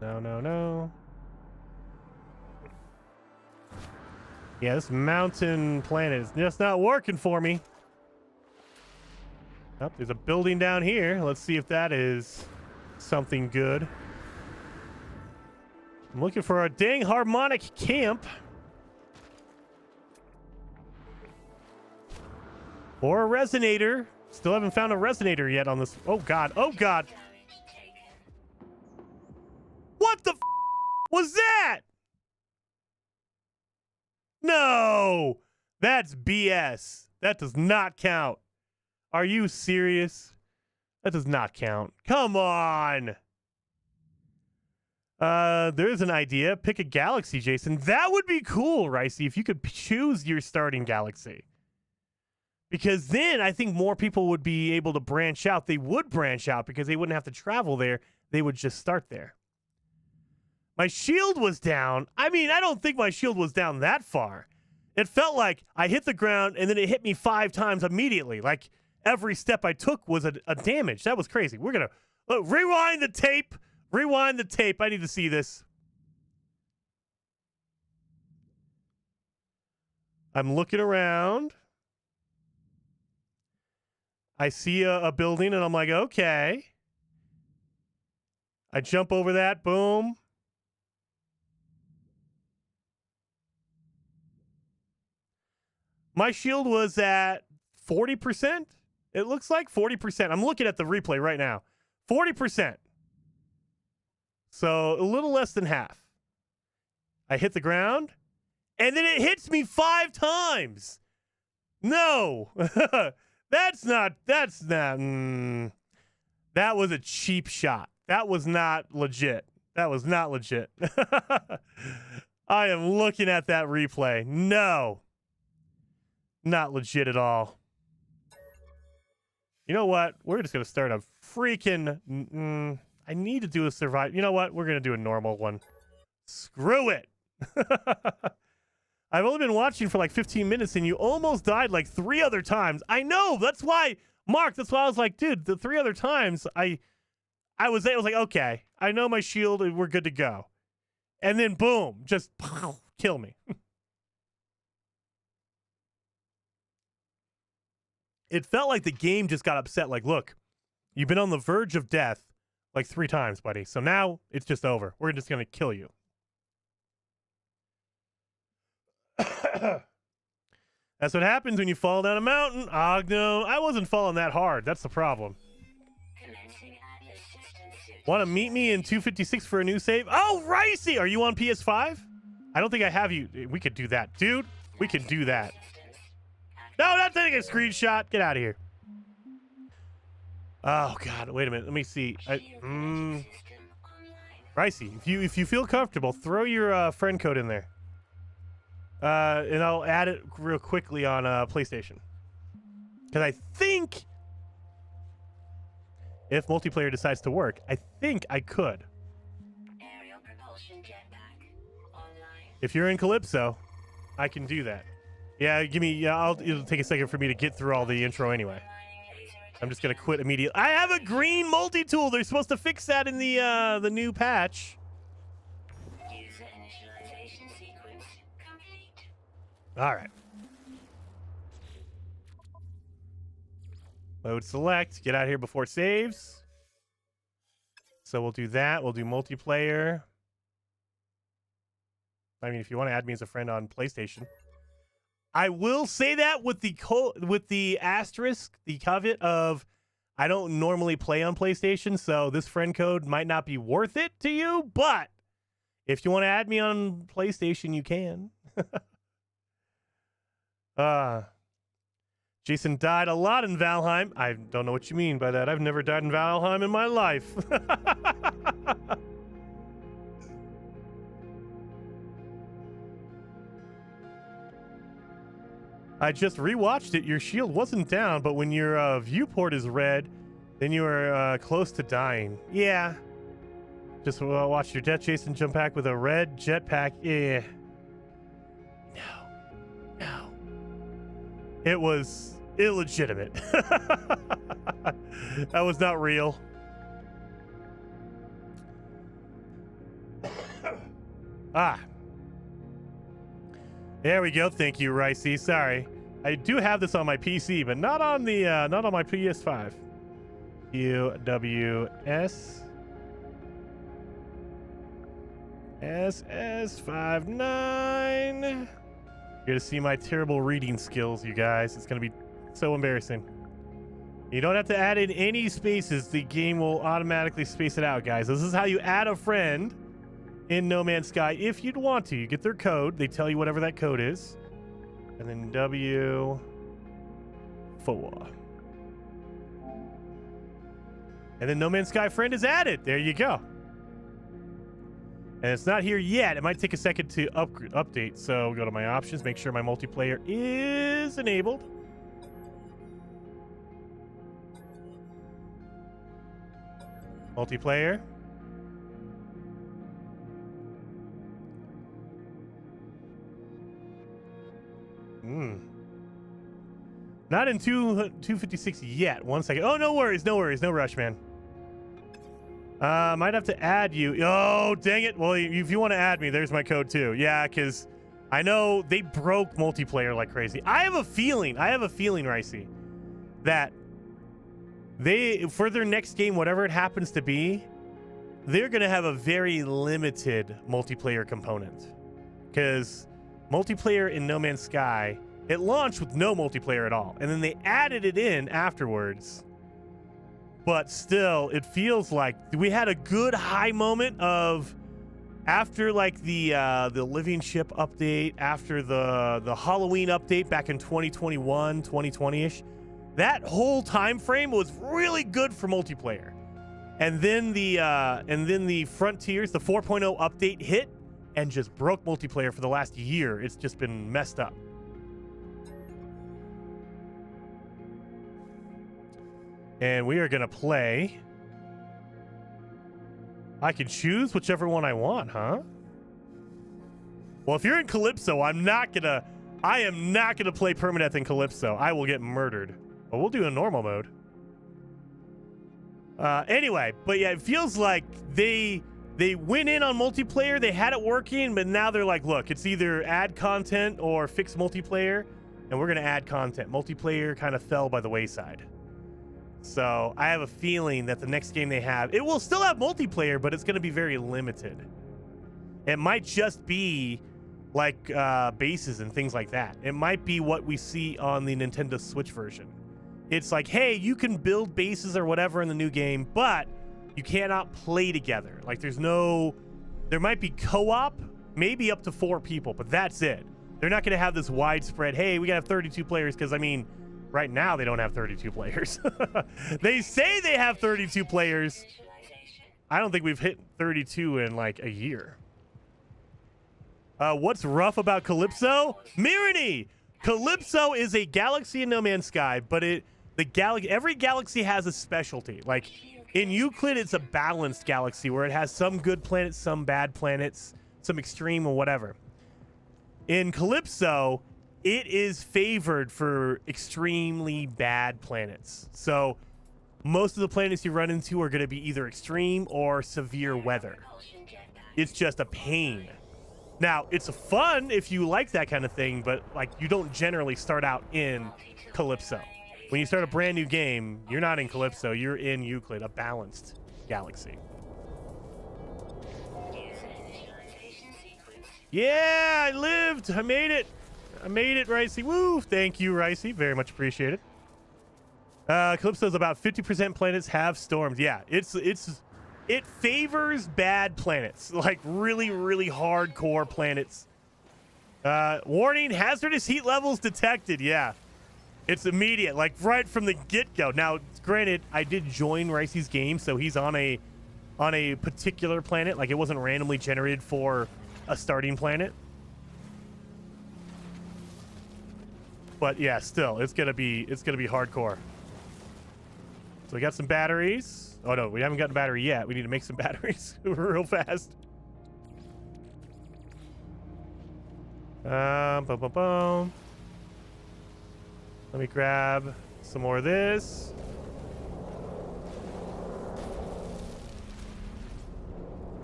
No. Yeah, this mountain planet is just not working for me. Oh, there's a building down here. Let's see if that is something good. I'm looking for a dang harmonic camp. Or a resonator. Still haven't found a resonator yet on this. Oh, God. Oh, God. What the f was that? No. That's BS. That does not count. Are you serious? That does not count. Come on. There's an idea. Pick a galaxy, Jason. That would be cool, Ricey, if you could choose your starting galaxy. Because then I think more people would be able to branch out. They would branch out because they wouldn't have to travel there. They would just start there. My shield was down. I mean, I don't think my shield was down that far. It felt like I hit the ground and then it hit me 5 times immediately. Like every step I took was a damage. That was crazy. We're going to rewind the tape. Rewind the tape. I need to see this. I'm looking around. I see a building and I'm like, okay. I jump over that. Boom. My shield was at 40%. It looks like 40%. I'm looking at the replay right now. 40%. So a little less than half. I hit the ground, and then it hits me 5 times. No. That's not. That was a cheap shot. That was not legit. That was not legit. I am looking at that replay. No. Not legit at all. You know what? We're just going to start a freaking... I need to do a survive. You know what? We're going to do a normal one. Screw it. I've only been watching for like 15 minutes and you almost died like 3 other times. I know. That's why, Mark, that's why I was like, dude, the 3 other times I was like, okay, I know my shield and we're good to go. And then boom, just kill me. It felt like the game just got upset. Like, look, you've been on the verge of death like 3 times, buddy. So now it's just over. We're just going to kill you. That's what happens when you fall down a mountain. Oh, no, I wasn't falling that hard. That's the problem. Want to meet me in 256 for a new save? Oh, Ricey! Are you on PS5? I don't think I have you. We could do that. Dude, we can do that. No, not taking a screenshot. Get out of here. Oh, God. Wait a minute. Let me see. Ricey, if you feel comfortable, throw your friend code in there. And I'll add it real quickly on PlayStation. Because I think if multiplayer decides to work, I think I could. Aerial propulsion jetpack online. If you're in Calypso, I can do that. Yeah, give me. Yeah, it'll take a second for me to get through all the intro anyway. I'm just gonna quit immediately. I have a green multi-tool. They're supposed to fix that in the new patch. User initialization sequence complete. All right. Load select. Get out here before it saves. So we'll do that. We'll do multiplayer. I mean, if you want to add me as a friend on PlayStation. I will say that with the asterisk, the caveat of I don't normally play on PlayStation, so this friend code might not be worth it to you, but if you want to add me on PlayStation, you can. Jason died a lot in Valheim. I don't know what you mean by that. I've never died in Valheim in my life. I just rewatched it. Your shield wasn't down, but when your viewport is red, then you are close to dying. Yeah. Just watch your death chase and jump back with a red jetpack. Yeah. No. It was illegitimate. That was not real. There we go. Thank you, Ricey. Sorry. I do have this on my PC, but not on the not on my PS5. UWS SS59. You're gonna see my terrible reading skills, you guys. It's gonna be so embarrassing. You don't have to add in any spaces. The game will automatically space it out, guys. This is how you add a friend in No Man's Sky if you'd want to. You get their code. They tell you whatever that code is. And then W4. And then No Man's Sky friend is added. There you go. And it's not here yet. It might take a second to update. So go to my options. Make sure my multiplayer is enabled. Multiplayer. Not in 256 yet. 1 second. Oh, no worries. No worries. No rush, man. Might have to add you. Oh, dang it. Well, if you want to add me, there's my code too. Yeah, because I know they broke multiplayer like crazy. I have a feeling, Ricey, that they, for their next game, whatever it happens to be, they're going to have a very limited multiplayer component. Because multiplayer in No Man's Sky, it launched with no multiplayer at all. And then they added it in afterwards. But still, it feels like we had a good high moment of after like the Living Ship update, after the Halloween update back in 2021, 2020-ish. That whole time frame was really good for multiplayer. And then the Frontiers, the 4.0 update hit and just broke multiplayer for the last year. It's just been messed up. And we are going to play. I can choose whichever one I want, huh? Well, if you're in Calypso, I am not going to play permadeath in Calypso. I will get murdered. But we'll do a normal mode. Anyway, but yeah, it feels like they went in on multiplayer. They had it working, but now they're like, look, it's either add content or fix multiplayer. And we're going to add content. Multiplayer kind of fell by the wayside. So I have a feeling that the next game they have, it will still have multiplayer, but it's going to be very limited. It might just be like bases and things like that. It might be what we see on the Nintendo Switch version. It's like, hey, you can build bases or whatever in the new game, but you cannot play together. Like there might be co-op, maybe up to 4 people, but that's it. They're not going to have this widespread, hey, we got to have 32 players, because I mean, right now, they don't have 32 players. They say they have 32 players. I don't think we've hit 32 in like a year. What's rough about Calypso? Mirany! Calypso is a galaxy in No Man's Sky, but every galaxy has a specialty. Like in Euclid, it's a balanced galaxy where it has some good planets, some bad planets, some extreme or whatever. In Calypso, it is favored for extremely bad planets. So most of the planets you run into are going to be either extreme or severe weather. It's just a pain. Now, it's fun if you like that kind of thing, but like you don't generally start out in Calypso. When you start a brand new game, you're not in Calypso, you're in Euclid, a balanced galaxy. Yeah, I lived. I made it. I made it, Ricey. Woo! Thank you, Ricey. Very much appreciated. Calypso's about 50% planets have storms. Yeah, it favors bad planets, like really, really hardcore planets. Warning: hazardous heat levels detected. Yeah, it's immediate, like right from the get-go. Now, granted, I did join Ricey's game, so he's on a particular planet. Like it wasn't randomly generated for a starting planet. But yeah, still, it's gonna be hardcore. So we got some batteries. Oh no, we haven't gotten a battery yet. We need to make some batteries real fast. Boom, boom, boom. Let me grab some more of this.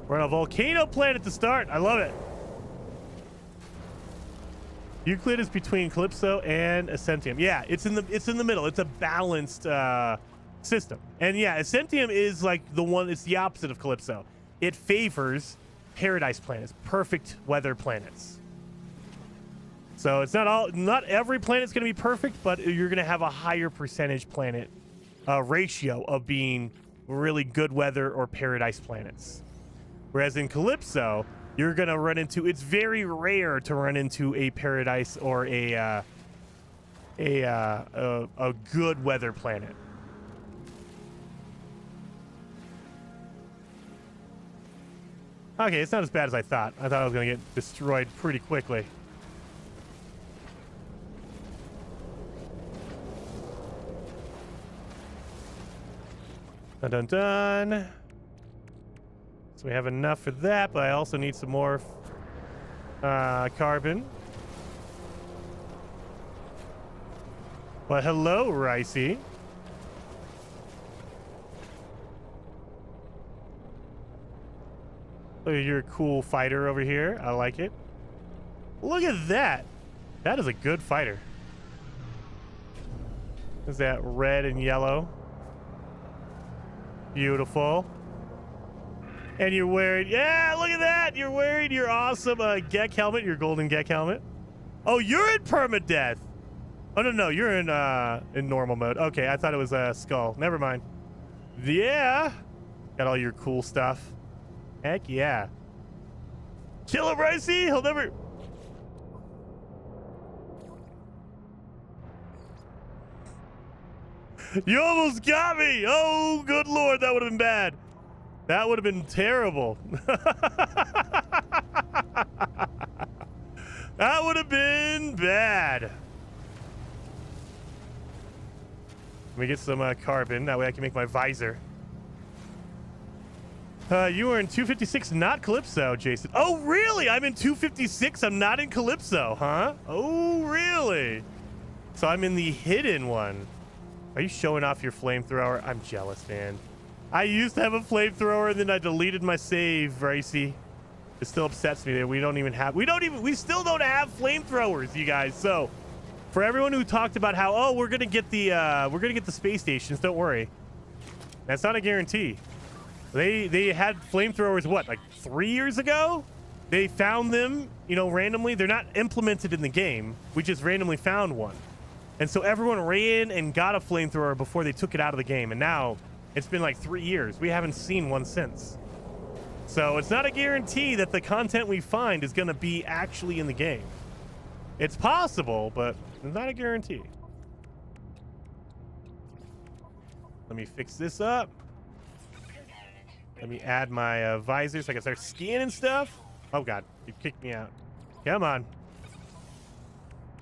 We're on a volcano planet to start. I love it. Euclid is between Calypso and Ascentium. Yeah, it's in the middle. It's a balanced system. And yeah, Ascentium is like it's the opposite of Calypso. It favors paradise planets, perfect weather planets. So it's not every planet's going to be perfect, but you're going to have a higher percentage planet ratio of being really good weather or paradise planets. Whereas in Calypso, you're going to run into, it's very rare to run into a paradise or a good weather planet. Okay, it's not as bad as I thought. I thought I was going to get destroyed pretty quickly. Dun dun dun. So we have enough for that, but I also need some more carbon. Well, hello, Ricey. Look, you're a cool fighter over here. I like it. Look at that. That is a good fighter. Is that red and yellow? Beautiful. And you're wearing, yeah, look at that. You're wearing your awesome Gek helmet, your golden Gek helmet. Oh, you're in permadeath. Oh, no, you're in normal mode. Okay, I thought it was a skull. Never mind. Yeah. Got all your cool stuff. Heck yeah. Kill him, Ricey. He'll never... You almost got me. Oh, good Lord. That would have been bad. That would have been terrible. That would have been bad. Let me get some carbon. That way I can make my visor. You were in 256, not Calypso, Jason. Oh, really? I'm in 256. I'm not in Calypso, huh? Oh, really? So I'm in the hidden one. Are you showing off your flamethrower? I'm jealous, man. I used to have a flamethrower and then I deleted my save, Ricey. It still upsets me that we still don't have flamethrowers, you guys. So for everyone who talked about how, oh, we're gonna get the space stations, don't worry. That's not a guarantee. They had flamethrowers, what, like 3 years ago? They found them, you know, randomly. They're not implemented in the game. We just randomly found one. And so everyone ran and got a flamethrower before they took it out of the game. And now it's been like 3 years. We haven't seen one since. So it's not a guarantee that the content we find is going to be actually in the game. It's possible, but it's not a guarantee. Let me fix this up. Let me add my visor so I can start scanning stuff. Oh, God. You kicked me out. Come on.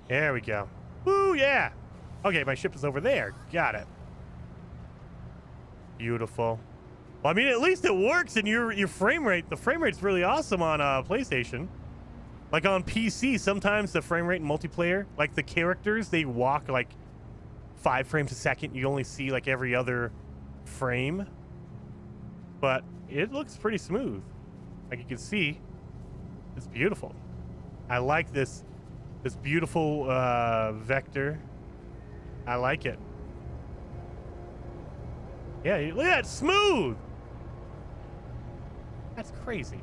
There we go. Woo, yeah. Okay, my ship is over there. Got it. Beautiful. Well, I mean, at least it works, and your frame rate, the frame rate's really awesome on PlayStation. Like on PC, sometimes the frame rate in multiplayer, like the characters, they walk like 5 frames a second. You only see like every other frame. But it looks pretty smooth. Like you can see, it's beautiful. I like this beautiful vector. I like it. Yeah, look at that, smooth. That's crazy.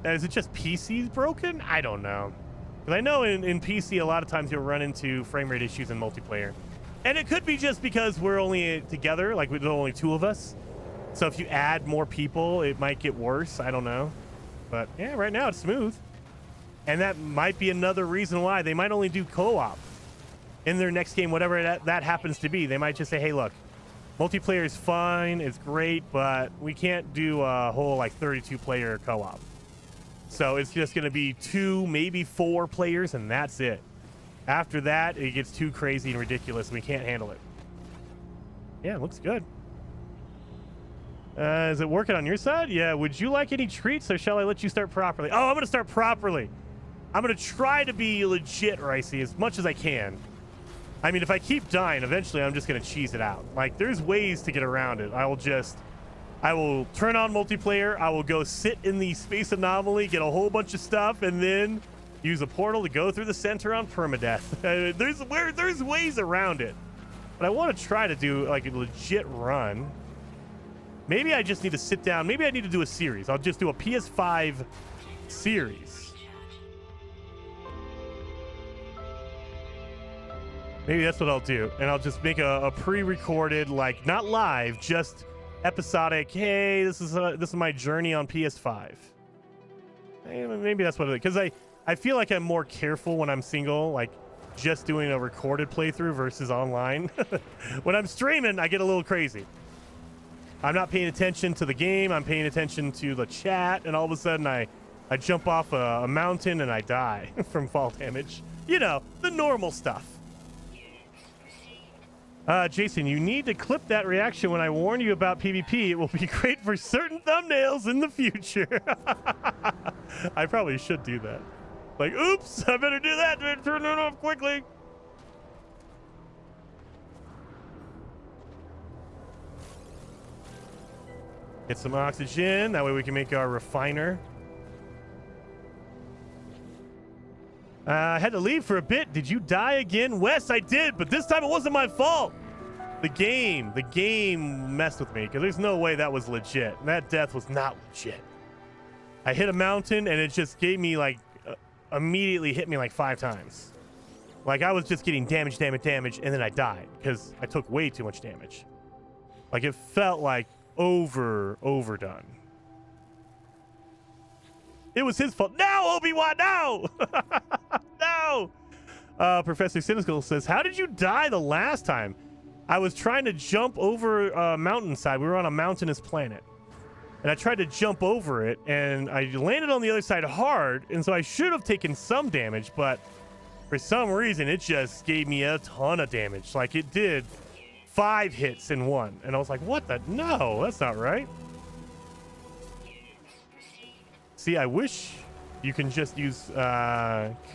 Now, is it just PC's broken? I don't know. Because I know in PC, a lot of times you'll run into frame rate issues in multiplayer. And it could be just because we're only together, like there's only 2 of us. So if you add more people, it might get worse. I don't know. But yeah, right now it's smooth. And that might be another reason why they might only do co-op in their next game, whatever that happens to be. They might just say, hey, look, multiplayer is fine, it's great, but we can't do a whole like 32-player co-op. So it's just going to be 2, maybe 4 players, and that's it. After that, it gets too crazy and ridiculous, and we can't handle it. Yeah, it looks good. Is it working on your side? Yeah. Would you like any treats, or shall I let you start properly? Oh, I'm going to start properly. I'm going to try to be legit, Ricey, as much as I can. I mean, if I keep dying, eventually I'm just going to cheese it out. Like, there's ways to get around it. I will turn on multiplayer. I will go sit in the space anomaly, get a whole bunch of stuff, and then use a portal to go through the center on permadeath. There's ways around it. But I want to try to do, like, a legit run. Maybe I just need to sit down. Maybe I need to do a series. I'll just do a PS5 series. Maybe that's what I'll do. And I'll just make a pre-recorded, like, not live, just episodic. Hey, this is my journey on PS5. Maybe that's what it is. Because I feel like I'm more careful when I'm single, like just doing a recorded playthrough versus online. When I'm streaming, I get a little crazy. I'm not paying attention to the game. I'm paying attention to the chat. And all of a sudden, I jump off a mountain and I die from fall damage. You know, the normal stuff. Jason, you need to clip that reaction when I warn you about PvP. It will be great for certain thumbnails in the future. I probably should do that. Like, oops, I better do that. Turn it off quickly. Get some oxygen. That way we can make our refiner. I had to leave for a bit. Did you die again? Wes, I did, but this time it wasn't my fault. The game messed with me because there's no way that was legit. That death was not legit. I hit a mountain and it just gave me like, immediately hit me like 5 times. Like I was just getting damage, and then I died because I took way too much damage. Like it felt like overdone. It was his fault. No, Obi-Wan, no! No! Professor Cynical says, how did you die the last time? I was trying to jump over a mountainside. We were on a mountainous planet. And I tried to jump over it, and I landed on the other side hard, and so I should have taken some damage, but for some reason, it just gave me a ton of damage. Like, it did 5 hits in one. And I was like, what the? No, that's not right. See, I wish you can just use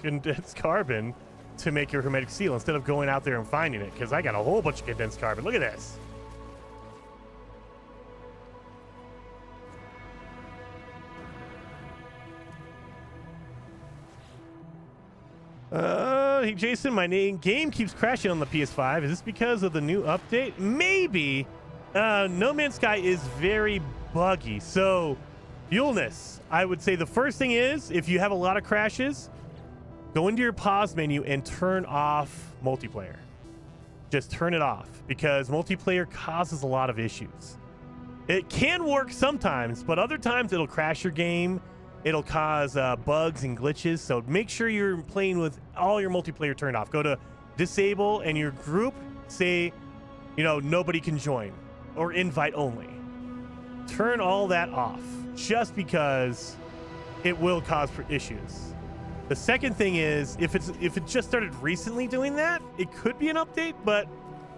condensed carbon to make your hermetic seal instead of going out there and finding it, because I got a whole bunch of condensed carbon. Look at this. Hey, Jason, my game keeps crashing on the PS5. Is this because of the new update? Maybe. No Man's Sky is very buggy. So, Yulness, I would say the first thing is, if you have a lot of crashes, go into your pause menu and turn off multiplayer. Just turn it off, because multiplayer causes a lot of issues. It can work sometimes, but other times it'll crash your game. It'll cause bugs and glitches. So make sure you're playing with all your multiplayer turned off. Go to disable, and your group say, nobody can join or invite only. Turn all that off, just because it will cause issues. The second thing is, if it just started recently doing that, it could be an update, but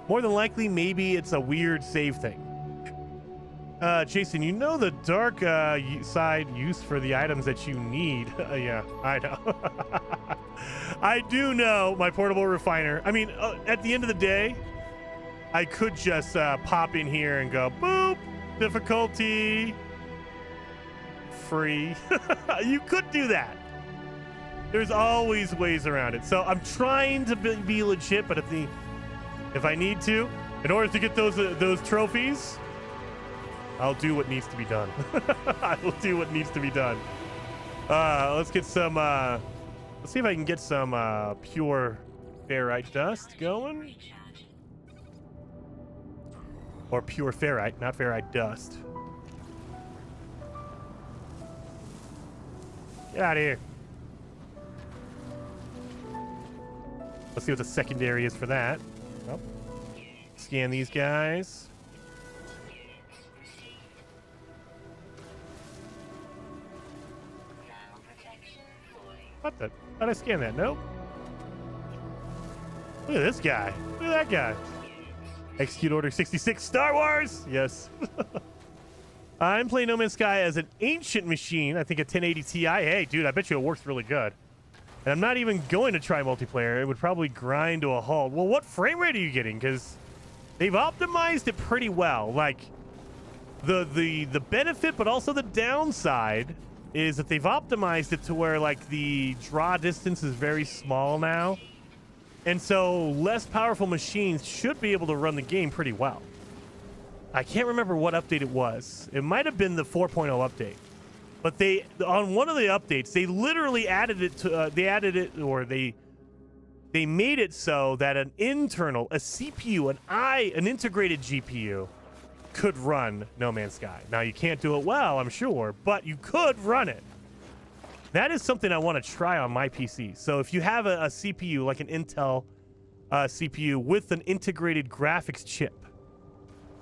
more than likely, maybe it's a weird save thing. Jason, the dark side use for the items that you need. Yeah, I know. I do know my portable refiner. I mean, at the end of the day, I could just pop in here and go, boop, difficulty free. You could do that. There's always ways around it. So I'm trying to be legit, but if I need to, in order to get those trophies, I'll do what needs to be done. I will do what needs to be done. Let's get some, let's see if I can get some pure ferrite dust going. Or pure ferrite, not ferrite dust. Get out of here. Let's see what the secondary is for that. Oh. Scan these guys. What the? How'd I scan that? Nope. Look at this guy. Look at that guy. Execute Order 66 Star Wars! Yes. I'm playing No Man's Sky as an ancient machine. I think a 1080 Ti. Hey, dude, I bet you it works really good. And I'm not even going to try multiplayer. It would probably grind to a halt. Well, what frame rate are you getting? Because they've optimized it pretty well. Like, the benefit, but also the downside is that they've optimized it to where, like, the draw distance is very small now. And so less powerful machines should be able to run the game pretty well. I can't remember what update it was. It might have been the 4.0 update. But they, on one of the updates, they literally added it to, they made it so that a CPU, an integrated GPU could run No Man's Sky. Now, you can't do it well, I'm sure, but you could run it. That is something I want to try on my PC. So if you have a CPU, like an Intel CPU with an integrated graphics chip,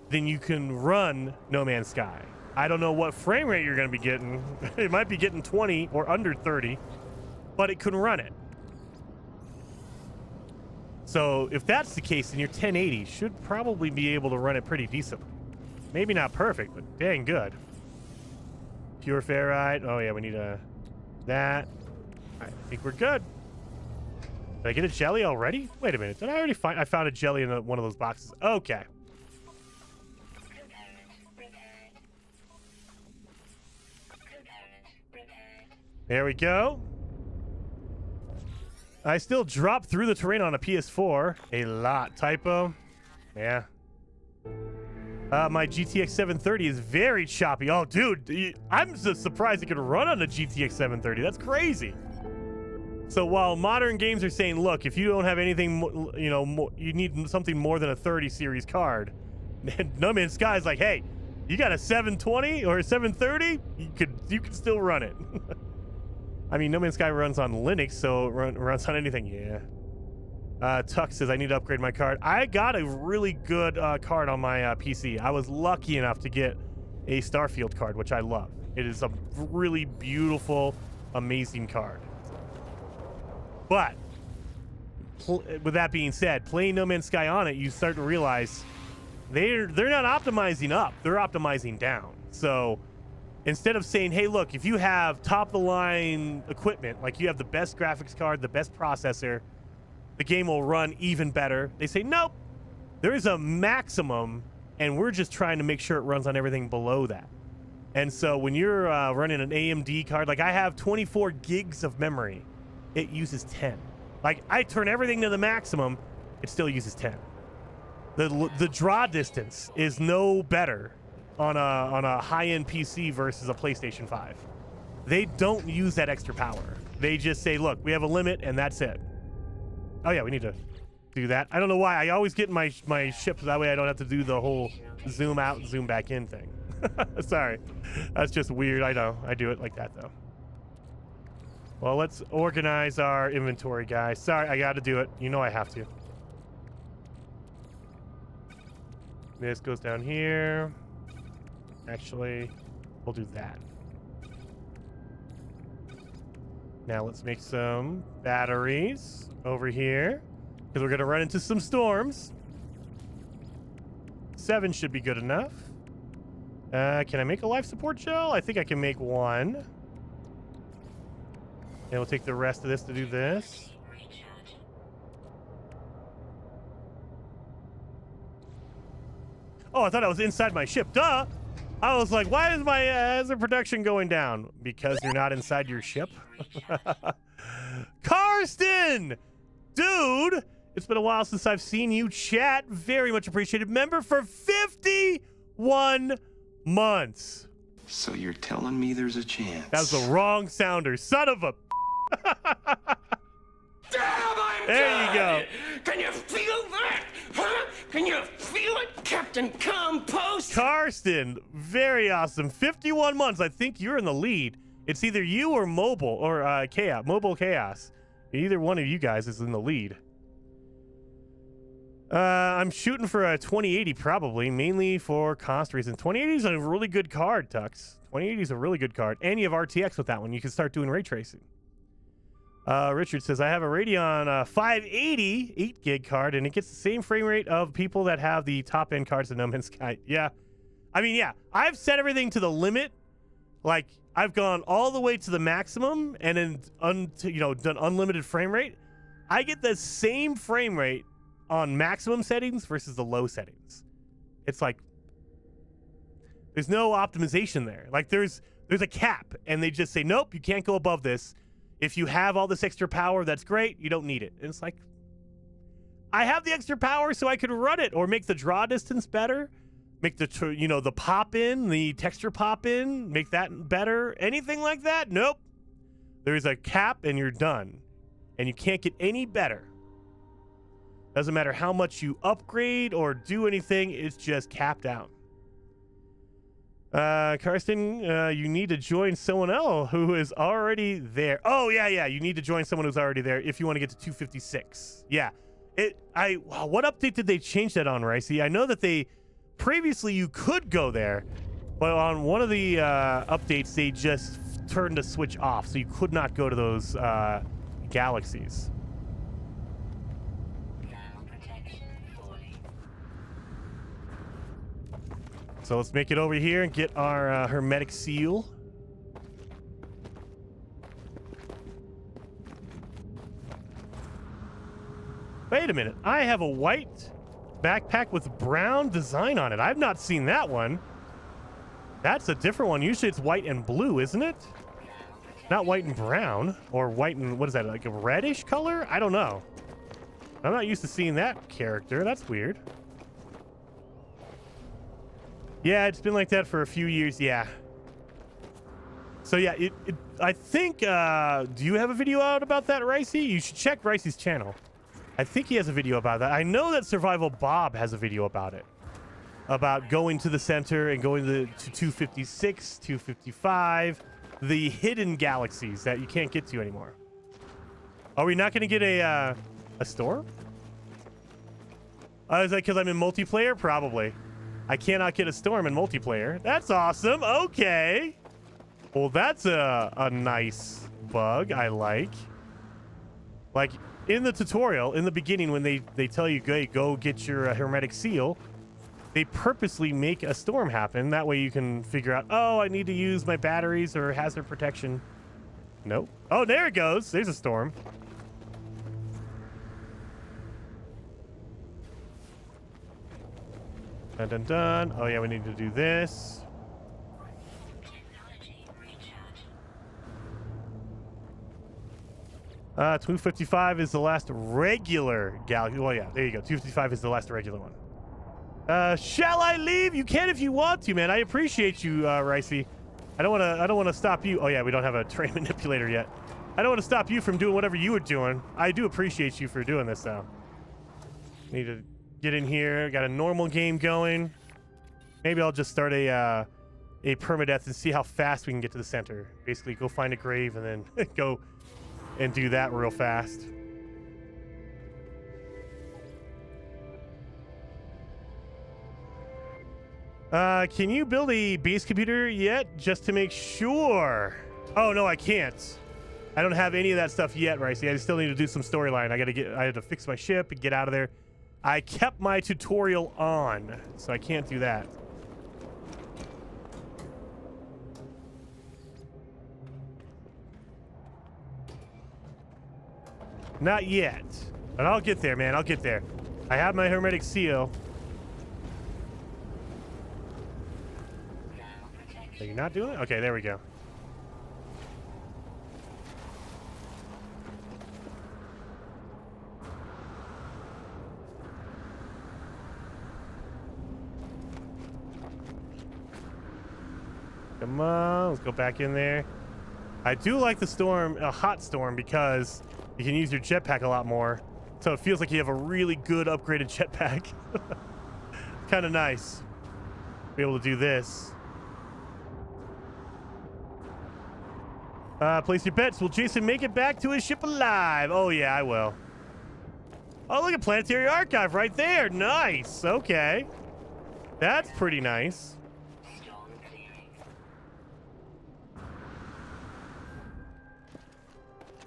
then you can run No Man's Sky. I don't know what frame rate you're going to be getting. It might be getting 20 or under 30, but it can run it. So if that's the case, then your 1080 should probably be able to run it pretty decent. Maybe not perfect, but dang good. Pure ferrite. Oh yeah, we need that. I think we're good. Did I get a jelly already? Wait a minute. Did I already find? I found a jelly in one of those boxes. Okay. There we go. I still drop through the terrain on a PS4 a lot. Typo. Yeah. My GTX 730 is very choppy. Oh, dude, I'm just surprised it could run on a GTX 730. That's crazy. So while modern games are saying, look, if you don't have anything, you know, you need something more than a 30 series card, No Man's Sky is like, hey, you got a 720 or a 730? You could still run it. I mean, No Man's Sky runs on Linux, so it runs on anything. Yeah. Tuck says, I need to upgrade my card. I got a really good card on my PC. I was lucky enough to get a Starfield card, which I love. It is a really beautiful, amazing card. But with that being said, playing No Man's Sky on it, you start to realize they're not optimizing up. They're optimizing down. So instead of saying, hey, look, if you have top-of-the-line equipment, like you have the best graphics card, the best processor, the game will run even better. They say, nope, there is a maximum, and we're just trying to make sure it runs on everything below that. And so when you're running an AMD card, like I have 24 gigs of memory, it uses 10. Like I turn everything to the maximum, it still uses 10. The draw distance is no better on a high-end PC versus a PlayStation 5. They don't use that extra power. They just say, look, we have a limit, and that's it. Oh yeah, we need to do that. I don't know why. I always get my ships that way I don't have to do the whole zoom out and zoom back in thing. Sorry. That's just weird. I know. I do it like that though. Well, let's organize our inventory, guys. Sorry, I got to do it. You know I have to. This goes down here. Actually, we'll do that. Now let's make some batteries over here because we're going to run into some storms. 7 should be good enough. Can I make a life support gel? I think I can make one. And we'll take the rest of this to do this. Oh, I thought I was inside my ship. Duh! I was like, why is my hazard production going down? Because you're not inside your ship? Karsten! Dude! It's been a while since I've seen you chat. Very much appreciated. Member for 51 months. So you're telling me there's a chance? That was the wrong sounder. Son of a... Damn, I'm there you go. Can you feel that? Huh? Can you feel it, Captain Compost? Karsten, very awesome. 51 months. I think you're in the lead. It's either you or Mobile or Chaos. Mobile Chaos. Either one of you guys is in the lead. I'm shooting for a 2080 probably, mainly for cost reasons. 2080 is a really good card, Tux. 2080 is a really good card. And you have RTX with that one. You can start doing ray tracing. Richard says, I have a Radeon 580 8 gig card, and it gets the same frame rate of people that have the top end cards of No Man's Sky. Yeah. I mean, yeah, I've set everything to the limit. Like, I've gone all the way to the maximum and then, done unlimited frame rate. I get the same frame rate on maximum settings versus the low settings. It's like, there's no optimization there. Like, there's a cap, and they just say, nope, you can't go above this. If you have all this extra power, that's great. You don't need it. And it's like, I have the extra power so I could run it or make the draw distance better, make the pop in, the texture pop in, make that better. Anything like that? Nope. There's a cap and you're done. And you can't get any better. Doesn't matter how much you upgrade or do anything. It's just capped out. Karsten, you need to join someone else who is already there. Oh, yeah. You need to join someone who's already there if you want to get to 256. Yeah. What update did they change that on, Ricey? I know that previously you could go there, but on one of the updates, they just turned the switch off, so you could not go to those galaxies. So let's make it over here and get our hermetic seal. Wait a minute. I have a white backpack with brown design on it. I've not seen that one. That's a different one. Usually it's white and blue, isn't it? Not white and brown, or white and, what is that, like a reddish color? I don't know. I'm not used to seeing that character. That's weird. Yeah, it's been like that for a few years. Yeah. So yeah, I think, do you have a video out about that, Ricey? You should check Ricey's channel. I think he has a video about that. I know that Survival Bob has a video about it. About going to the center and going to 256, 255, the hidden galaxies that you can't get to anymore. Are we not going to get a storm? Is that because I'm in multiplayer? Probably. I cannot get a storm in multiplayer. That's awesome. Okay. Well, that's a nice bug I like. Like, in the tutorial, in the beginning, when they tell you, go get your hermetic seal, they purposely make a storm happen. That way you can figure out, oh, I need to use my batteries or hazard protection. Nope. Oh, there it goes. There's a storm. Dun, dun, dun. Oh, yeah, we need to do this. Technology recharge. 255 is the last regular galaxy. Well, yeah, there you go. 255 is the last regular one. Shall I leave? You can if you want to, man. I appreciate you, Ricey. I don't want to stop you. Oh yeah, we don't have a train manipulator yet. I don't want to stop you from doing whatever you were doing. I do appreciate you for doing this, though. Need to get in here. Got a normal game going. Maybe I'll just start a permadeath and see how fast we can get to the center. Basically, go find a grave and then go and do that real fast. Can you build a base computer yet, just to make sure? Oh no, I can't. I don't have any of that stuff yet, Ricey. I still need to do some storyline. I had to fix my ship and get out of there. I kept my tutorial on, so I can't do that. Not yet, but I'll get there, man. I'll get there. I have my hermetic seal. Are you not doing it? Okay, there we go. Come on, let's go back in there. I do like the storm, a hot storm, because you can use your jetpack a lot more. So it feels like you have a really good upgraded jetpack. Kind of nice. Be able to do this. Place your bets. Will Jason make it back to his ship alive? Oh, yeah, I will. Oh, look at Planetary Archive right there. Nice. Okay. That's pretty nice. Storm clearing.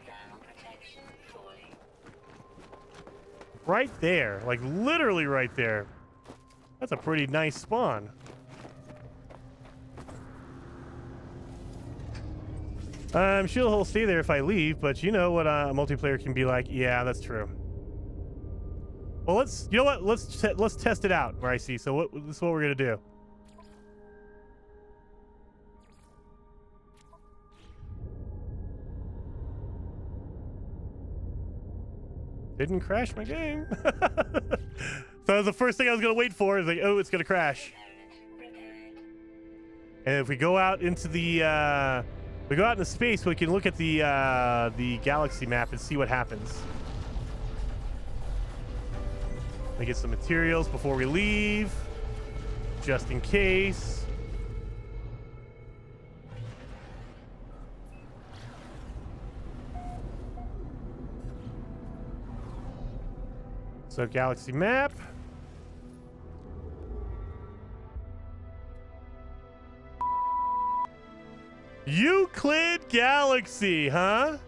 Thermal protection fully. Right there. Like, literally right there. That's a pretty nice spawn. I'm sure he'll stay there if I leave, but you know what a multiplayer can be like. Yeah, that's true. Well, you know what? Let's test it out, Ricey. So this is what we're gonna do. Didn't crash my game. So the first thing I was gonna wait for is like, oh, it's gonna crash. And if we go out into the we go out into space, we can look at the galaxy map and see what happens. Let me get some materials before we leave, just in case. So galaxy map. Euclid Galaxy, huh?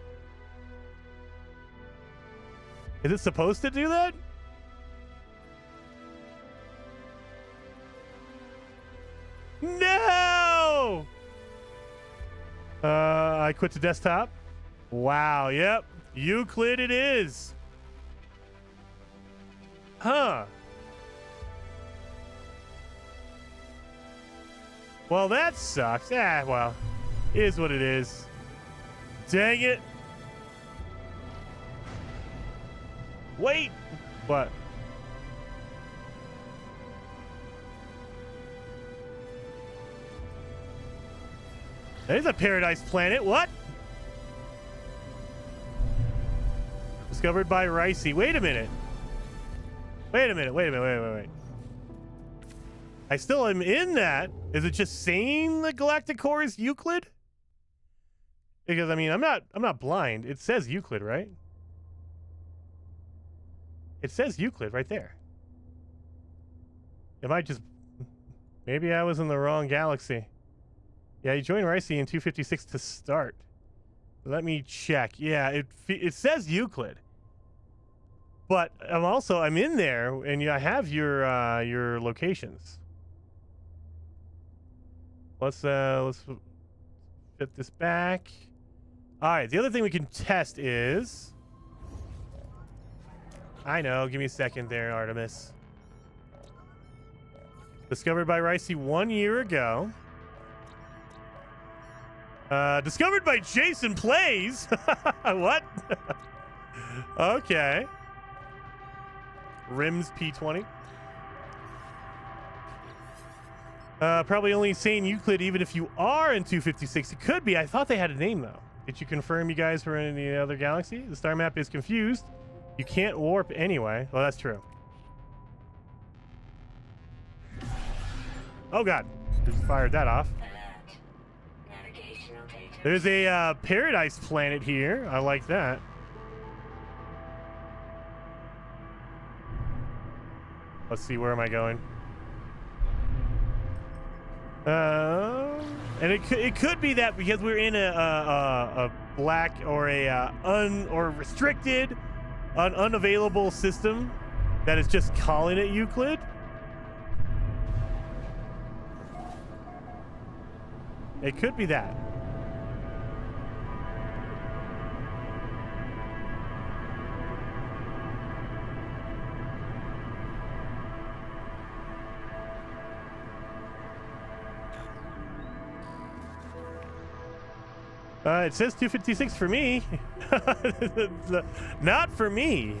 Is it supposed to do that? No! I quit the desktop. Wow, yep. Euclid it is. Huh. Well, that sucks. Ah, well, it is what it is. Dang it. Wait. What? There's a paradise planet. What? Discovered by Ricey. Wait a minute. Wait a minute. Wait. I still am in that. Is it just saying the galactic core is Euclid? Because I mean, I'm not blind. It says Euclid, right? It says Euclid right there. Am I just... Maybe I was in the wrong galaxy. Yeah, you joined Ricey in 256 to start. Let me check. Yeah, it says Euclid. But I'm in there, and I have your locations. Let's fit this back. All right, the other thing we can test is... I know, give me a second there, Artemis. Discovered by Ricey 1 year ago. Discovered by Jason Plays. What? Okay. Rims P20. Probably only saying Euclid even if you are in 256. It could be. I thought they had a name, though. Did you confirm you guys were in the other galaxy? The star map is confused. You can't warp anyway. Well, that's true. Oh, God. Just fired that off. Alert. Navigational data. There's a paradise planet here. I like that. Let's see, where am I going? And it could be that because we're in a black or a restricted, unavailable system that is just calling it Euclid. It could be that. It says 256 for me. Not for me.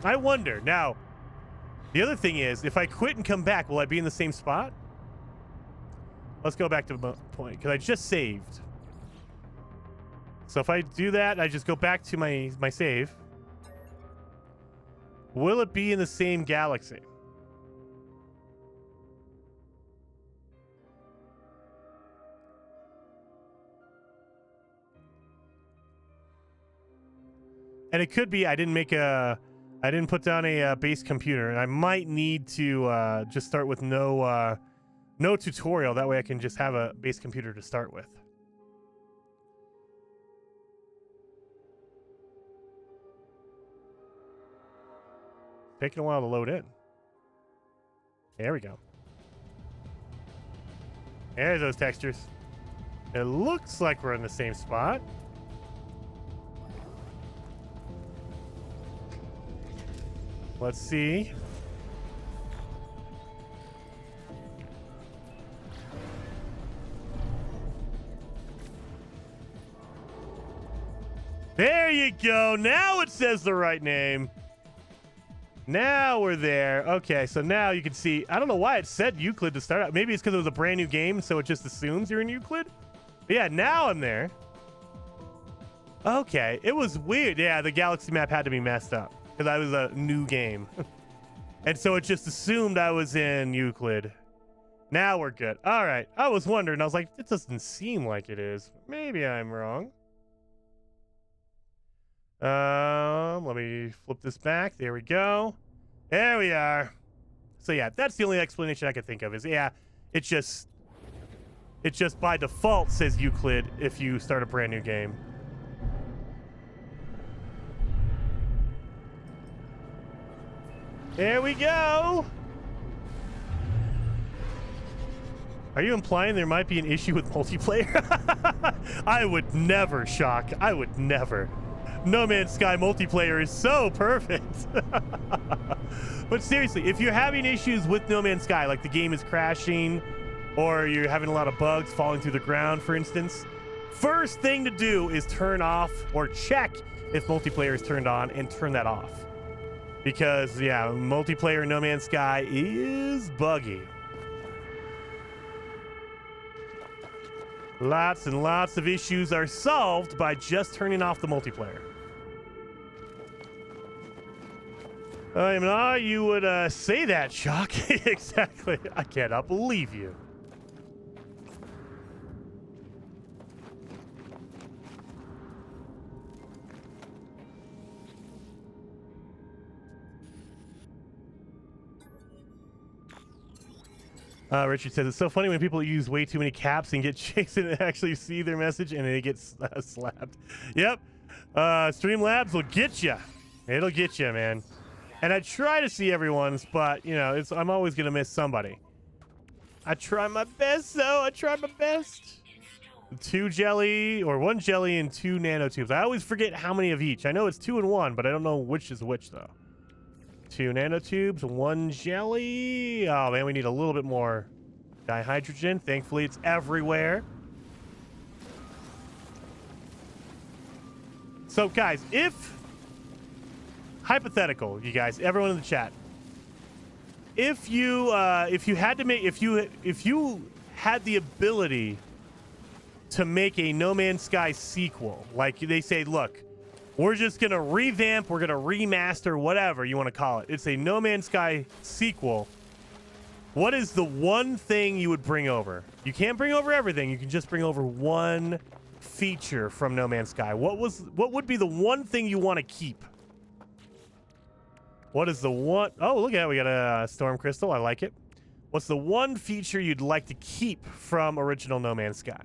I wonder. Now, the other thing is, if I quit and come back, will I be in the same spot? Let's go back to the point, because I just saved. So if I do that, I just go back to my save. Will it be in the same galaxy? And it could be I didn't put down a base computer, and I might need to just start with no tutorial. That way I can just have a base computer to start with. Taking a while to load in. There we go. There's those textures. It looks like we're in the same spot. Let's see. There you go. Now it says the right name. Now we're there. Okay, so now you can see. I don't know why it said Euclid to start out. Maybe it's because it was a brand new game, so it just assumes you're in Euclid. But yeah, now I'm there. Okay, it was weird. Yeah, the galaxy map had to be messed up because I was a new game. And so it just assumed I was in Euclid. Now we're good. All right. I was wondering. I was like, it doesn't seem like it is. Maybe I'm wrong. Let me flip this back. There we go. There we are. So yeah, that's the only explanation I could think of is, yeah, it just by default says Euclid if you start a brand new game. There we go. Are you implying there might be an issue with multiplayer? I would never, Shock. I would never. No Man's Sky multiplayer is so perfect. But seriously, if you're having issues with No Man's Sky, like the game is crashing, or you're having a lot of bugs falling through the ground, for instance, first thing to do is turn off or check if multiplayer is turned on and turn that off. Because, yeah, multiplayer in No Man's Sky is buggy. Lots and lots of issues are solved by just turning off the multiplayer. I mean, you would say that, Shock. Exactly. I cannot believe you. Richard says, it's so funny when people use way too many caps and get chased and actually see their message and they get slapped. Yep. Streamlabs will get you. It'll get you, man. And I try to see everyone's, but, you know, I'm always going to miss somebody. I try my best, though. I try my best. 2 jelly, or 1 jelly and 2 nanotubes. I always forget how many of each. I know it's 2 and 1, but I don't know which is which, though. 2 nanotubes, 1 jelly. Oh, man, we need a little bit more dihydrogen. Thankfully, it's everywhere. So, guys, hypothetical, you guys, everyone in the chat, if you had the ability to make a No Man's Sky sequel, like they say, look, we're just gonna revamp, we're gonna remaster, whatever you want to call it, it's a No Man's Sky sequel, what is the one thing you would bring over? You can't bring over everything, you can just bring over one feature from No Man's Sky. What would be the one thing you want to keep? What is the one? Oh, look at that. We got a storm crystal. I like it. What's the one feature you'd like to keep from original No Man's Sky?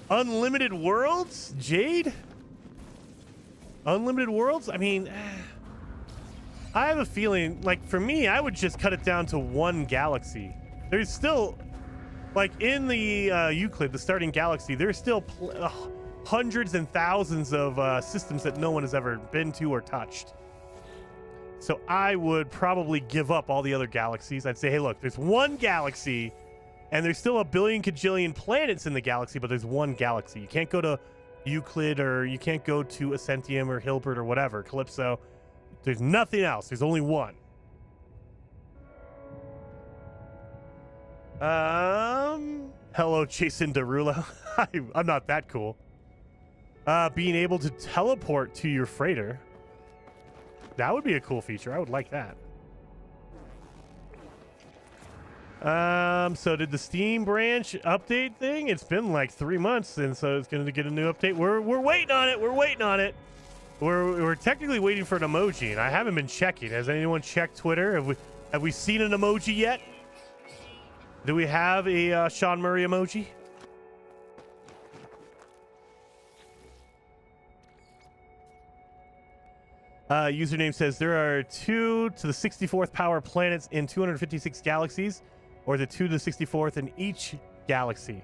Unlimited worlds? Jade? Unlimited worlds? I mean, I have a feeling, like, for me, I would just cut it down to 1 galaxy. There's still, like, in the Euclid, the starting galaxy, there's still hundreds and thousands of systems that no one has ever been to or touched. So I would probably give up all the other galaxies. I'd say, hey, look, there's 1 galaxy, and there's still a billion kajillion planets in the galaxy, but there's 1 galaxy. You can't go to Euclid, or you can't go to Ascentium or Hilbert or whatever, Calypso. There's nothing else. There's only 1. Hello, Jason Derulo. I'm not that cool. Being able to teleport to your freighter. That would be a cool feature. I would like that. So did the Steam branch update thing? It's been like 3 months, and so it's going to get a new update. We're waiting on it. We're waiting on it. We're technically waiting for an emoji, and I haven't been checking. Has anyone checked Twitter? Have we seen an emoji yet? Do we have a Sean Murray emoji? Username says there are 2 to the 64th power planets in 256 galaxies, or the 2 to the 64th in each galaxy.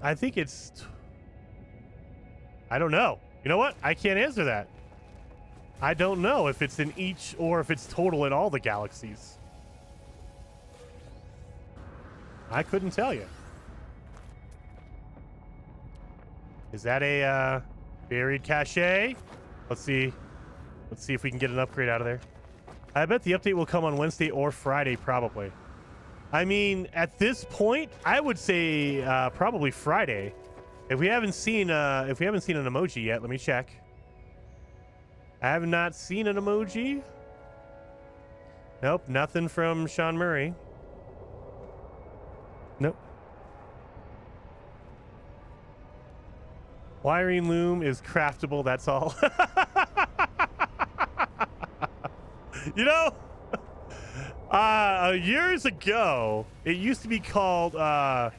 I think it's... I don't know. You know what? I can't answer that. I don't know if it's in each or if it's total in all the galaxies. I couldn't tell you. Is that a buried cache? Let's see. Let's see if we can get an upgrade out of there. I bet the update will come on Wednesday or Friday, probably. I mean, at this point, I would say probably Friday. If we haven't seen an emoji yet, let me check. I have not seen an emoji. Nope, nothing from Sean Murray. Nope. Wiring loom is craftable, that's all. You know, years ago, it used to be called, oh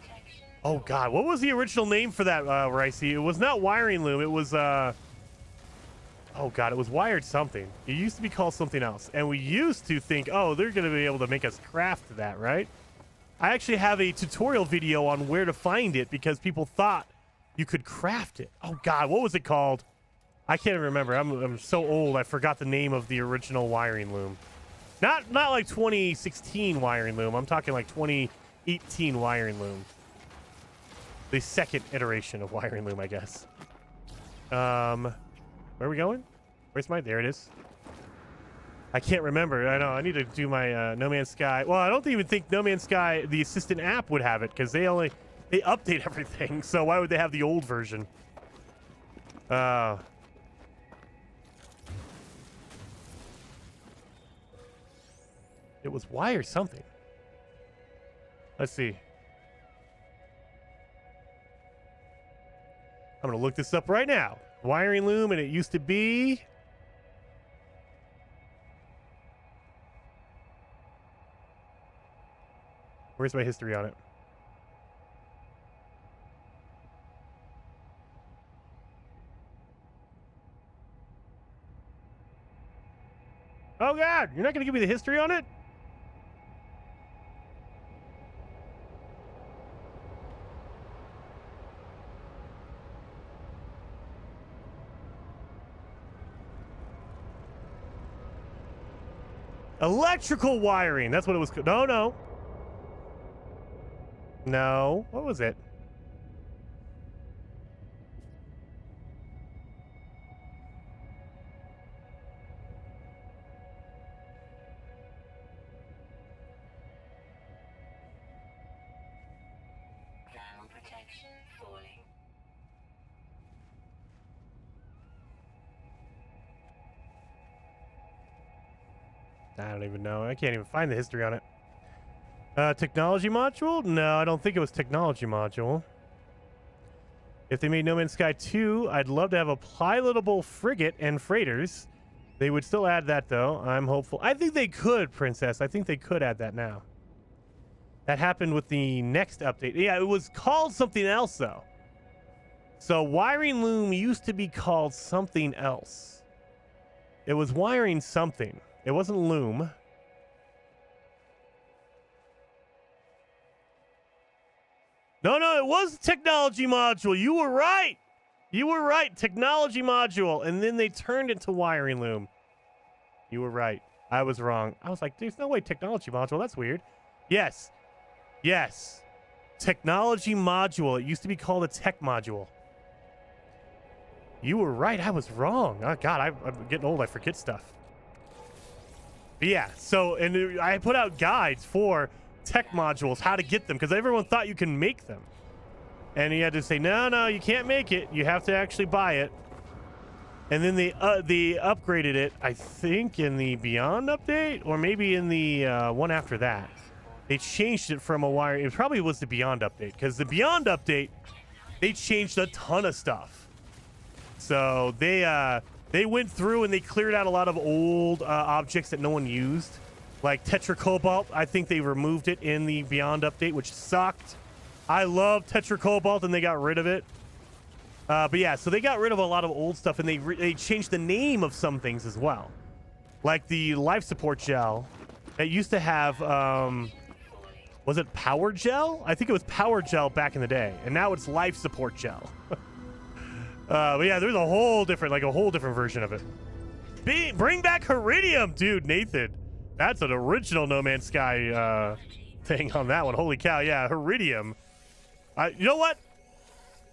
God, what was the original name for that, Ricey? It was not wiring loom, it was, oh God, it was wired something. It used to be called something else. And we used to think, oh, they're going to be able to make us craft that, right? I actually have a tutorial video on where to find it because people thought you could craft it. Oh God, what was it called? I can't even remember. I'm so old. I forgot the name of the original wiring loom. Not like 2016 wiring loom. I'm talking like 2018 wiring loom. The second iteration of wiring loom, I guess. Where are we going? Where's my? There it is. I can't remember. I know. I need to do my No Man's Sky. Well, I don't even think No Man's Sky, the assistant app, would have it because they update everything. So why would they have the old version? It was Y or something. Let's see. I'm going to look this up right now. Wiring loom, and it used to be... Where's my history on it? Oh, God. You're not going to give me the history on it? Electrical wiring. That's what it was. No. No. What was it? Ground protection falling. I don't even know. I can't even find the history on it. Technology module? No, I don't think it was technology module. If they made No Man's Sky 2, I'd love to have a pilotable frigate and freighters. They would still add that, though. I'm hopeful. I think they could, Princess. I think they could add that now. That happened with the next update. Yeah, it was called something else, though. So wiring loom used to be called something else. It was wiring something. It wasn't loom. No, it was technology module. You were right. You were right. Technology module. And then they turned it to wiring loom. You were right. I was wrong. I was like, there's no way technology module. That's weird. Yes. Technology module. It used to be called a tech module. You were right. I was wrong. Oh, God, I'm getting old. I forget stuff. But yeah, so, and I put out guides for tech modules, how to get them, because everyone thought you can make them. And you had to say, no, you can't make it. You have to actually buy it. And then they upgraded it, I think, in the Beyond update, or maybe in the one after that. They changed it from a wire. It probably was the Beyond update, because the Beyond update, they changed a ton of stuff. So they went through and they cleared out a lot of old objects that no one used. Like Tetracobalt, I think they removed it in the Beyond update, which sucked. I love Tetracobalt, and they got rid of it. But yeah, so they got rid of a lot of old stuff, and they changed the name of some things as well. Like the life support gel that used to have, was it Power Gel? I think it was Power Gel back in the day, and now it's life support gel. But yeah, there's a whole different version of it. Bring back Iridium, dude, Nathan. That's an original No Man's Sky thing on that one. Holy cow, yeah, Iridium. You know what?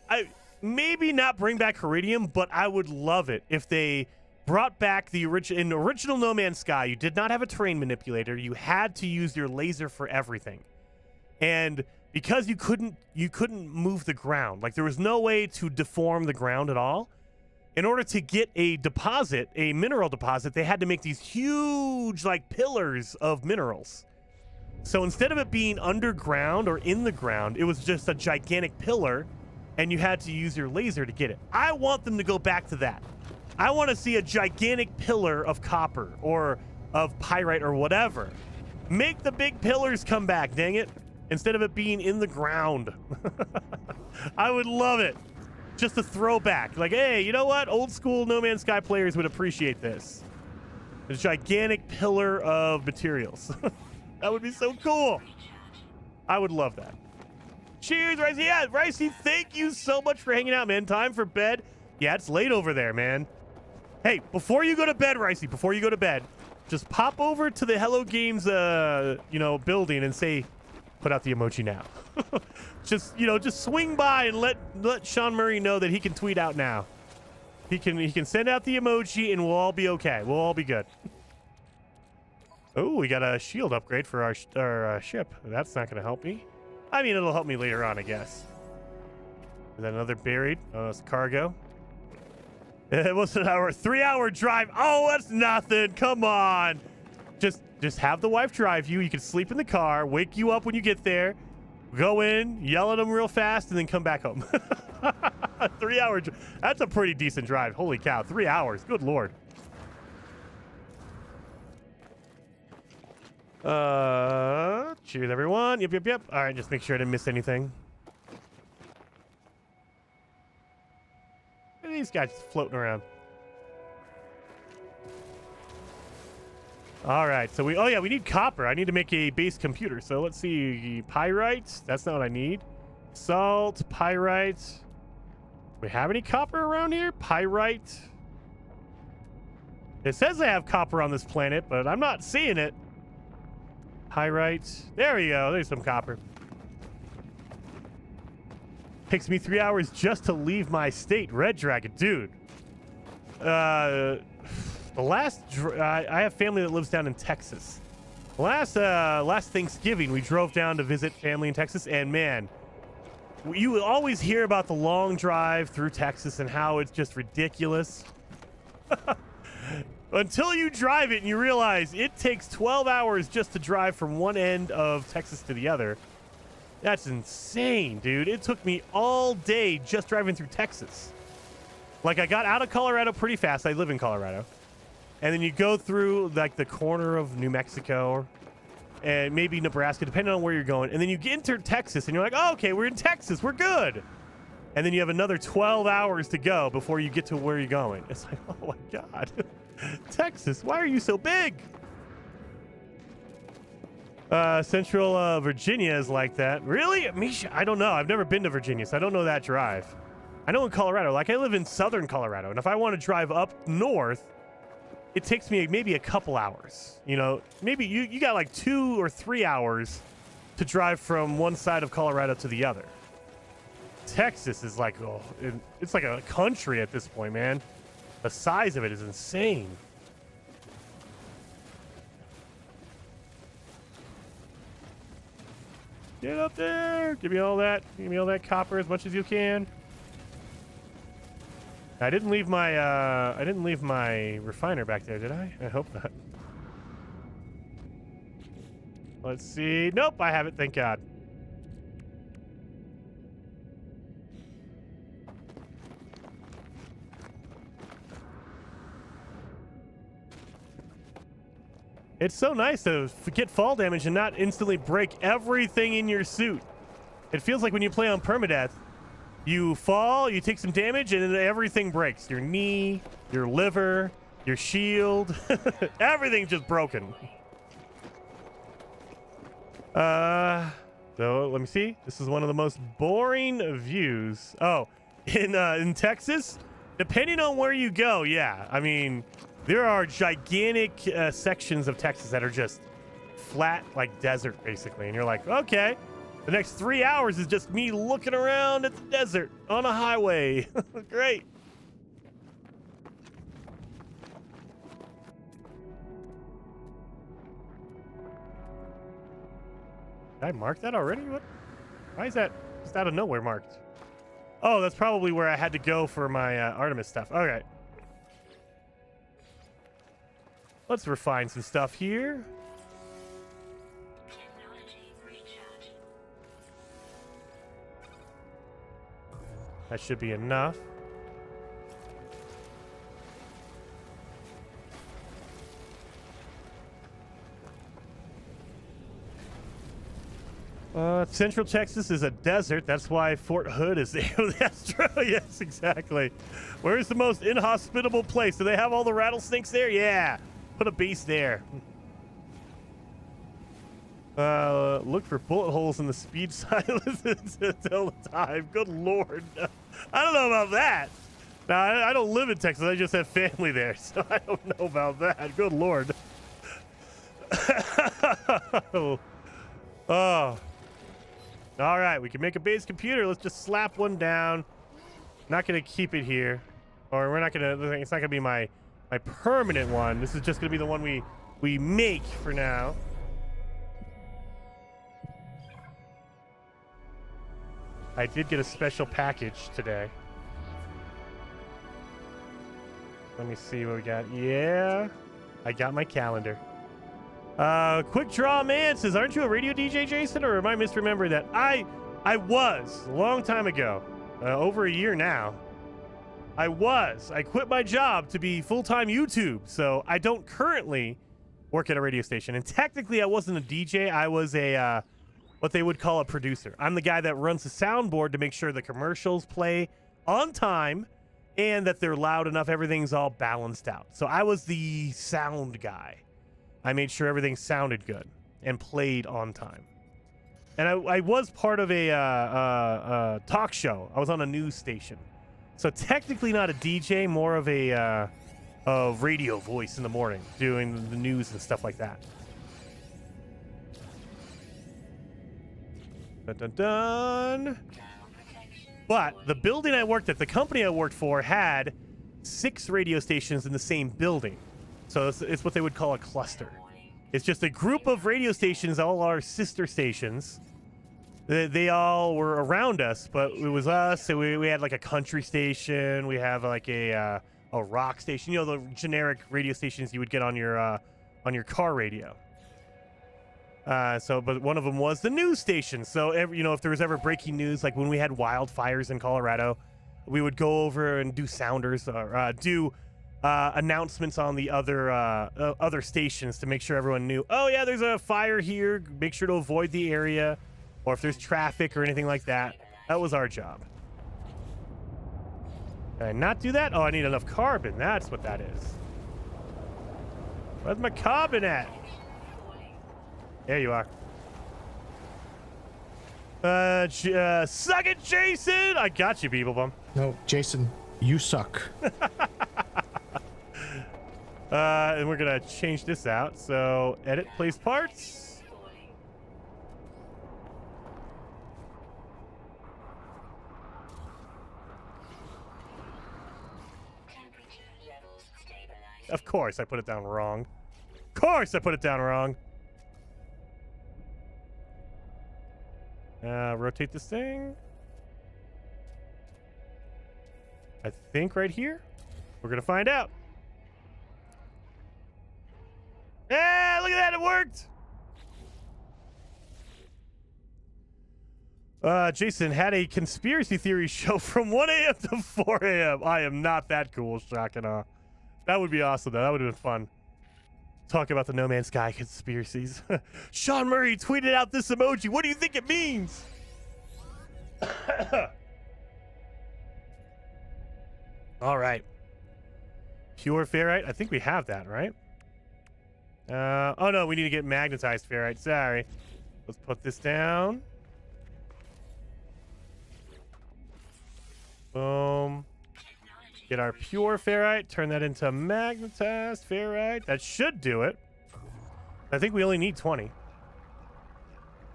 I maybe not bring back Iridium, but I would love it if they brought back the original No Man's Sky. You did not have a terrain manipulator. You had to use your laser for everything. And because you couldn't move the ground, like there was no way to deform the ground at all. In order to get a deposit, a mineral deposit, they had to make these huge like pillars of minerals. So instead of it being underground or in the ground, it was just a gigantic pillar, and you had to use your laser to get it. I want them to go back to that. I want to see a gigantic pillar of copper or of pyrite or whatever. Make the big pillars come back, dang it. Instead of it being in the ground. I would love it. Just a throwback. Like, hey, you know what? Old school No Man's Sky players would appreciate this. A gigantic pillar of materials. That would be so cool. I would love that. Cheers, Ricey. Yeah, Ricey, thank you so much for hanging out, man. Time for bed. Yeah, it's late over there, man. Hey, before you go to bed, Ricey, before you go to bed, just pop over to the Hello Games, building and say, put out the emoji now. Just swing by and let Sean Murray know that he can tweet out now. He can send out the emoji and we'll all be okay. We'll all be good. Oh, we got a shield upgrade for our ship. That's not going to help me. I mean, it'll help me later on, I guess. Is that another buried? Oh, it's cargo. It was an 3-hour drive. Oh, that's nothing. Come on. Just have the wife drive you. You can sleep in the car, wake you up when you get there, go in, yell at them real fast, and then come back home. 3-hour. That's a pretty decent drive. Holy cow. 3 hours. Good Lord. Cheers, everyone. Yep. All right, just make sure I didn't miss anything. Look at these guys floating around. All right, so we need copper. I need to make a base computer. So let's see, pyrite. That's not what I need. Salt, pyrite. Do we have any copper around here? Pyrite. It says I have copper on this planet, but I'm not seeing it. Pyrite. There we go. There's some copper. Takes me 3 hours just to leave my state. Red Dragon. Dude. I have family that lives down in Texas. Last Thanksgiving, we drove down to visit family in Texas, and man, you always hear about the long drive through Texas and how it's just ridiculous. Until you drive it and you realize it takes 12 hours just to drive from one end of Texas to the other. That's insane, dude. It took me all day just driving through Texas. Like, I got out of Colorado pretty fast. I live in Colorado. And then you go through, like, the corner of New Mexico and maybe Nebraska, depending on where you're going. And then you enter Texas, and you're like, oh, okay, we're in Texas. We're good. And then you have another 12 hours to go before you get to where you're going. It's like, oh, my God. Texas, why are you so big? Central Virginia is like that. Really? Misha, I don't know. I've never been to Virginia, so I don't know that drive. I know in Colorado, like I live in southern Colorado, and if I want to drive up north, it takes me maybe a couple hours. You know, maybe you got like 2 or 3 hours to drive from one side of Colorado to the other. Texas is like, oh, it's like a country at this point, man. The size of it is insane. Get up there. Give me all that. Give me all that copper as much as you can. I didn't leave my refiner back there, did I? I hope not. Let's see. Nope, I have it. Thank God. It's so nice to get fall damage and not instantly break everything in your suit. It feels like when you play on permadeath, you fall, you take some damage, and then everything breaks. Your knee, your liver, your shield. Everything's just broken. So let me see. This is one of the most boring views. Oh, in Texas, depending on where you go, yeah. I mean, there are gigantic sections of Texas that are just flat, like desert, basically. And you're like, okay, the next 3 hours is just me looking around at the desert on a highway. Great. Did I mark that already? What? Why is that just out of nowhere marked? Oh, that's probably where I had to go for my Artemis stuff. Okay. Let's refine some stuff here. That should be enough. Central Texas is a desert. That's why Fort Hood is there. That's true. Yes, exactly. Where's the most inhospitable place? Do they have all the rattlesnakes there? Yeah. Put a base there. Look for bullet holes in the speed silence until the time. Good Lord. I don't know about that. Now, I don't live in Texas. I just have family there, so I don't know about that. Good Lord. Oh. All right, we can make a base computer. Let's just slap one down. Not going to keep it here. Or we're not going to, it's not going to be my permanent one. This is just going to be the one we make for now. I did get a special package today. Let me see what we got. Yeah, I got my calendar. Quick Draw Man says, aren't you a radio DJ, Jason? Or am I misremembering that? I was a long time ago, over a year now. I quit my job to be full-time YouTube. So I don't currently work at a radio station. And technically I wasn't a DJ. I was a, what they would call a producer. I'm the guy that runs the soundboard to make sure the commercials play on time and that they're loud enough, everything's all balanced out. So I was the sound guy. I made sure everything sounded good and played on time. And I was part of a talk show. I was on a news station. So technically not a DJ, more of a radio voice in the morning, doing the news and stuff like that. Dun, dun, dun. But the building I worked at, the company I worked for, had 6 radio stations in the same building. So it's what they would call a cluster. It's just a group of radio stations, all our sister stations. They all were around us, but it was us. So we had like a country station. We have like a rock station. You know, the generic radio stations you would get on your car radio. But one of them was the news station. So, if there was ever breaking news, like when we had wildfires in Colorado, we would go over and do sounders or do announcements on the other stations to make sure everyone knew, oh, yeah, there's a fire here. Make sure to avoid the area. Or if there's traffic or anything like that. That was our job. Can I not do that? Oh, I need enough carbon. That's what that is. Where's my carbon at? There you are. Suck it, Jason! I got you, Beeble Bum. No, Jason, you suck. And we're gonna change this out. So, edit place parts. Of course, I put it down wrong. Of course, I put it down wrong. Rotate this thing. I think right here. We're gonna find out. Yeah, look at that, it worked. Jason had a conspiracy theory show from 1 a.m. to 4 a.m. I am not that cool, shock and awe. That would be awesome, though. That would have been fun. Talk about the No Man's Sky conspiracies. Sean Murray tweeted out this emoji. What do you think it means? All right. Pure ferrite. I think we have that, right? Oh, no. We need to get magnetized ferrite. Sorry. Let's put this down. Boom. Get our pure ferrite, turn that into magnetized ferrite. That should do it. I think we only need 20.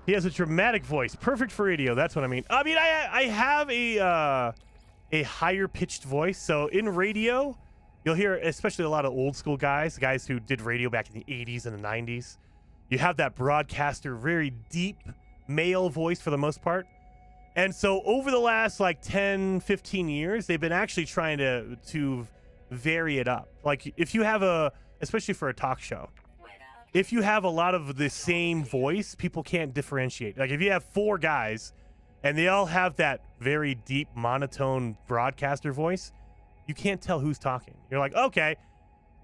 He has a dramatic voice, perfect for radio. That's what I mean. I mean, I have a higher pitched voice. So in radio, you'll hear, especially a lot of old school guys who did radio back in the 80s and the 90s. You have that broadcaster, very deep male voice for the most part. And so over the last like 10, 15 years, they've been actually trying to vary it up. Like if you have especially for a talk show, if you have a lot of the same voice, people can't differentiate. Like if you have 4 guys and they all have that very deep monotone broadcaster voice, you can't tell who's talking. You're like, okay,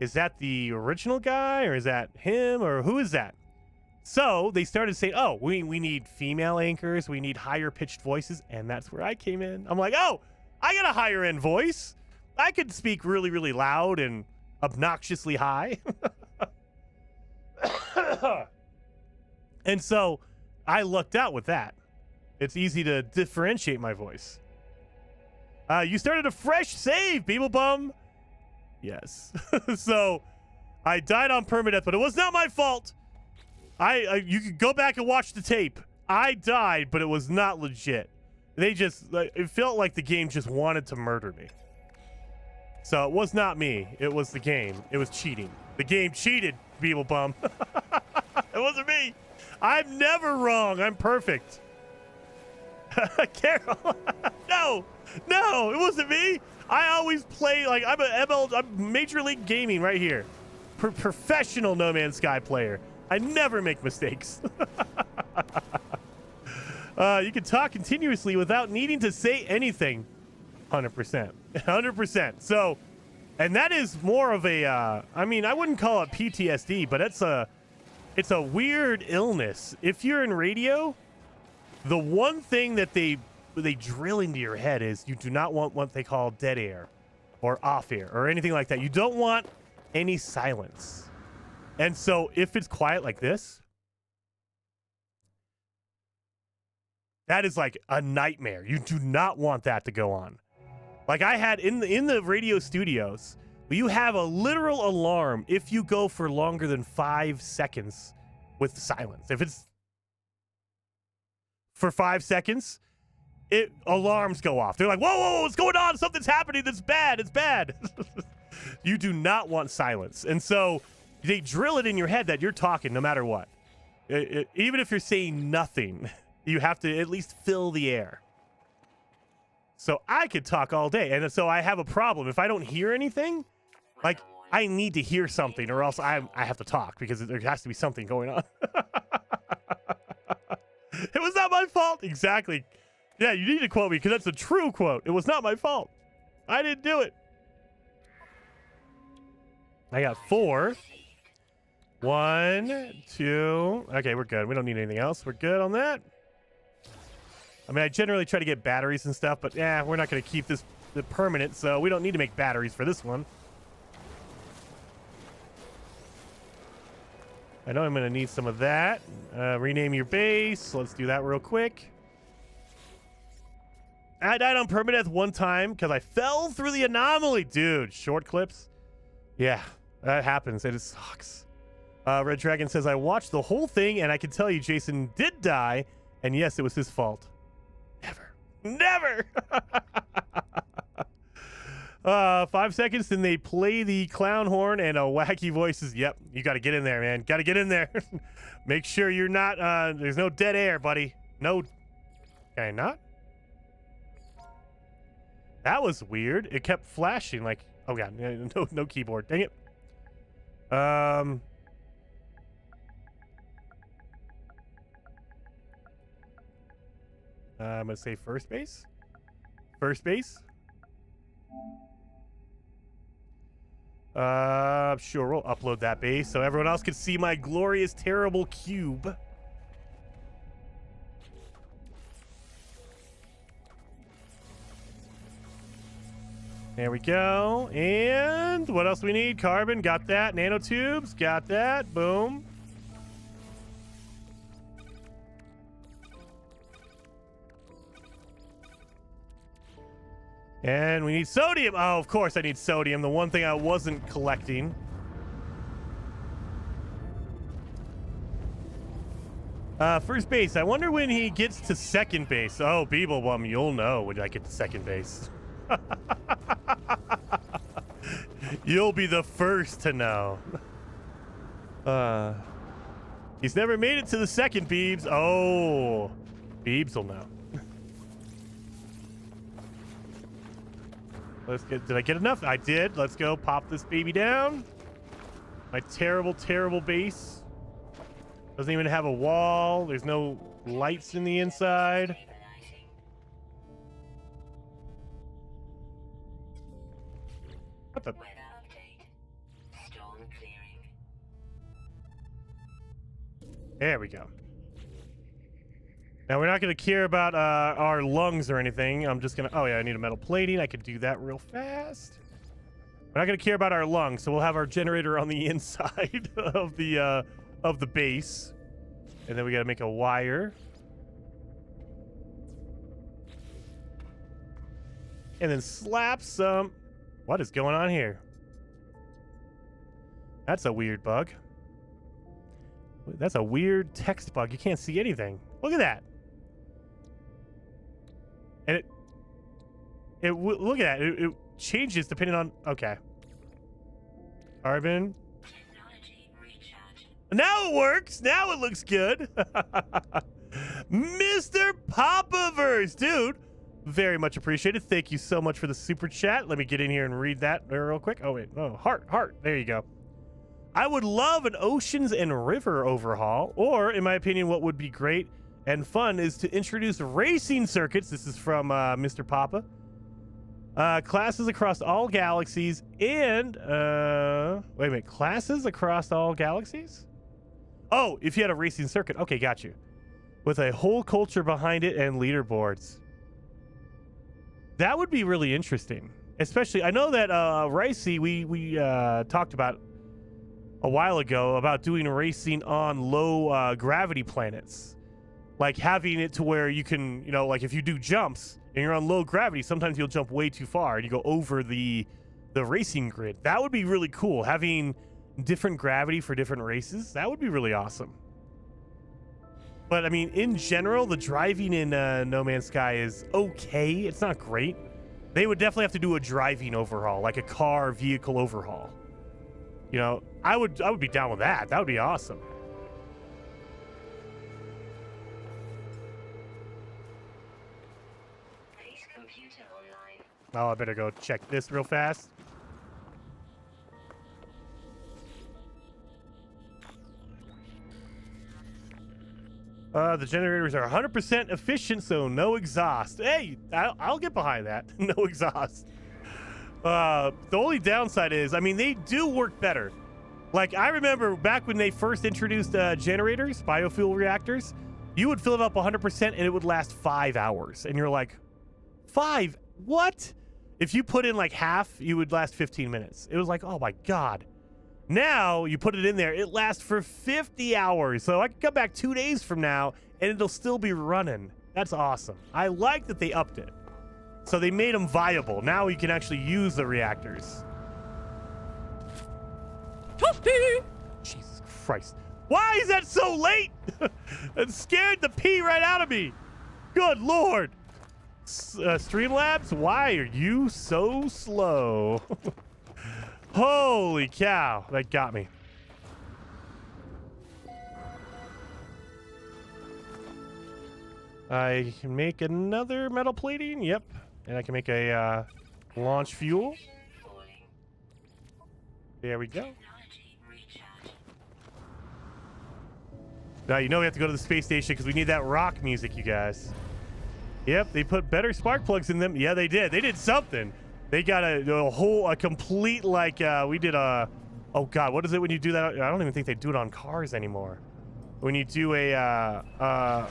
is that the original guy or is that him or who is that? So they started saying, oh, we need female anchors. We need higher pitched voices. And that's where I came in. I'm like, oh, I got a higher end voice. I could speak really, really loud and obnoxiously high. And so I lucked out with that. It's easy to differentiate my voice. You started a fresh save, Beeble Bum. Yes. So I died on permadeath, but it was not my fault. You could go back and watch the tape. I died, but it was not legit. They just, it felt like the game just wanted to murder me. So it was not me. It was the game. It was cheating. The game cheated, Beeble Bum. It wasn't me. I'm never wrong. I'm perfect. Carol. No, it wasn't me. I always play like I'm I'm Major League Gaming right here. Professional No Man's Sky player. I never make mistakes. You can talk continuously without needing to say anything. 100%. 100%. So, and that is more of a, I mean, I wouldn't call it PTSD, but it's a weird illness. If you're in radio, the one thing that they drill into your head is you do not want what they call dead air or off air or anything like that. You don't want any silence. And so if it's quiet like this, that is like a nightmare. You do not want that to go on. Like I had in the radio studios, you have a literal alarm if you go for longer than 5 seconds with silence. If it's for 5 seconds, alarms go off. They're like, whoa, what's going on? Something's happening that's bad. It's bad. You do not want silence. And so they drill it in your head that you're talking no matter what. Even if you're saying nothing, you have to at least fill the air. So I could talk all day. And so I have a problem. If I don't hear anything, like I need to hear something or else I have to talk because there has to be something going on. It was not my fault. Exactly. Yeah, you need to quote me because that's a true quote. It was not my fault. I didn't do it. I got 4. 1, 2. Okay, we're good. We don't need anything else. We're good on that. I mean, I generally try to get batteries and stuff, but yeah, we're not going to keep this permanent, so we don't need to make batteries for this one. I know I'm going to need some of that. Rename your base. Let's do that real quick. I died on permadeath one time because I fell through the anomaly. Dude, short clips. Yeah, that happens. It just sucks. Red Dragon says, I watched the whole thing, and I can tell you Jason did die, and yes, it was his fault. Never. 5 seconds, then they play the clown horn and a wacky voices. Yep, you got to get in there, man. Got to get in there. Make sure you're not, there's no dead air, buddy. No. Okay, not? That was weird. It kept flashing like, oh god, no keyboard. Dang it. I'm gonna say first base. First base. Sure, we'll upload that base so everyone else can see my glorious, terrible cube. There we go. And what else we need? Carbon, got that. Nanotubes, got that. Boom. And we need sodium. Oh, of course I need sodium. The one thing I wasn't collecting. First base. I wonder when he gets to second base. Oh, Beeblebum, you'll know when I get to second base. You'll be the first to know. He's never made it to the second, Beebs. Oh, Beebs will know. Let's get. Did I get enough? I did. Let's go pop this baby down. My terrible, terrible base. Doesn't even have a wall. There's no lights in the inside. What the? There we go. Now, we're not going to care about our lungs or anything. I'm just going to... Oh, yeah, I need a metal plating. I could do that real fast. We're not going to care about our lungs, so we'll have our generator on the inside of the base. And then we got to make a wire. And then slap some... What is going on here? That's a weird bug. That's a weird text bug. You can't see anything. Look at that. And look at that. It changes depending on... Okay. Carbon. Now it works. Now it looks good. Mr. Papaverse, dude. Very much appreciated. Thank you so much for the super chat. Let me get in here and read that real quick. Oh, wait. Oh, heart. There you go. I would love an oceans and river overhaul, or, in my opinion, what would be great and fun is to introduce racing circuits. This is from Mr. Papa. Classes across all galaxies and, wait a minute. Classes across all galaxies? Oh, if you had a racing circuit. Okay, got you. With a whole culture behind it and leaderboards. That would be really interesting. Especially, I know that Ricey, we talked about a while ago about doing racing on low gravity planets. Like having it to where you can, you know, like if you do jumps and you're on low gravity, sometimes you'll jump way too far and you go over the racing grid. That would be really cool. Having different gravity for different races, that would be really awesome. But I mean, in general, the driving in No Man's Sky is okay. It's not great. They would definitely have to do a driving overhaul, like a car vehicle overhaul. You know, I would be down with that. That would be awesome. Oh, I better go check this real fast. The generators are 100% efficient, so no exhaust. Hey, I'll get behind that. No exhaust. The only downside is, I mean, they do work better. Like, I remember back when they first introduced generators, biofuel reactors, you would fill it up 100% and it would last 5 hours. And you're like, 5? What? If you put in like half, you would last 15 minutes. It was like, oh my God. Now you put it in there, it lasts for 50 hours. So I can come back 2 days from now and it'll still be running. That's awesome. I like that they upped it. So they made them viable. Now you can actually use the reactors. Toasty! Jesus Christ. Why is that so late? It scared the pee right out of me. Good Lord. Streamlabs, why are you so slow? Holy cow, that got me. I can make another metal plating, yep. And I can make a launch fuel. There we go. Now, you know we have to go to the space station because we need that rock music, you guys. Yep, they put better spark plugs in them. Yeah, they did. They did something. They got a complete, like, we did a, oh God, what is it when you do that? I don't even think they do it on cars anymore. When you do a,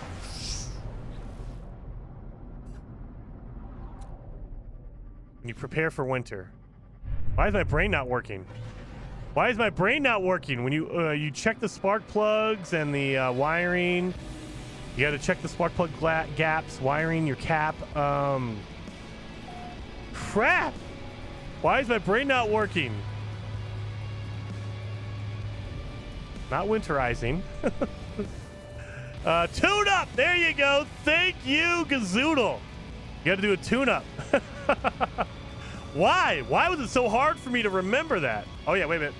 when you prepare for winter. Why is my brain not working? Why is my brain not working? When you check the spark plugs and the wiring, you got to check the spark plug gaps, wiring your cap. Crap! Why is my brain not working? Not winterizing. Tune up! There you go. Thank you, Gazoodle. You got to do a tune up. Why? Why was it so hard for me to remember that? Oh, yeah, wait a minute.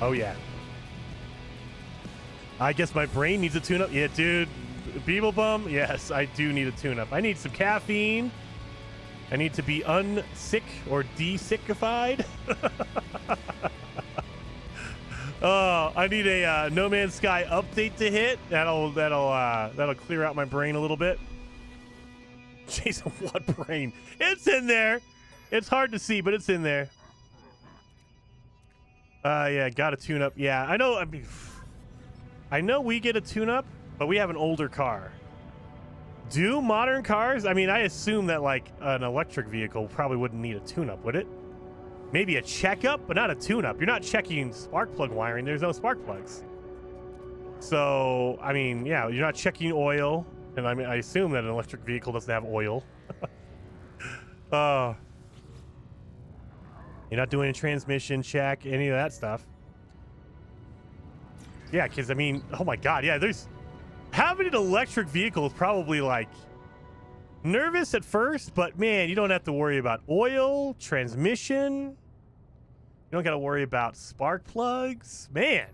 Oh, yeah. I guess my brain needs a tune-up. Yeah, dude. Beeblebum, yes, I do need a tune-up. I need some caffeine. I need to be unsick or de-sickified. Oh, I need a No Man's Sky update to hit. That'll clear out my brain a little bit. Jason, what brain? It's in there. It's hard to see, but it's in there. Yeah, got to tune up. Yeah, I know. I mean, I know we get a tune-up, but we have an older car. Do modern cars? I mean, I assume that like an electric vehicle probably wouldn't need a tune-up, would it? Maybe a checkup, but not a tune-up. You're not checking spark plug wiring. There's no spark plugs. So, I mean, yeah, you're not checking oil. And I mean, I assume that an electric vehicle doesn't have oil. You're not doing a transmission check, any of that stuff. Yeah, because, I mean, oh my God, yeah, there's... Having an electric vehicle is probably, like, nervous at first, but, man, you don't have to worry about oil, transmission. You don't got to worry about spark plugs. Man.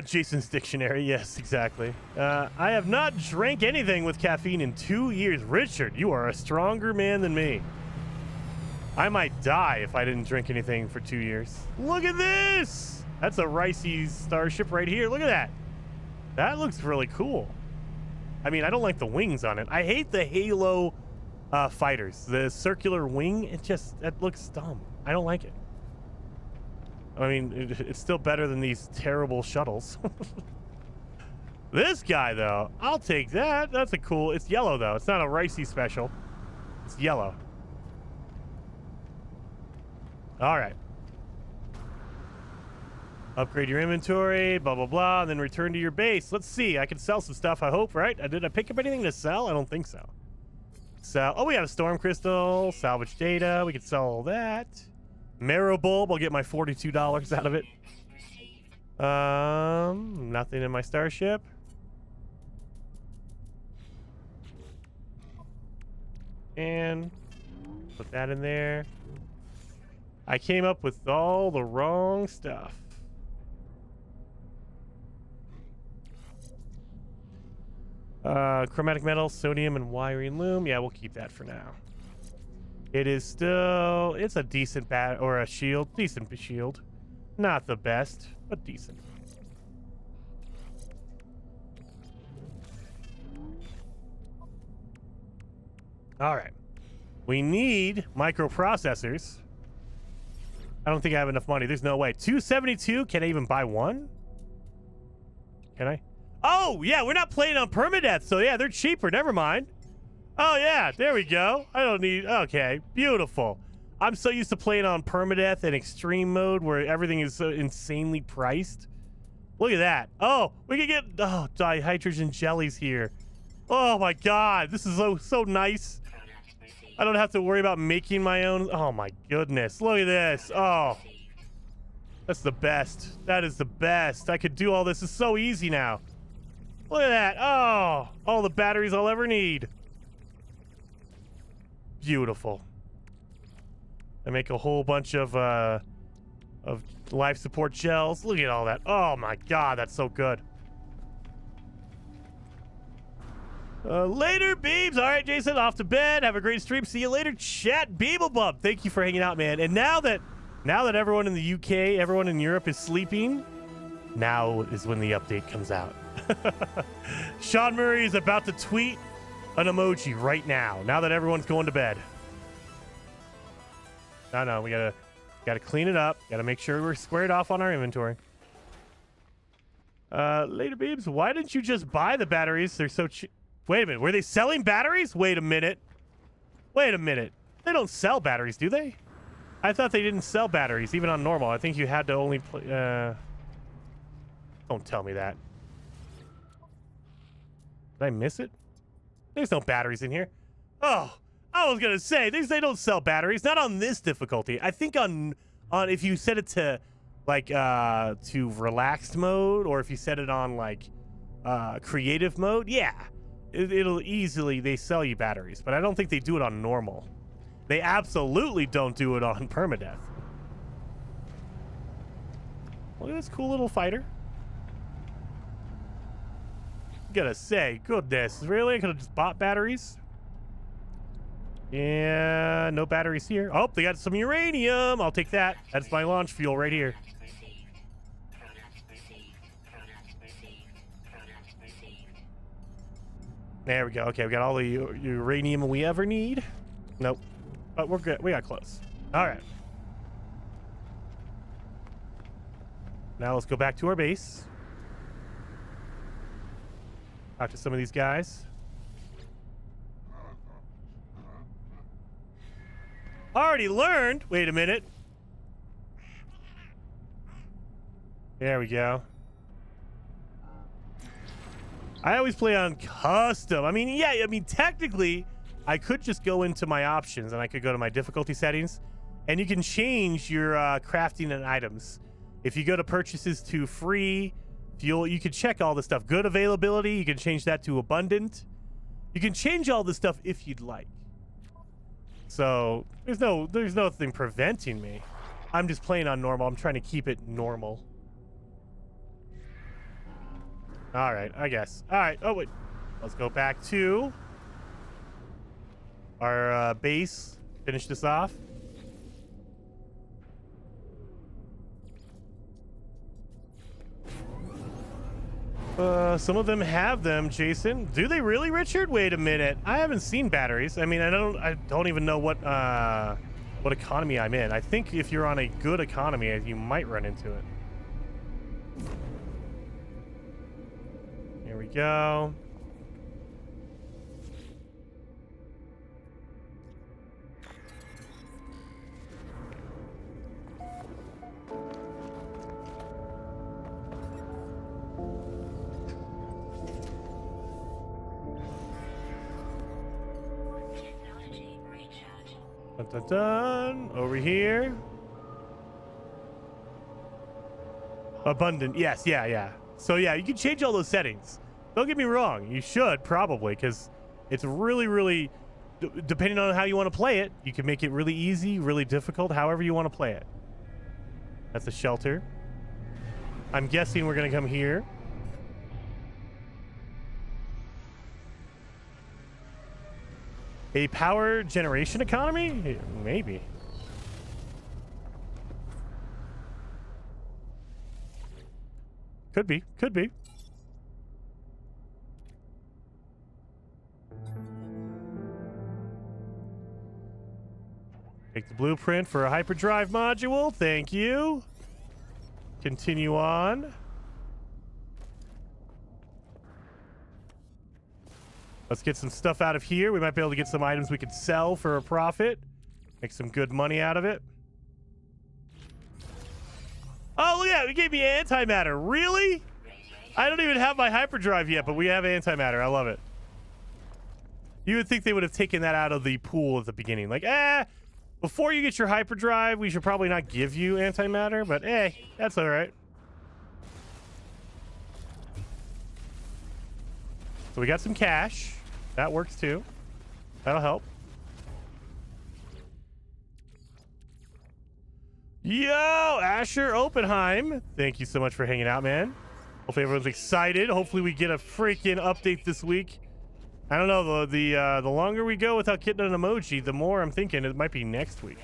Jason's dictionary. Yes, exactly. I have not drank anything with caffeine in 2 years. Richard, you are a stronger man than me. I might die if I didn't drink anything for 2 years. Look at this. That's a Ricey starship right here. Look at that. That looks really cool. I mean, I don't like the wings on it. I hate the Halo fighters. The circular wing, that looks dumb. I don't like it. I mean, it's still better than these terrible shuttles. This guy, though, I'll take that. That's a cool... It's yellow, though. It's not a Ricey special. It's yellow. All right. Upgrade your inventory, blah, blah, blah, and then return to your base. Let's see. I can sell some stuff, I hope, right? Did I pick up anything to sell? I don't think so. Oh, we got a storm crystal, salvage data. We can sell all that. Marrow bulb. I'll get my $42 out of it. Nothing in my starship. And put that in there. I came up with all the wrong stuff. Chromatic metal, sodium, and wiring loom. Yeah, we'll keep that for now. It is still... It's a decent bat or a shield. Decent shield. Not the best, but decent. All right. We need microprocessors. I don't think I have enough money. There's no way. 272? Can I even buy one? Can I? Oh, yeah, we're not playing on permadeath, so yeah, they're cheaper. Never mind. Oh, yeah, there we go. I don't need... Okay, beautiful. I'm so used to playing on permadeath and extreme mode where everything is so insanely priced. Look at that. Oh, we can get... Oh, dihydrogen jellies here. Oh, my God. This is so nice. I don't have to worry about making my own. Oh, my goodness. Look at this. Oh, that's the best. That is the best. I could do all this. It's so easy now. Look at that. Oh, all the batteries I'll ever need. Beautiful. I make a whole bunch of life support gels. Look at all that. Oh my God, that's so good. Later, Beebs. All right, Jason, off to bed. Have a great stream. See you later, chat. Beeblebub. Thank you for hanging out, man. And now that everyone in the UK, everyone in Europe is sleeping, now is when the update comes out. Sean Murray is about to tweet an emoji right now that everyone's going to bed. No, we gotta clean it up. Gotta make sure we're squared off on our inventory. Later, Beebs. Why didn't you just buy the batteries? They're so cheap. Wait a minute. Were they selling batteries? Wait a minute. They don't sell batteries, do they? I thought they didn't sell batteries, even on normal. I think you had to only play... Don't tell me that. Did I miss it? There's no batteries in here. Oh, I was gonna say, they don't sell batteries. Not on this difficulty. I think on if you set it to, like, to relaxed mode, or if you set it on, like, creative mode, yeah. It'll easily, they sell you batteries. But I don't think they do it on normal. They absolutely don't do it on permadeath. Look at this cool little fighter. Gotta say, goodness, really? I could have just bought batteries. Yeah, no batteries here. Oh, they got some uranium. I'll take that. That's my launch fuel right here. There we go. Okay, we got all the uranium we ever need. Nope. But we're good. We got close. All right. Now let's go back to our base. Talk to some of these guys. Already learned. Wait a minute. There we go. I always play on custom. I mean, yeah, technically, I could just go into my options and I could go to my difficulty settings, and you can change your crafting and items. If you go to purchases to free, fuel, you can check all the stuff. Good availability, you can change that to abundant. You can change all this stuff if you'd like. So there's nothing preventing me. I'm just playing on normal. I'm trying to keep it normal. All right, I guess. All right. Oh, wait. Let's go back to our base. Finish this off. Some of them have them, Jason. Do they really, Richard? Wait a minute. I haven't seen batteries. I mean, I don't even know what economy I'm in. I think if you're on a good economy, you might run into it. Here we go. Dun, dun, dun. Over here. Abundant. Yes, yeah. So yeah, you can change all those settings. Don't get me wrong. You should probably, because it's really, depending on how you want to play it, you can make it really easy, really difficult, however you want to play it. That's a shelter. I'm guessing we're going to come here. A power generation economy? Maybe. Could be. Take the blueprint for a hyperdrive module. Thank you. Continue on. Let's get some stuff out of here. We might be able to get some items we could sell for a profit. Make some good money out of it. Oh, look at that. It gave me antimatter. Really? I don't even have my hyperdrive yet, but we have antimatter. I love it. You would think they would have taken that out of the pool at the beginning. Like, before you get your hyperdrive, we should probably not give you antimatter, but that's all right. So we got some cash. That works too. That'll help. Yo, Asher Oppenheim. Thank you so much for hanging out, man. Hopefully everyone's excited. Hopefully we get a freaking update this week. I don't know, the longer we go without getting an emoji, the more I'm thinking it might be next week.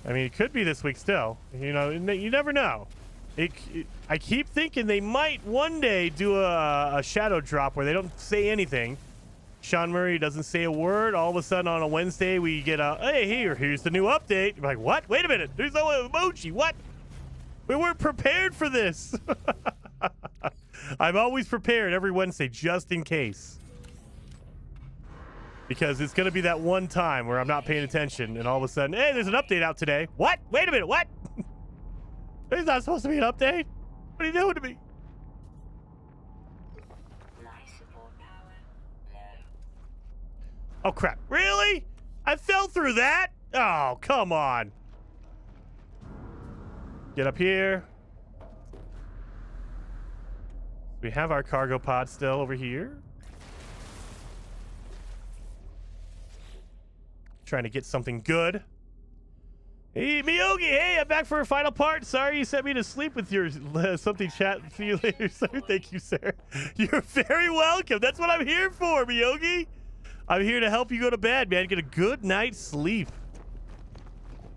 I mean, it could be this week still. You know, you never know. I keep thinking they might one day do a shadow drop where they don't say anything. Sean Murray doesn't say a word. All of a sudden on a Wednesday we get a, hey, here's the new update. You're like, what? Wait a minute. There's no emoji. What? We weren't prepared for this. I'm always prepared every Wednesday just in case. Because it's going to be that one time where I'm not paying attention and all of a sudden, hey, there's an update out today. What? Wait a minute. What? There's not supposed to be an update. What are you doing to me? Oh, crap. Really? I fell through that? Oh, come on. Get up here. We have our cargo pod still over here. Trying to get something good. Hey, Miyogi, hey, I'm back for a final part. Sorry you sent me to sleep with your something chat. See you later, sir. Thank you, sir. You're very welcome. That's what I'm here for, Miyogi. I'm here to help you go to bed, man. Get a good night's sleep.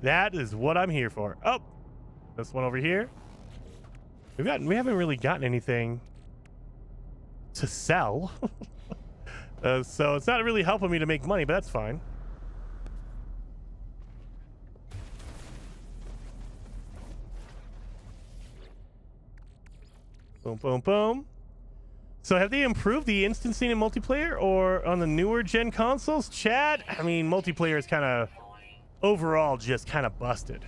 That is what I'm here for. Oh, this one over here. We haven't really gotten anything to sell. So it's not really helping me to make money, but that's fine. Boom, boom, boom. So have they improved the instancing in multiplayer or on the newer gen consoles? Chat, I mean, multiplayer is kind of overall just kind of busted.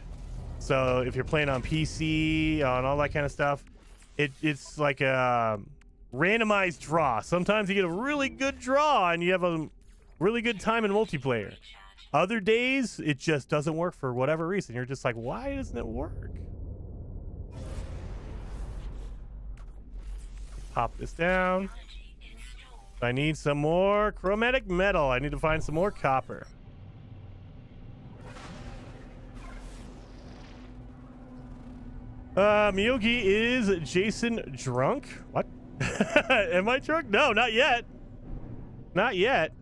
So if you're playing on PC, on all that kind of stuff, it's like a randomized draw. Sometimes you get a really good draw and you have a really good time in multiplayer. Other days, it just doesn't work for whatever reason. You're just like, why doesn't it work? Pop this down. I need some more chromatic metal. I need to find some more copper. Miyogi, is Jason drunk? What? Am I drunk? No, not yet. Not yet.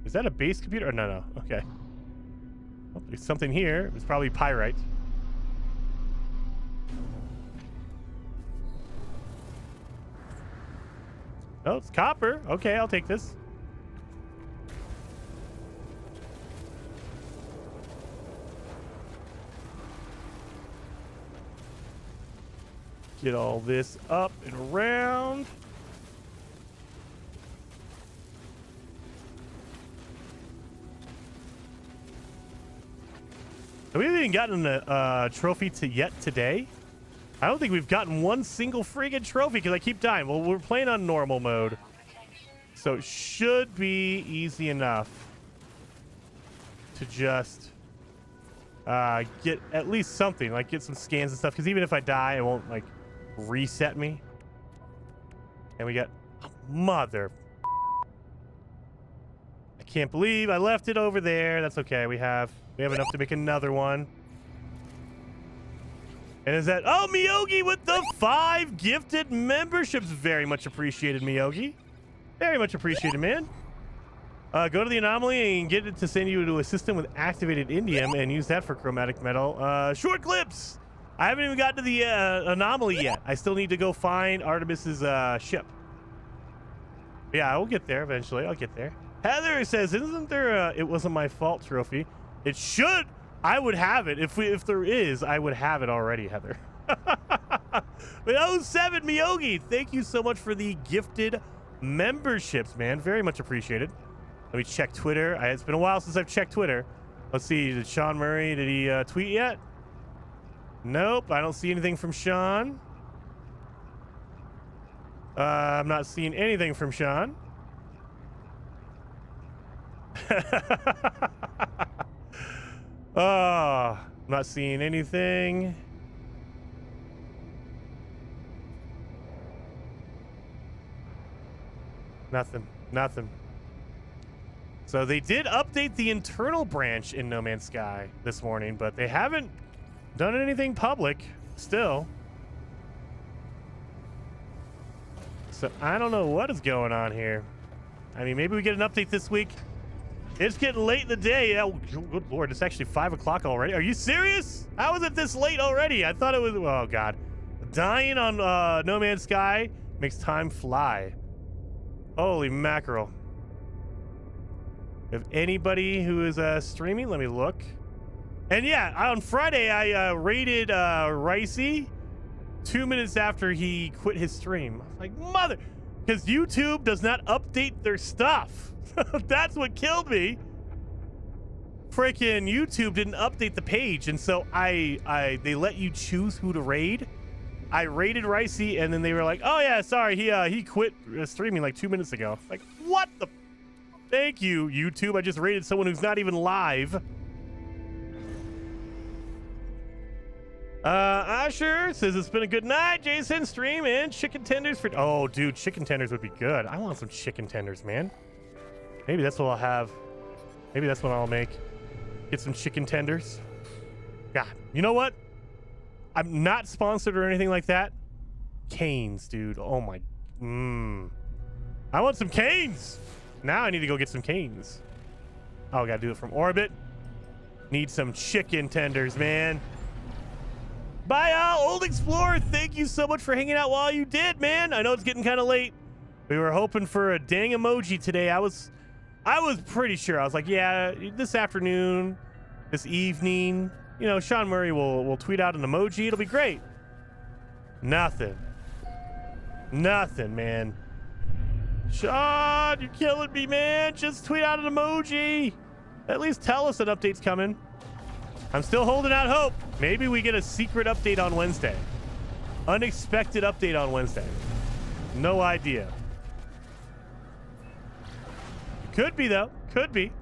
Is that a base computer? Oh, no. Okay. Oh, there's something here. It's probably pyrite. Oh, it's copper. Okay, I'll take this. Get all this up and around. We haven't even gotten a trophy yet today. I don't think we've gotten one single friggin' trophy because I keep dying. Well, we're playing on normal mode, so it should be easy enough to just get at least something, like get some scans and stuff. Because even if I die, it won't like reset me. And we got mother. I can't believe I left it over there. That's okay. We have enough to make another one. And is that, oh, Miyogi with the 5 gifted memberships. Very much appreciated, Miyogi. Very much appreciated, man. Go to the anomaly and get it to send you to a system with activated indium and use that for chromatic metal. Short clips. I haven't even gotten to the anomaly yet. I still need to go find Artemis's ship. Yeah, I will get there eventually. I'll get there. Heather says, isn't there a it wasn't my fault trophy? It should. I would have it. If there is, I would have it already, Heather. But 07 Miyogi, thank you so much for the gifted memberships, man. Very much appreciated. Let me check Twitter. It's been a while since I've checked Twitter. Let's see. Did Sean Murray, did he tweet yet? Nope. I don't see anything from Sean. I'm not seeing anything from Sean. Oh, I'm not seeing anything. Nothing. So they did update the internal branch in No Man's Sky this morning, but they haven't done anything public still. So I don't know what is going on here. I mean, maybe we get an update this week. It's getting late in the day. Oh, good Lord, it's actually 5 o'clock already. Are you serious? How is it this late already? I thought it was, oh God. Dying on No Man's Sky makes time fly. Holy mackerel. If anybody who is streaming, let me look. And yeah, on Friday, I raided Ricey 2 minutes after he quit his stream. I was like, mother, because YouTube does not update their stuff. That's what killed me. Freaking YouTube didn't update the page, and so they let you choose who to raid. I raided Ricey, and then they were like, "Oh yeah, sorry, he quit streaming like 2 minutes ago." Like, what the? Thank you, YouTube. I just raided someone who's not even live. Asher says it's been a good night. Jason, stream and chicken tenders for. Oh, dude, chicken tenders would be good. I want some chicken tenders, man. Maybe that's what I'll have. Maybe that's what I'll make. Get some chicken tenders. God, you know what? I'm not sponsored or anything like that. Canes, dude. Oh my. I want some canes. Now I need to go get some canes. Oh, I gotta do it from orbit. Need some chicken tenders, man. Bye, Old Explorer. Thank you so much for hanging out while you did, man. I know it's getting kind of late. We were hoping for a dang emoji today. I was pretty sure. I was like, yeah, this afternoon, this evening, you know, Sean Murray will tweet out an emoji. It'll be great. Nothing. Nothing, man. Sean, you're killing me, man. Just tweet out an emoji. At least tell us an update's coming. I'm still holding out hope. Maybe we get a secret update on Wednesday. Unexpected update on Wednesday. No idea. Could be, though. Could be.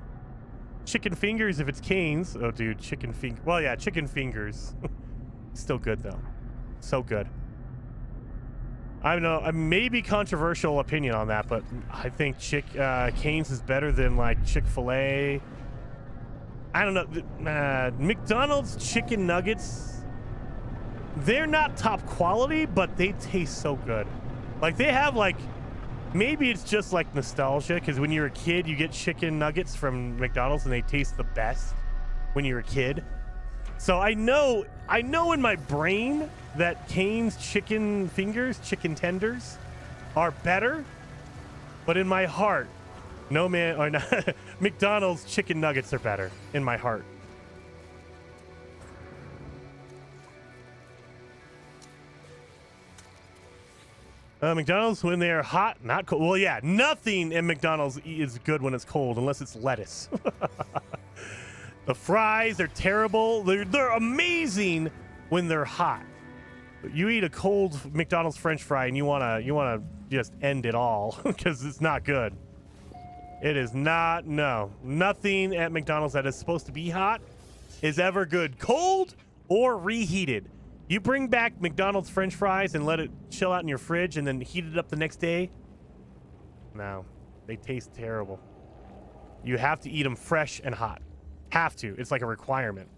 Chicken fingers if it's Cane's. Oh, dude, chicken finger. Well, yeah, chicken fingers. Still good, though. So good. I don't know. A maybe controversial opinion on that, but I think Cane's is better than, like, Chick-fil-A. I don't know. McDonald's chicken nuggets, they're not top quality, but they taste so good. Like, they have, like, maybe it's just, like, nostalgia, because when you're a kid, you get chicken nuggets from McDonald's, and they taste the best when you're a kid. So I know in my brain that Cane's chicken fingers, chicken tenders, are better, but in my heart, no man, or not, McDonald's chicken nuggets are better in my heart. McDonald's when they are hot, not cold. Well, yeah, nothing in McDonald's is good when it's cold unless it's lettuce. The fries are terrible. They're amazing when they're hot. You eat a cold McDonald's French fry and you wanna just end it all because it's not good. It is not. No, nothing at McDonald's that is supposed to be hot is ever good, cold or reheated. You bring back McDonald's French fries and let it chill out in your fridge and then heat it up the next day. No, they taste terrible. You have to eat them fresh and hot. Have to. It's like a requirement.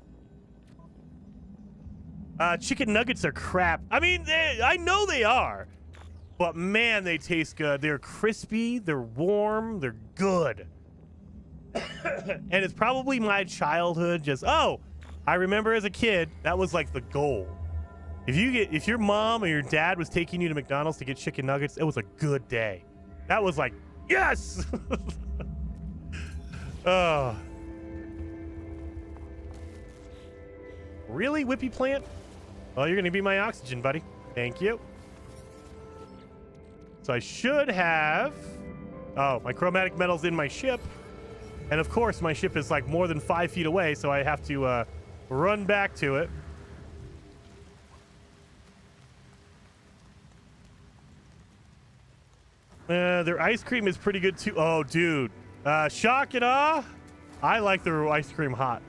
Chicken nuggets are crap. I mean, I know they are. But man, they taste good. They're crispy. They're warm. They're good. And it's probably my childhood. I remember as a kid, that was like the goal. If your mom or your dad was taking you to McDonald's to get chicken nuggets, it was a good day. That was like, yes! Oh. Really, Whippy Plant? Oh, you're going to be my oxygen, buddy. Thank you. So I should have... Oh, my chromatic metal's in my ship. And of course, my ship is like more than 5 feet away, so I have to run back to it. Their ice cream is pretty good, too. Oh, dude. Shock and awe. I like their ice cream hot.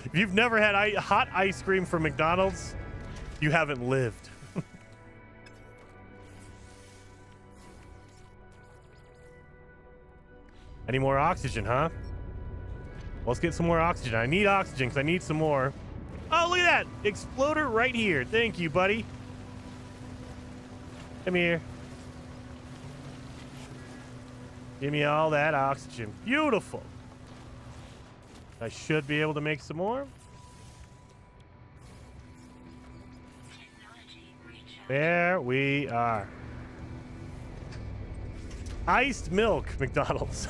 If you've never had hot ice cream from McDonald's, you haven't lived. Any more oxygen, huh? Let's get some more oxygen. I need oxygen because I need some more. Oh, look at that. Exploder right here. Thank you, buddy. Come here. Give me all that oxygen. Beautiful. I should be able to make some more. There we are. Iced milk, McDonald's.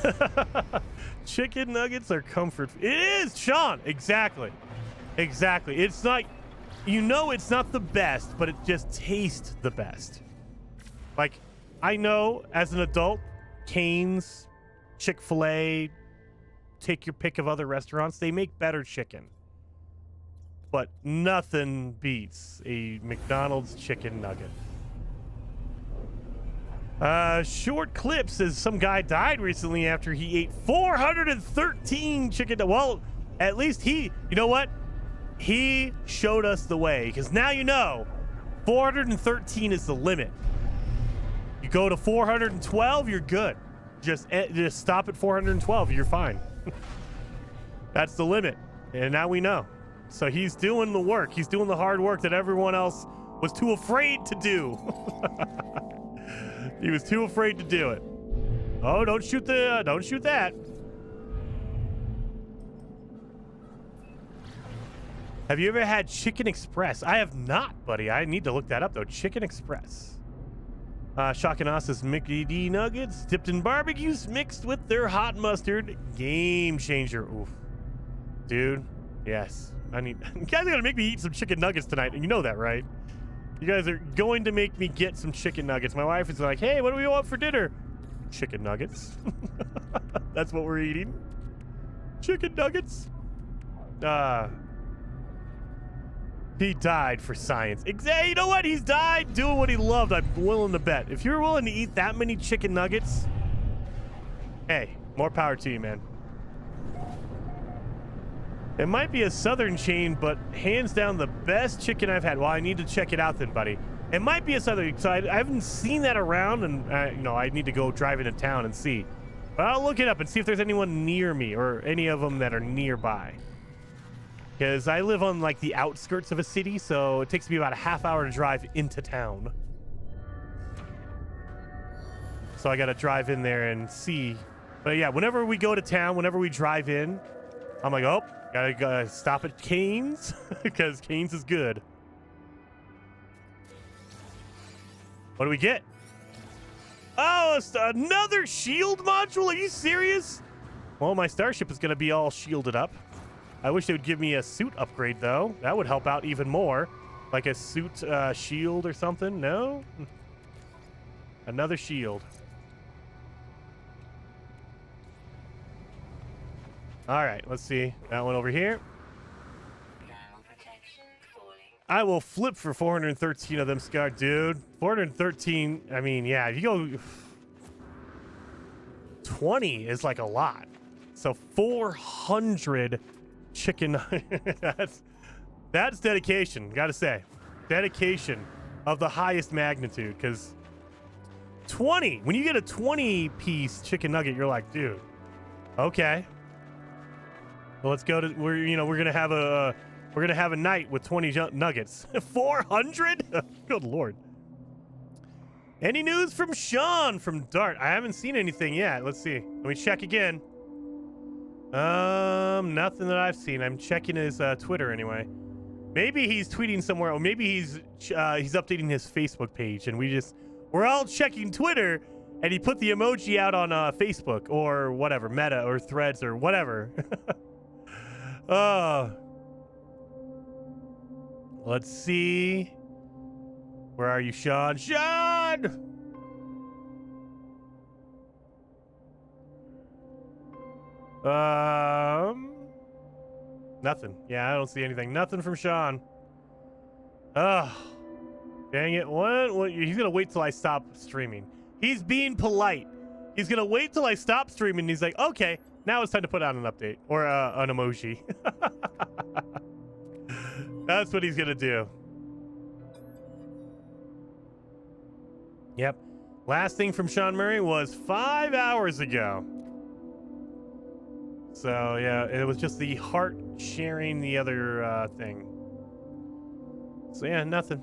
Chicken nuggets are comfort. It is, Sean. Exactly. Exactly. It's not, it's not the best, but it just tastes the best. Like, I know as an adult, Cane's, Chick-fil-A, take your pick of other restaurants, they make better chicken. But nothing beats a McDonald's chicken nugget. Short clip says some guy died recently after he ate 413 chicken. Well, at least you know what? He showed us the way, because now 413 is the limit. You go to 412, you're good. Just stop at 412, you're fine. That's the limit, and now we know. So he's doing the work. He's doing the hard work that everyone else was too afraid to do. He was too afraid to do it. Oh, don't shoot that. Have you ever had Chicken Express? I have not, buddy. I need to look that up, though. Chicken Express. Shocking us is Mickey nuggets dipped in barbecues mixed with their hot mustard. Game changer. Oof. Dude, yes. You guys are going to make me eat some chicken nuggets tonight, and you know that, right? You guys are going to make me get some chicken nuggets. My wife is like, hey, what do we want for dinner? Chicken nuggets. That's what we're eating. Chicken nuggets. He died for science. Exactly. You know what? He's died doing what he loved. I'm willing to bet. If you're willing to eat that many chicken nuggets, hey, more power to you, man. It might be a southern chain, but hands down the best chicken I've had. Well, I need to check it out then, buddy. It might be a southern, so I haven't seen that around, and you know, I need to go drive into town and see. But I'll look it up and see if there's anyone near me or any of them that are nearby. Because I live on like the outskirts of a city, so it takes me about a half hour to drive into town. So I got to drive in there and see. But yeah, whenever we go to town, whenever we drive in, I'm like, oh, gotta stop at Cane's because Cane's is good. What do we get? Oh, it's another shield module. Are you serious? Well, my starship is gonna be all shielded up. I wish they would give me a suit upgrade though. That would help out even more. Like a suit shield or something. No? Another shield. All right, let's see. That one over here. I will flip for 413 of them, Scar. Dude, 413, I mean, yeah, if you go... 20 is like a lot. So 400 chicken... that's dedication, gotta say. Dedication of the highest magnitude, because 20, when you get a 20-piece chicken nugget, you're like, dude, okay. Well, let's go to... We're gonna have a night with 20 nuggets. 400? Good lord. Any news from Sean from Dart? I haven't seen anything yet. Let's see. Let me check again. Nothing that I've seen. I'm checking his Twitter anyway. Maybe he's tweeting somewhere, or maybe he's updating his Facebook page, and we're all checking Twitter, and he put the emoji out on Facebook or whatever, Meta or Threads or whatever. Let's see. Where are you, Sean? Sean! Nothing. Yeah, I don't see anything. Nothing from Sean. Ugh. Dang it. What? He's gonna wait till I stop streaming. He's being polite. He's gonna wait till I stop streaming. And he's like, okay, now it's time to put out an update or an emoji. That's what he's gonna do. Yep. Last thing from Sean Murray was 5 hours ago. So yeah, it was just the heart sharing the other thing. So yeah, nothing.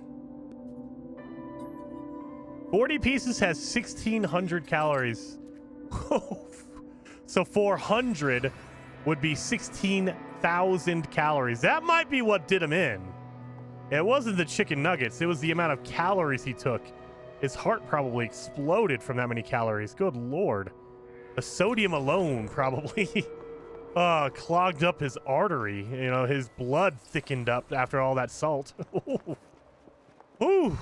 40 pieces has 1,600 calories. So 400 would be 16,000 calories. That might be what did him in. It wasn't the chicken nuggets. It was the amount of calories he took. His heart probably exploded from that many calories. Good lord. The sodium alone probably clogged up his artery. You know, his blood thickened up after all that salt. Ooh.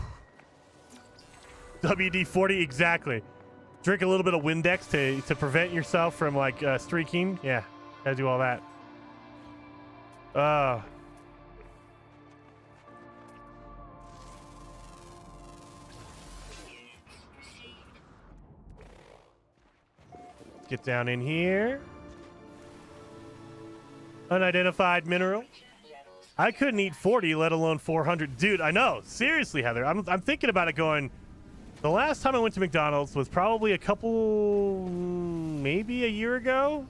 WD-40, exactly. Drink a little bit of Windex to prevent yourself from like streaking. Yeah, gotta do all that. Get down in here. Unidentified mineral. I couldn't eat 40, let alone 400. Dude, I know. Seriously, Heather. I'm thinking about it going, the last time I went to McDonald's was probably maybe a year ago.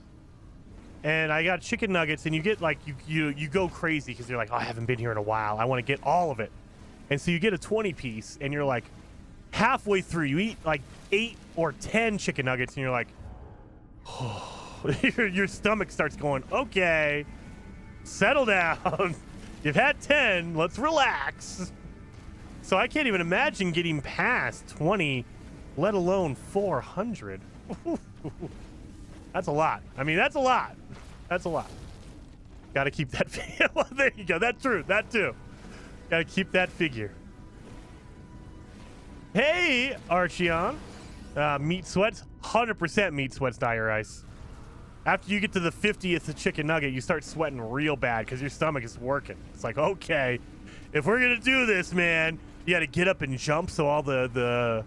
And I got chicken nuggets, and you get like, you go crazy because you're like, oh, I haven't been here in a while. I want to get all of it. And so you get a 20 piece, and you're like, halfway through, you eat like 8 or 10 chicken nuggets, and you're like, your stomach starts going, okay, settle down. You've had 10, let's relax. So I can't even imagine getting past 20, let alone 400. That's a lot. I mean, that's a lot. That's a lot. Got to keep that. Well, there you go. That's true. That too. Got to keep that figure. Hey, Archeon. Meat sweats, 100% meat sweats, Dire Ice. After you get to the 50th chicken nugget, you start sweating real bad because your stomach is working. It's like, okay, if we're gonna do this, man, you gotta get up and jump so all the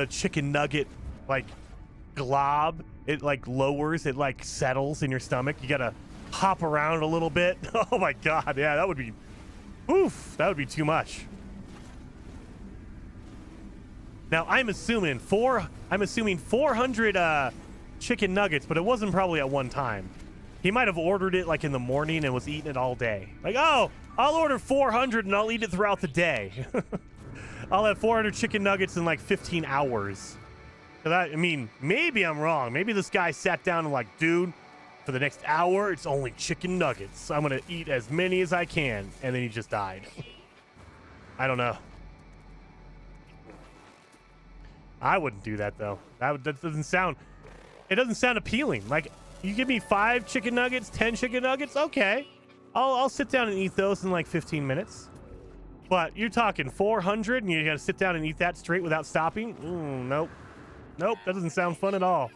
chicken nugget like glob, it like lowers, it like settles in your stomach. You gotta hop around a little bit. Oh my god, yeah, that would be, oof, that would be too much. Now I'm assuming 400 chicken nuggets, but it wasn't probably at one time. He might have ordered it like in the morning and was eating it all day. Like, oh, I'll order 400 and I'll eat it throughout the day. I'll have 400 chicken nuggets in like 15 hours. So that, I mean, maybe I'm wrong. Maybe this guy sat down and like, dude, for the next hour, it's only chicken nuggets. I'm going to eat as many as I can. And then he just died. I don't know. I wouldn't do that though. That doesn't sound, it doesn't sound appealing. Like, you give me 5 chicken nuggets, 10 chicken nuggets, okay. I'll sit down and eat those in like 15 minutes. But you're talking 400 and you got to sit down and eat that straight without stopping? Nope. Nope, that doesn't sound fun at all.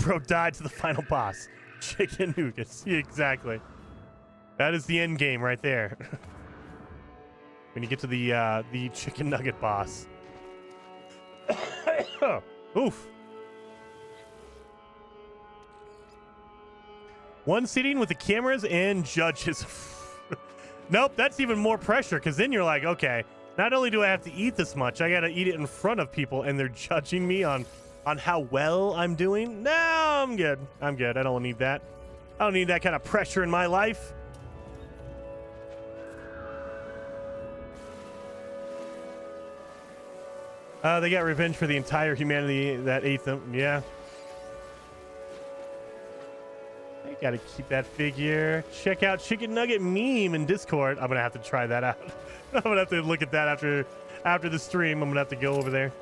Bro died to the final boss. Chicken nuggets. Exactly. That is the end game right there. When you get to the chicken nugget boss. Oof. One sitting with the cameras and judges. Nope, that's even more pressure because then you're like, okay, not only do I have to eat this much, I got to eat it in front of people and they're judging me on how well I'm doing. No, I'm good. I'm good. I don't need that. I don't need that kind of pressure in my life. They got revenge for the entire humanity that ate them. Yeah. I gotta keep that figure. Check out Chicken Nugget meme in Discord. I'm gonna have to try that out. I'm gonna have to look at that after the stream. I'm gonna have to go over there.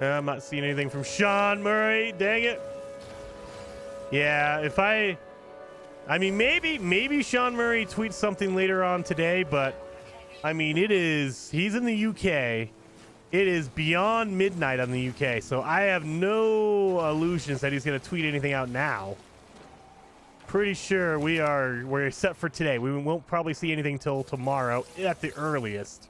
I'm not seeing anything from Sean Murray. Dang it. Yeah, if I mean, maybe Sean Murray tweets something later on today, but I mean, he's in the UK. It is beyond midnight on the UK, so I have no illusions that he's going to tweet anything out now. Pretty sure we're set for today. We won't probably see anything till tomorrow at the earliest.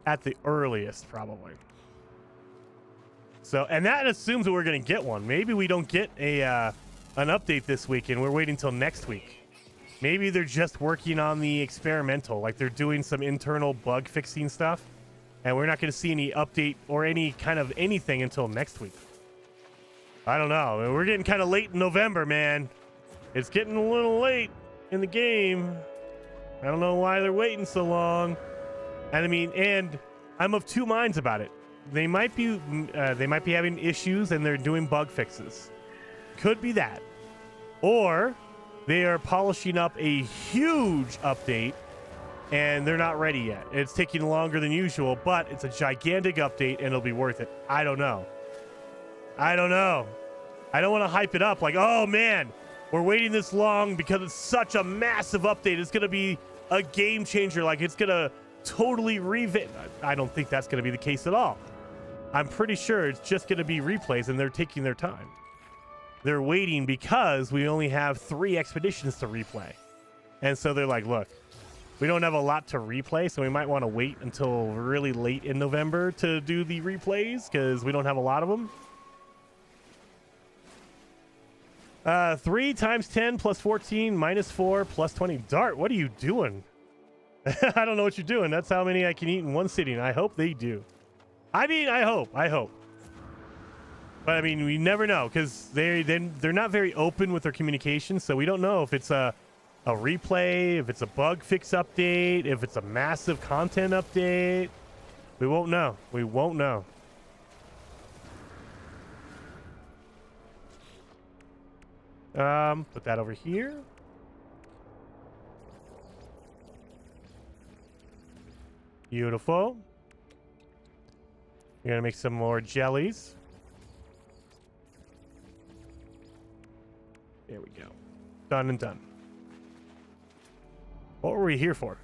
At the earliest, probably. So, and that assumes that we're going to get one. Maybe we don't get an update this week, and we're waiting till next week. Maybe they're just working on the experimental, like they're doing some internal bug fixing stuff, and we're not going to see any update or any kind of anything until next week. I don't know. We're getting kind of late in November, man. It's getting a little late in the game. I don't know why they're waiting so long. And I mean, and I'm of two minds about it. They might be having issues and they're doing bug fixes. Could be that. Or they are polishing up a huge update and they're not ready yet. It's taking longer than usual, but it's a gigantic update and it'll be worth it. I don't know. I don't want to hype it up like, oh man, we're waiting this long because it's such a massive update. It's going to be a game changer. Like, it's going to totally revamp. I don't think that's going to be the case at all. I'm pretty sure it's just going to be replays and they're taking their time. They're waiting because we only have 3 expeditions to replay. And so they're like, look, we don't have a lot to replay, so we might want to wait until really late in November to do the replays because we don't have a lot of them. 3 times 10 plus 14 minus 4 plus 20. Dart, what are you doing? I don't know what you're doing. That's how many I can eat in one sitting. I hope they do. I mean, I hope. But I mean, we never know because they're not very open with their communication, so we don't know if it's a replay, if it's a bug fix update, if it's a massive content update. We won't know. We won't know. Put that over here. Beautiful. We're gonna make some more jellies. There we go. Done and done. What were we here for?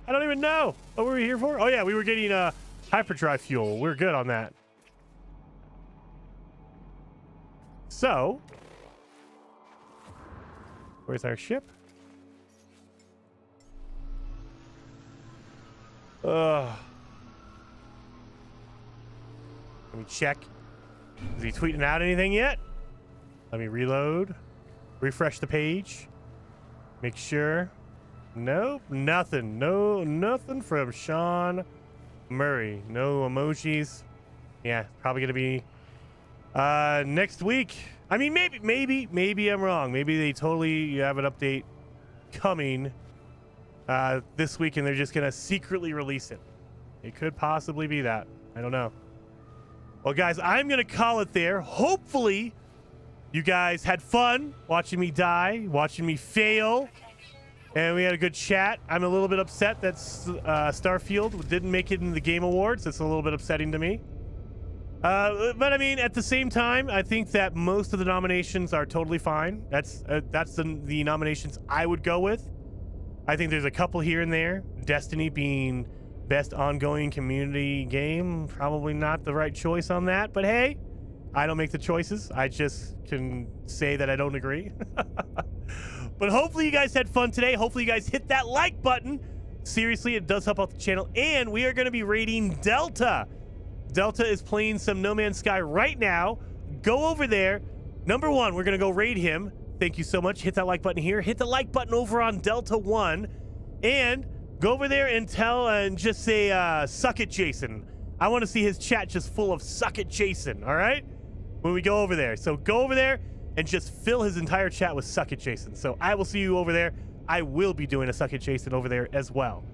I don't even know. What were we here for? Oh, yeah, we were getting hyperdrive fuel. We're good on that. So, where's our ship? Let me check. Is he tweeting out anything yet? Let me reload. Refresh the page. Make sure. Nope, nothing. No, nothing from Sean Murray. No emojis. Yeah, probably gonna be next week. I mean, maybe I'm wrong. Maybe they totally have an update coming this week, and they're just gonna secretly release it. It could possibly be that. I don't know. Well, guys, I'm gonna call it there. Hopefully, you guys had fun watching me die, watching me fail. And we had a good chat. I'm a little bit upset that Starfield didn't make it in the Game Awards. That's a little bit upsetting to me. But I mean, at the same time, I think that most of the nominations are totally fine. That's the nominations I would go with. I think there's a couple here and there. Destiny being best ongoing community game, probably not the right choice on that. But hey, I don't make the choices. I just can say that I don't agree. But hopefully you guys had fun today. Hopefully you guys hit that like button. Seriously, it does help out the channel. And we are going to be raiding Delta. Delta is playing some No Man's Sky right now. Go over there. Number one, we're going to go raid him. Thank you so much. Hit that like button here. Hit the like button over on Delta 1. And go over there and tell and just say, suck it, Jason. I want to see his chat just full of suck it, Jason. All right? When we go over there. So go over there and just fill his entire chat with suck it, Jason. So I will see you over there. I will be doing a suck it, Jason over there as well.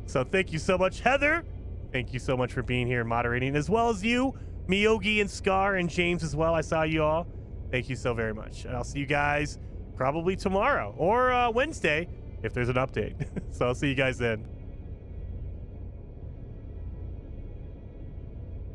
So thank you so much, Heather. Thank you so much for being here and moderating, as well as you, Miyogi and Scar and James as well. I saw you all. Thank you so very much. And I'll see you guys probably tomorrow or Wednesday if there's an update. So I'll see you guys then.